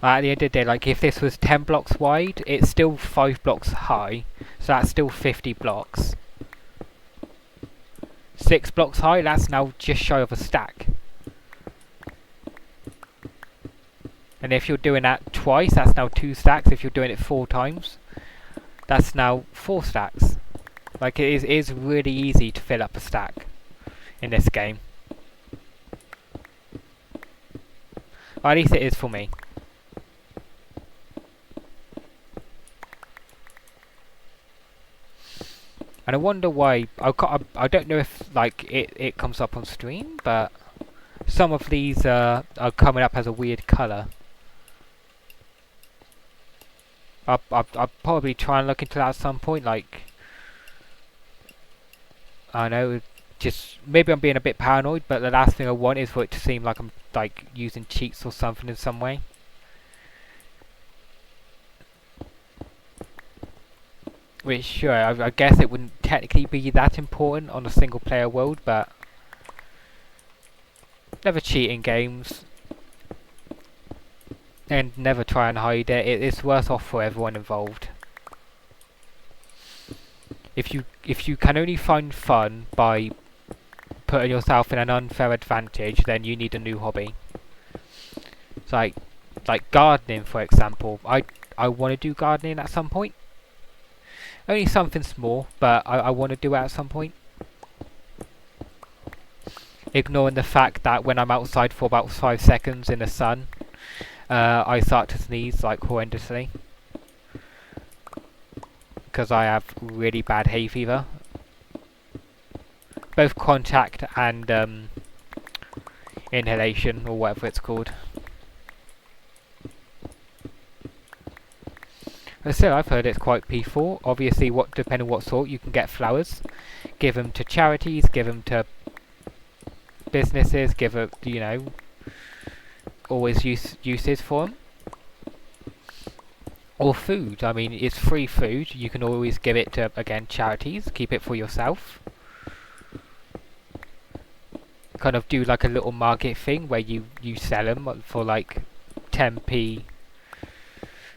At the end of the day, like if this was 10 blocks wide, it's still 5 blocks high, so that's still 50 blocks. 6 blocks high, that's now just shy of a stack. And if you're doing that twice, that's now 2 stacks. If you're doing it 4 times, that's now 4 stacks. Like it is really easy to fill up a stack in this game. Or at least it is for me. And I wonder why, I don't know if like it comes up on stream, but some of these are coming up as a weird colour. I'll probably try and look into that at some point, like, I know, just, maybe I'm being a bit paranoid, but the last thing I want is for it to seem like I'm, like, using cheats or something in some way. Which, sure, I guess it wouldn't technically be that important on a single player world, but never cheat in games. And never try and hide it. It's worse off for everyone involved. If you can only find fun by putting yourself in an unfair advantage, then you need a new hobby. It's like gardening, for example. I want to do gardening at some point. Only something small, but I want to do it at some point. Ignoring the fact that when I'm outside for about 5 seconds in the sun, I start to sneeze like horrendously because I have really bad hay fever, both contact and inhalation or whatever it's called. But still, I've heard it's quite peaceful. Obviously, depending on what sort, you can get flowers, give them to charities, give them to businesses, give it, you know, always uses for them. Or food. I mean, it's free food. You can always give it to, again, charities. Keep it for yourself. Kind of do like a little market thing where you sell them for like 10p.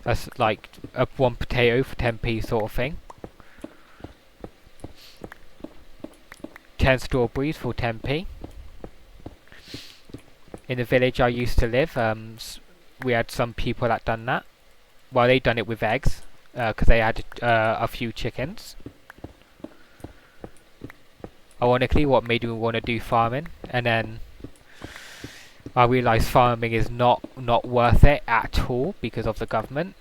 That's like one potato for 10p sort of thing. 10 strawberries for 10p. In the village I used to live, we had some people that done that. Well, they done it with eggs, because they had a few chickens. Ironically, what made me want to do farming, and then I realised farming is not worth it at all because of the government.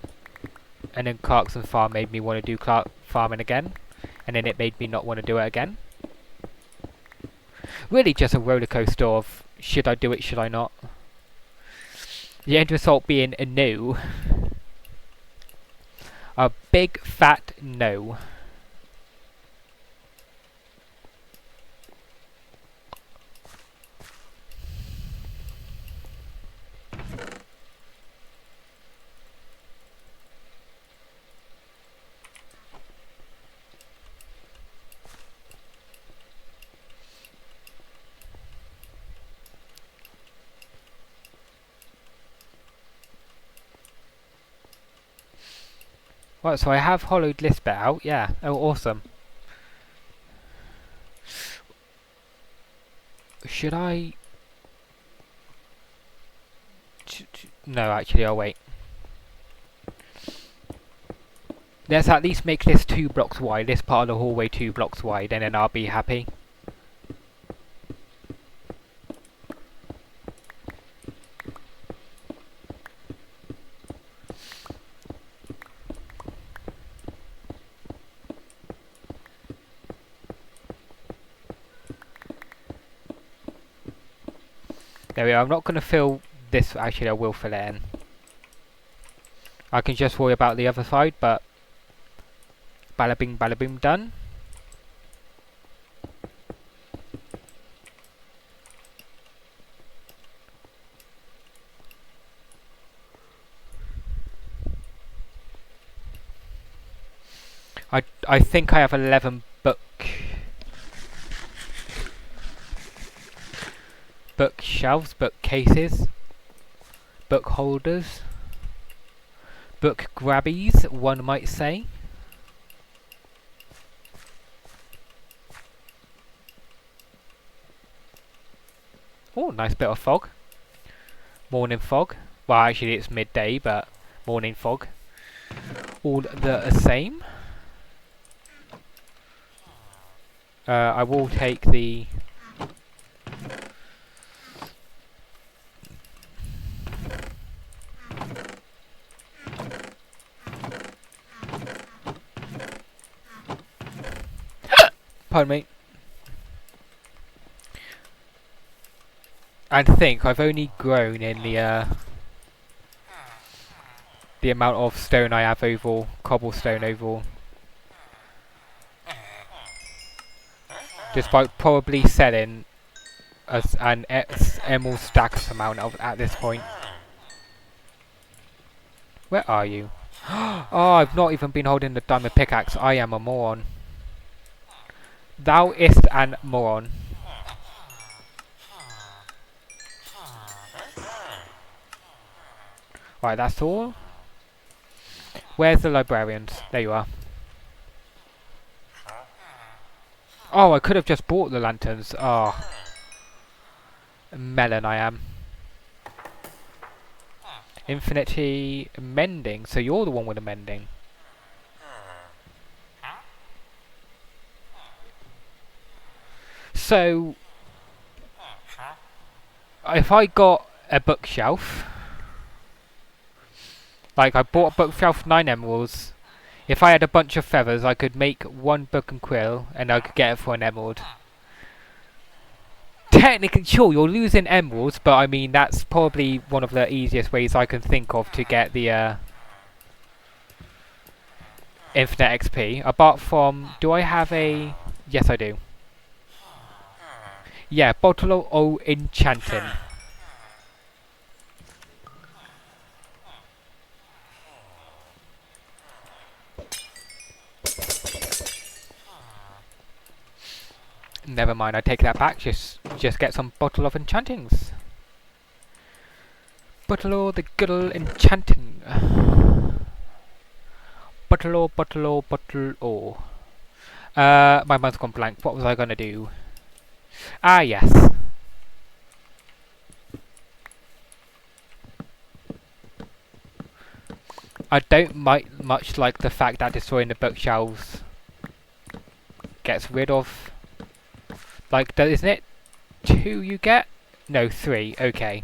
And then Clarkson Farm made me want to do farming again, and then it made me not want to do it again. Really just a roller coaster of should I do it, should I not? The end result being a no. A big fat no. Right, so I have hollowed this bit out, yeah. Oh, awesome. Should I... No, actually, I'll wait. Let's at least make this 2 blocks wide, this part of the hallway 2 blocks wide, and then I'll be happy. There we are. I'm not going to fill this. Actually, I will fill it in. I can just worry about the other side, but bada bing, bada boom, done. I think I have 11 bookshelves, bookcases, book holders, book grabbies, one might say. Oh, nice bit of fog. Morning fog. Well, actually it's midday, but morning fog. All the same. I will take the... Pardon me. And think, I've only grown in the amount of stone I have overall, cobblestone overall. Despite probably selling an emerald stack amount of at this point. Where are you? Oh, I've not even been holding the diamond pickaxe. I am a moron. Thou ist an moron. Right, that's all. Where's the librarians? There you are. Oh, I could have just bought the lanterns. Oh. Melon I am. Infinity mending. So you're the one with the mending. So, if I got a bookshelf, like I bought a bookshelf 9 emeralds, if I had a bunch of feathers I could make 1 book and quill and I could get it for an emerald. Technically, sure, you're losing emeralds, but I mean that's probably one of the easiest ways I can think of to get the infinite XP. Apart from, do I have a... Yes, I do. Yeah, Bottle of Enchanting. Never mind, I take that back. Just get some Bottle of Enchantings. Bottle of the good old enchanting. Bottle o. My mind's gone blank. What was I gonna do? Ah, yes. I don't much like the fact that destroying the bookshelves gets rid of... Like, isn't it 2 you get? No, 3, okay.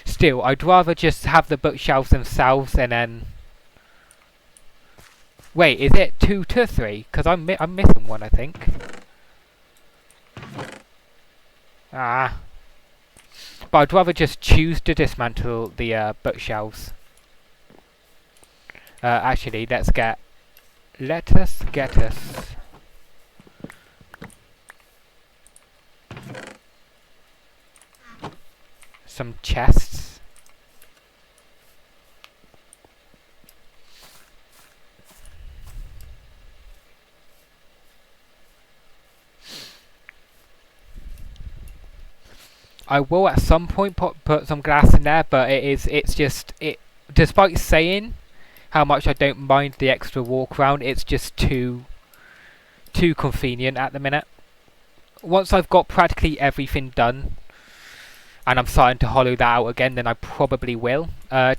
Still, I'd rather just have the bookshelves themselves and then... Wait, is it 2 to 3? Because I'm missing one, I think. Ah. But I'd rather just choose to dismantle the bookshelves. Actually, let us get us some chests. I will at some point put some glass in there, but it's just despite saying how much I don't mind the extra walk around, it's just too convenient at the minute. Once I've got practically everything done and I'm starting to hollow that out again, then I probably will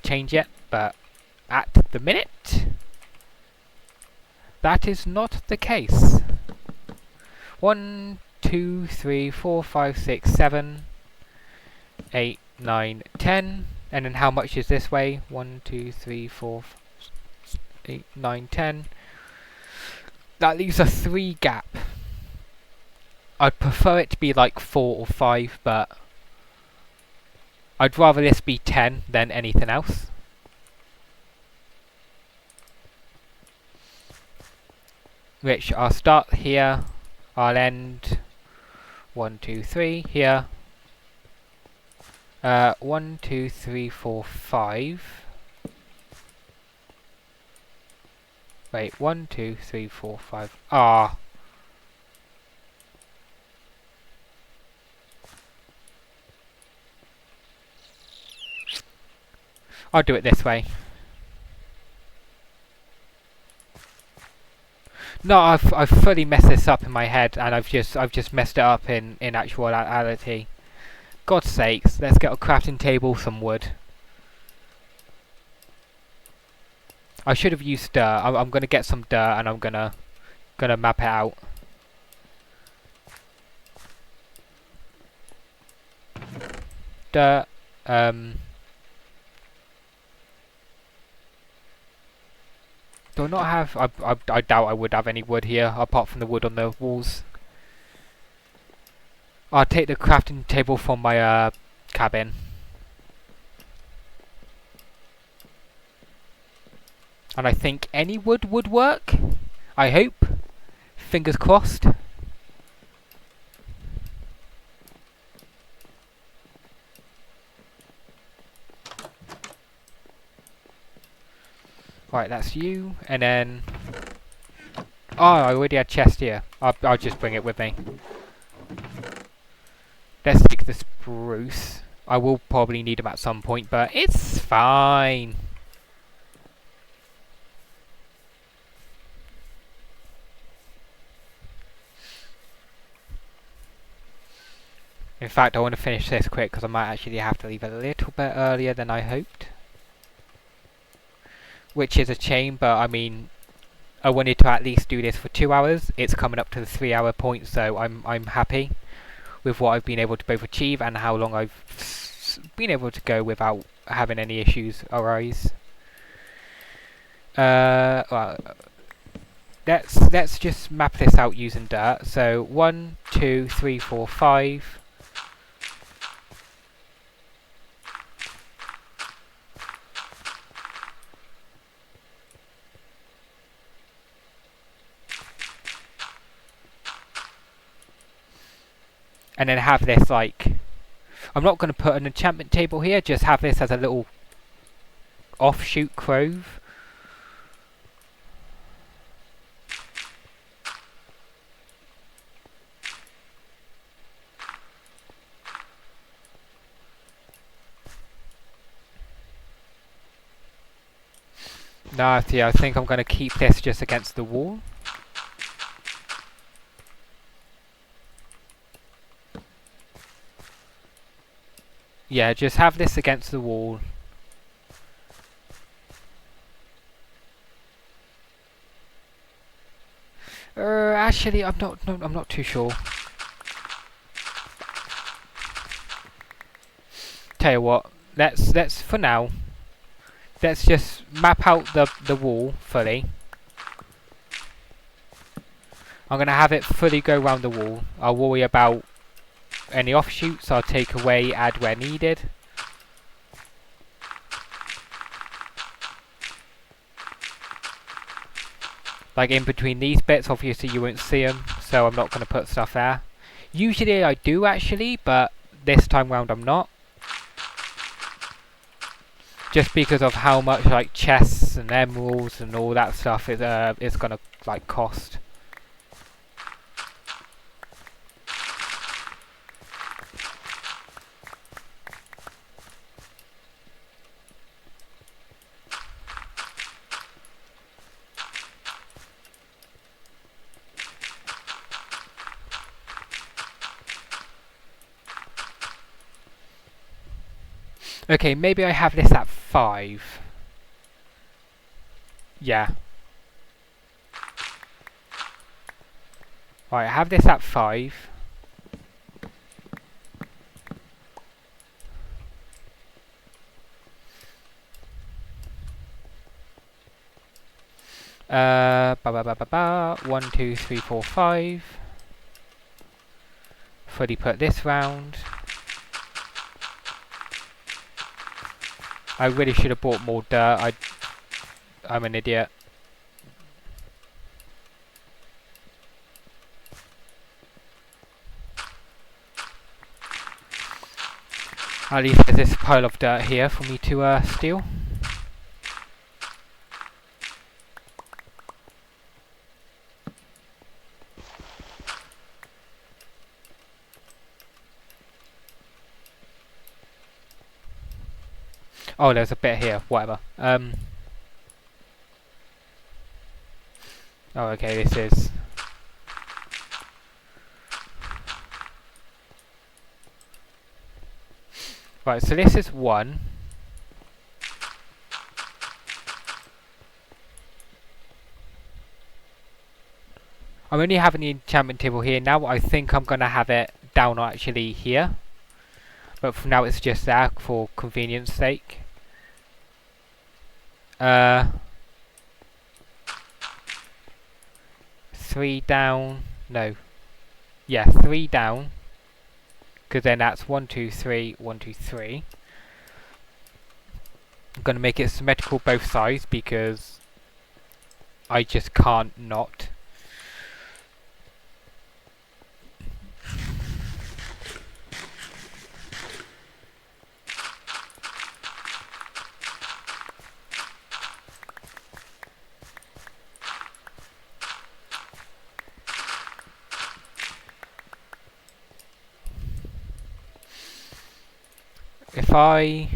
change it, but at the minute that is not the case. 1, 2, 3, 4, 5, 6, 7, 8, 9, 10. And then how much is this way? 1, 2, 3, 4, 8, 9, 10. That leaves a 3 gap. I'd prefer it to be like 4 or 5, but I'd rather this be 10 than anything else. Which I'll start here, I'll end 1, 2, 3 here. 1, 2, 3, 4, 5. Wait, 1, 2, 3, 4, 5. Ah. I'll do it this way. No, I've fully messed this up in my head, and I've just messed it up in actuality. God's sakes, let's get a crafting table, some wood. I should have used dirt. I'm gonna get some dirt, and I'm gonna map it out. Dirt. Do I not have... I doubt I would have any wood here, apart from the wood on the walls. I'll take the crafting table from my cabin. And I think any wood would work. I hope. Fingers crossed. Right, that's you. And then... Oh, I already had chest here. I'll just bring it with me. Let's take the spruce. I will probably need them at some point, but it's fine. In fact, I want to finish this quick because I might actually have to leave a little bit earlier than I hoped. Which is a shame, but I mean, I wanted to at least do this for 2 hours. It's coming up to the 3-hour point, so I'm happy with what I've been able to both achieve and how long I've been able to go without having any issues arise. Well, let's just map this out using dirt. So 1, 2, 3, 4, 5. And then have this like... I'm not going to put an enchantment table here, just have this as a little offshoot grove. No, see, I think I'm going to keep this just against the wall. Yeah, just have this against the wall. Actually, I'm not. No, I'm not too sure. Tell you what. Let's for now. Let's just map out the wall fully. I'm gonna have it fully go around the wall. I'll worry about any offshoots. I'll take away, add where needed. Like in between these bits, obviously you won't see them, so I'm not going to put stuff there. Usually I do actually, but this time round I'm not. Just because of how much like chests and emeralds and all that stuff it's going to like cost. Okay, maybe I have this at 5. Yeah. Alright, I have this at 5. Ba ba ba ba ba. 1, 2, 3, 4, 5. Fully put this round. I really should have bought more dirt. I'm an idiot. At least there's this pile of dirt here for me to steal. Oh, there's a bit here. Whatever. Oh, okay. This is. Right. So this is 1. I'm only having the enchantment table here now. I think I'm gonna have it down actually here, but for now it's just there for convenience sake. 3 down. No. Yeah, 3 down. Because then that's 1, 2, 3, 1, 2, 3. I'm gonna make it symmetrical both sides because I just can't not. If I...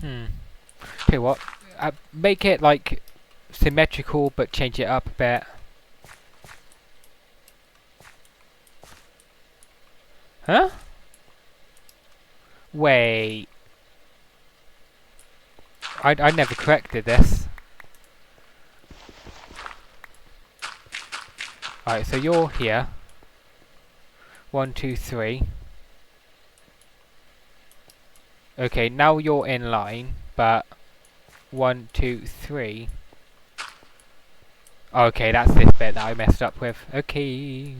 Tell you what, make it like symmetrical but change it up a bit. Huh? Wait. I never corrected this. Alright, so you're here. 1, 2, 3. Okay, now you're in line, but 1, 2, 3. Okay, that's this bit that I messed up with. Okay.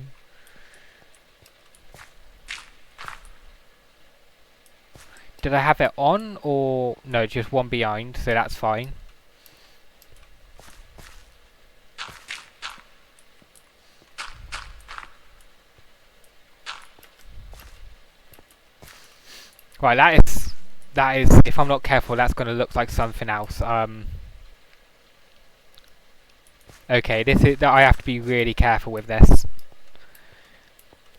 Did I have it on or no? Just one behind, so that's fine. Right, that is. If I'm not careful, that's going to look like something else. Okay, this is. I have to be really careful with this.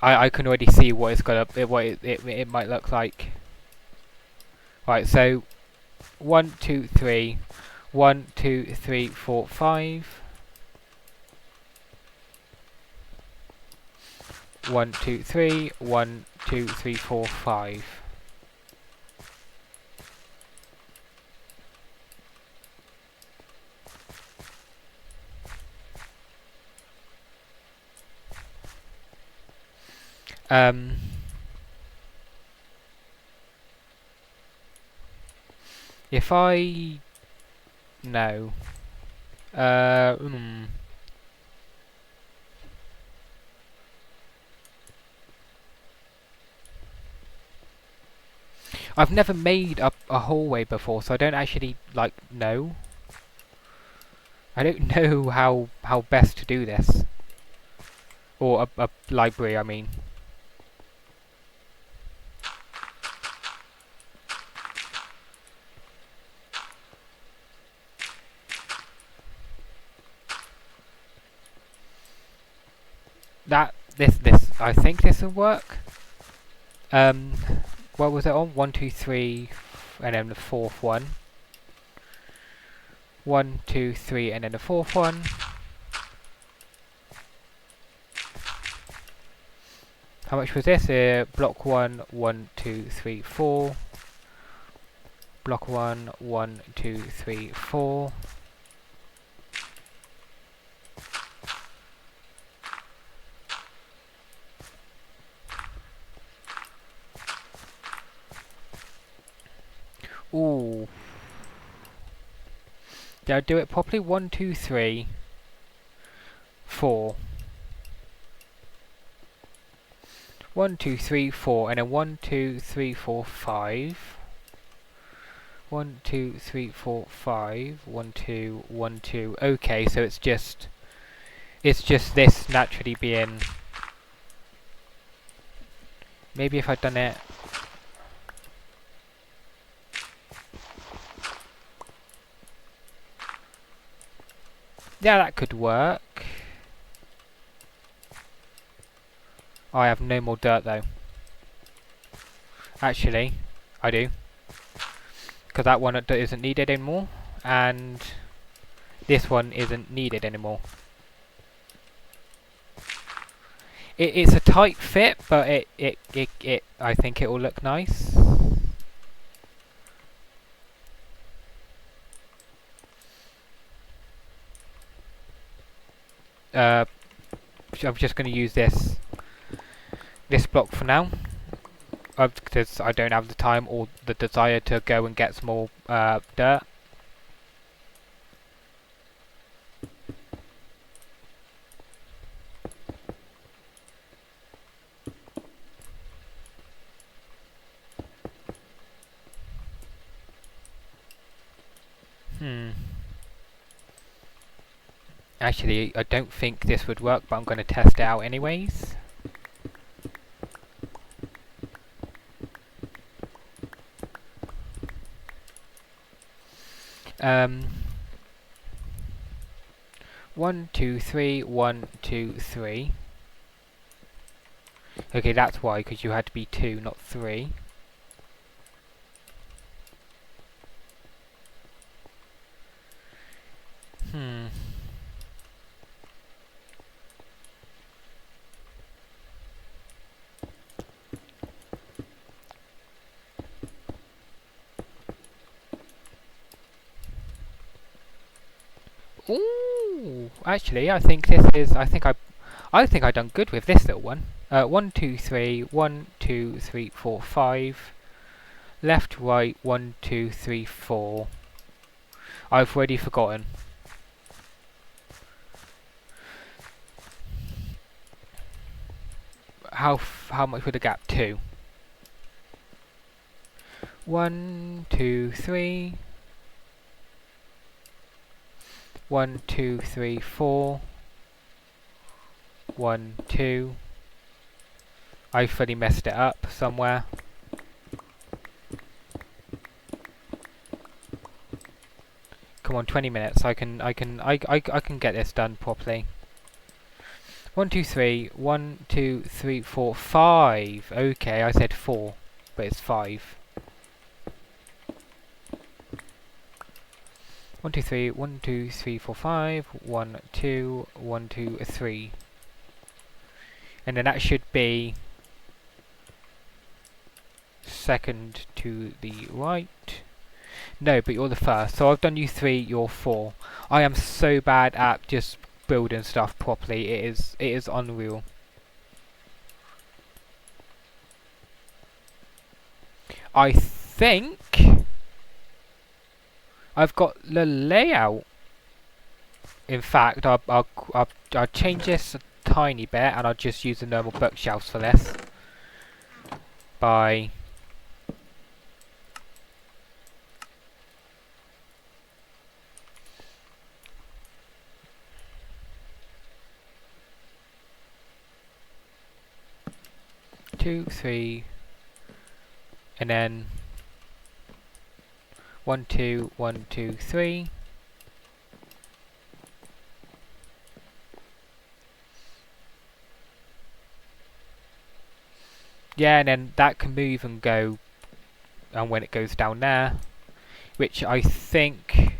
I can already see what it's gonna. What it might look like. Right, so 1, 2, 3, 1, 2, 3, 4, 5. 1, 2, 3, 1, 2, 3, 4, 5. Um, if I no, uh, hmm. I've never made a hallway before, so I don't actually like know. I don't know how best to do this, or a library. I mean, this I think this will work. Um, what was it on? 1, 2, 3, and then the fourth one. 1, 2, 3, and then the fourth one. How much was this? Block 1, 1, 2, 3, 4. Block 1, 1, 2, 3, 4. Ooh. Did I do it properly? 1, 2, 3, 4. 1, 2, 3, 4, and then 1, 2, 3, 4, 5. 1, 2, 3, 4, 5. 1, 2, 1, 2. Okay, so it's just this naturally being. Maybe if I'd done it. Yeah, that could work. Oh, I have no more dirt though. Actually, I do. Because that one isn't needed anymore. And this one isn't needed anymore. It's a tight fit, but I think it will look nice. I'm just going to use this block for now, because I don't have the time or the desire to go and get some more dirt. Actually, I don't think this would work, but I'm going to test it out anyways. Um, 1, 2, 3, 1, 2, 3. Okay, that's why, because you had to be 2, not 3. Ooh, actually, I think this is. I think I done good with this little one. 1, 2, 3, 1, 2, 3, 4, 5. Left, right, 1, 2, 3, 4. I've already forgotten. How much would the gap? 2. 1, 2, 3. 1, 2, 3, 4. 1, 2. I fully messed it up somewhere. Come on, 20 minutes. I can get this done properly. 1, 2, 3. 1, 2, 3, 4, 5. Okay, I said 4, but it's 5. 1, 2, 3. 1, 2, 3, 4, 5. 1, 2. 1, 2, 3. And then that should be second to the right. No, but you're the first. So I've done you 3, you're 4. I am so bad at just building stuff properly. It is unreal. I think I've got the layout. In fact, I'll change this a tiny bit, and I'll just use the normal bookshelves for this. By 2, 3, and then 1, 2, 1, 2, 3. Yeah, and then that can move and go, and when it goes down there, which I think,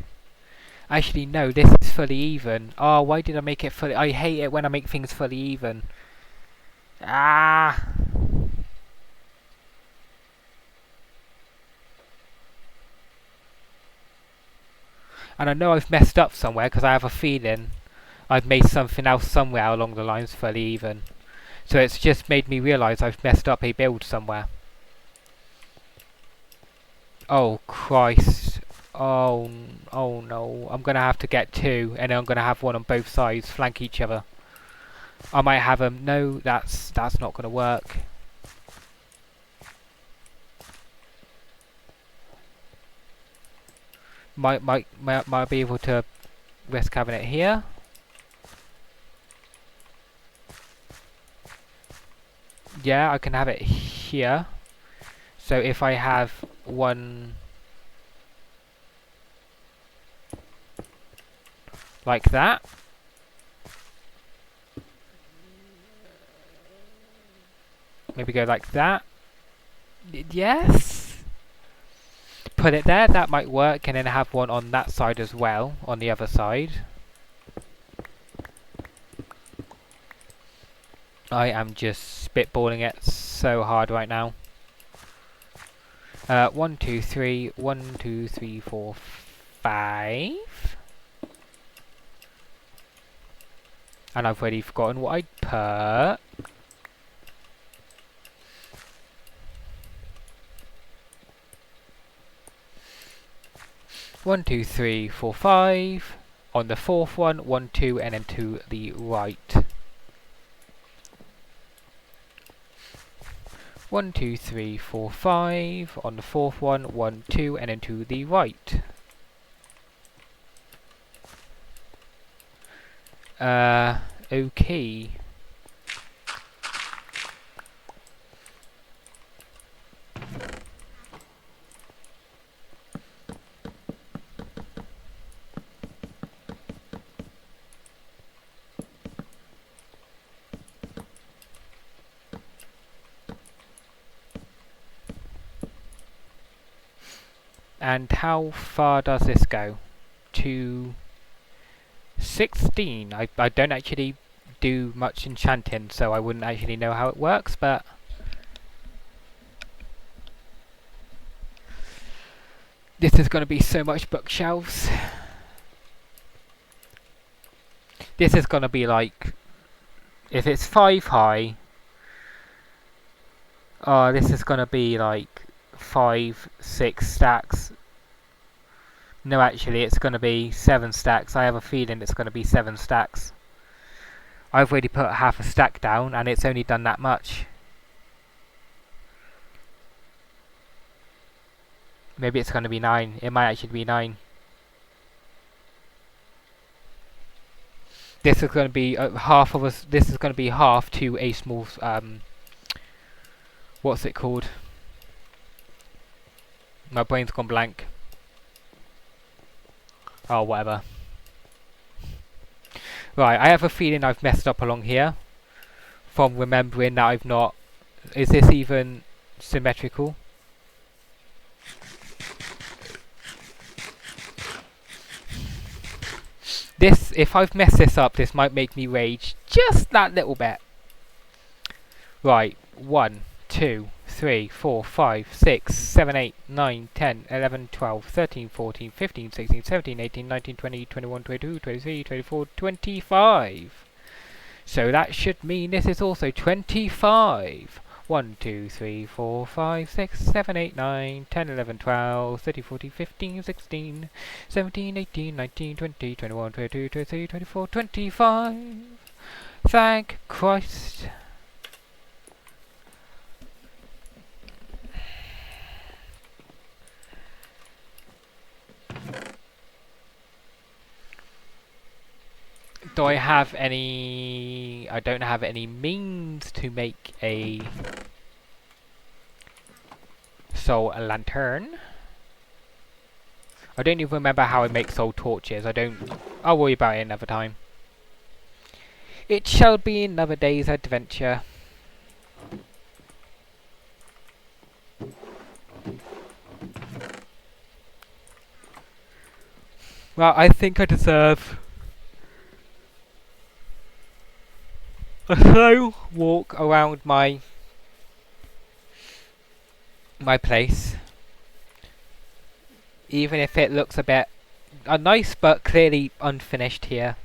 actually no, this is fully even. Oh, why did I make it fully? I hate it when I make things fully even. Ah. And I know I've messed up somewhere, because I have a feeling I've made something else somewhere along the lines fully even. So it's just made me realise I've messed up a build somewhere. Oh Christ. Oh no. I'm gonna have to get 2, and then I'm gonna have one on both sides flank each other. I might have them. No, that's not gonna work. Might be able to risk having it here. Yeah, I can have it here. So if I have one like that, maybe go like that. Yes. Put it there, that might work, and then have one on that side as well, on the other side. I am just spitballing it so hard right now. 1, 2, 3, 1, 2, 3, 4, 5. And I've already forgotten what I'd put. One, 2, 3, 4, 5. On the fourth one, 1, 2, and then to the right. 1, 2, 3, 4, 5. On the fourth one, 1, 2, and then to the right. Okay. And how far does this go? To 16. I don't actually do much enchanting, so I wouldn't actually know how it works, but this is going to be so much bookshelves. This is going to be like, if it's 5 high, this is going to be like 5, 6 stacks. No, actually, it's going to be 7 stacks. I have a feeling it's going to be 7 stacks. I've already put half a stack down, and it's only done that much. Maybe it's going to be 9. It might actually be 9. This is going to be half of us. This is going to be half to a small. What's it called? My brain's gone blank. Oh, whatever. Right, I have a feeling I've messed up along here. From remembering that I've not... Is this even symmetrical? This, if I've messed this up, this might make me rage just that little bit. Right, 1, 2, 3, 4, 5, 6, 7, 8, 9, 10, 11, 12, 13, 14, 15, 16, 17, 18, 19, 20, 21, 22, 23, 24, 25. So that should mean this is also 25. 1, 2, 3, 4, 5, 6, 7, 8, 9, 10, 11, 12, 13, 14, 15, 16, 17, 18, 19, 20, 21, 22, 23, 24, 25. Thank Christ. Do I have any... I don't have any means to make a soul lantern. I don't even remember how I make soul torches. I'll worry about it another time. It shall be another day's adventure. Well, I think I deserve a slow walk around my place, even if it looks a bit nice but clearly unfinished here.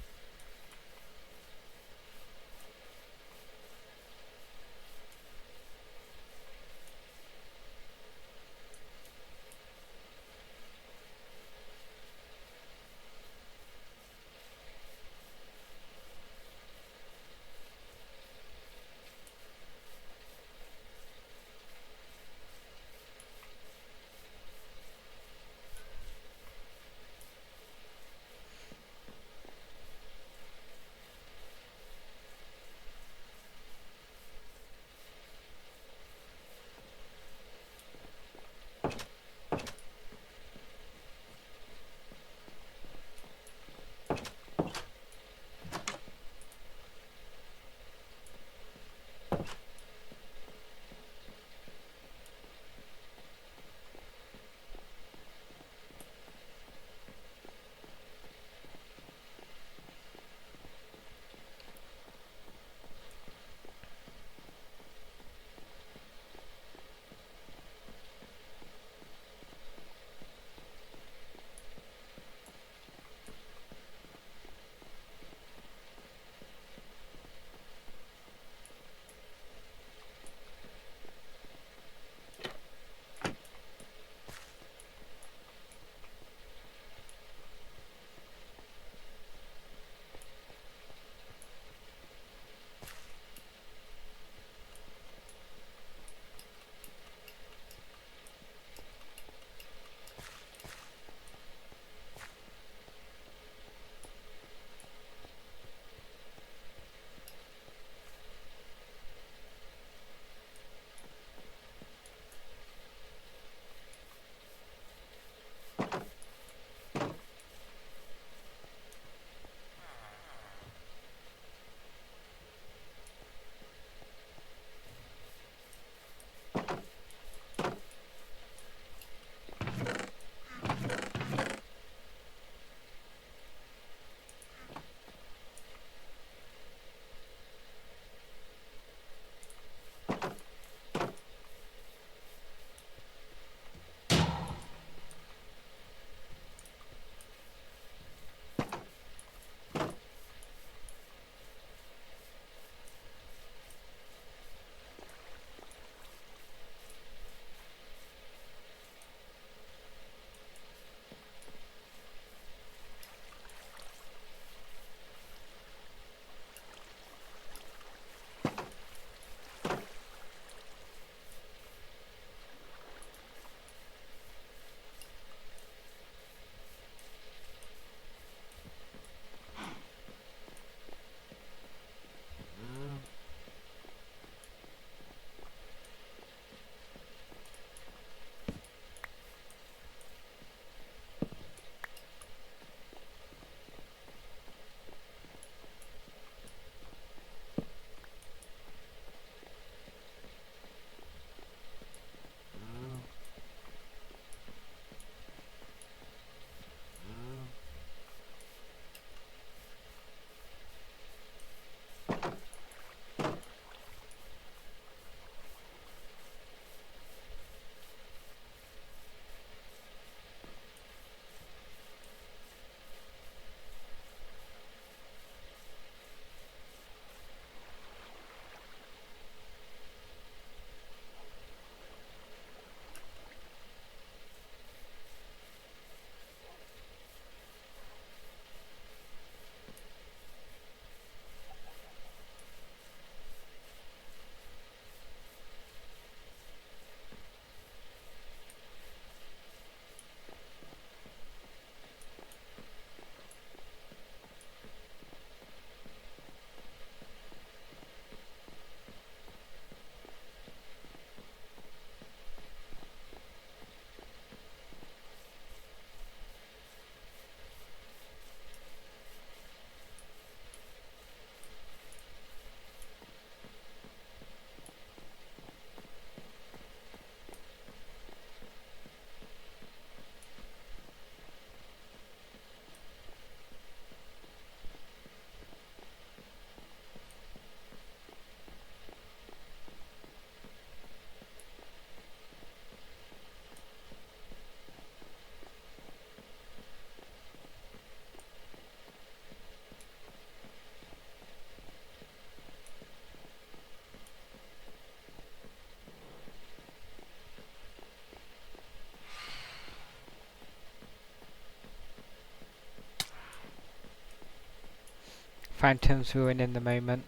Phantom's Ruin in the moment.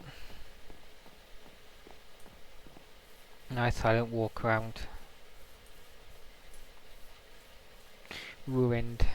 Nice silent walk around. Ruined.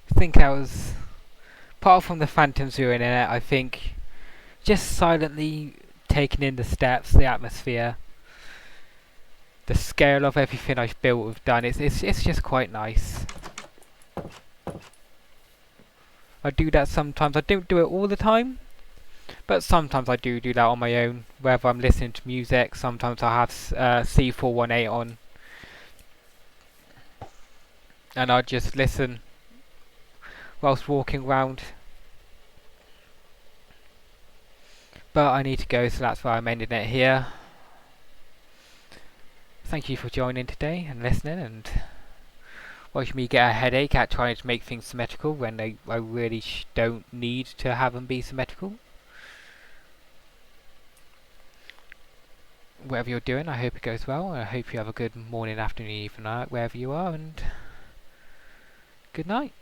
I think I was, apart from the Phantom's Ruin in it, I think just silently taking in the steps, the atmosphere, the scale of everything I've built, have done. It's just quite nice. I do that sometimes. I don't do it all the time, but sometimes I do that on my own. Whether I'm listening to music, sometimes I have C418 on, and I'd just listen whilst walking around. But I need to go, so that's why I'm ending it here. Thank you for joining today and listening and watching me get a headache at trying to make things symmetrical when I really don't need to have them be symmetrical. Whatever you're doing, I hope it goes well. I hope you have a good morning, afternoon, evening, night, wherever you are, and good night.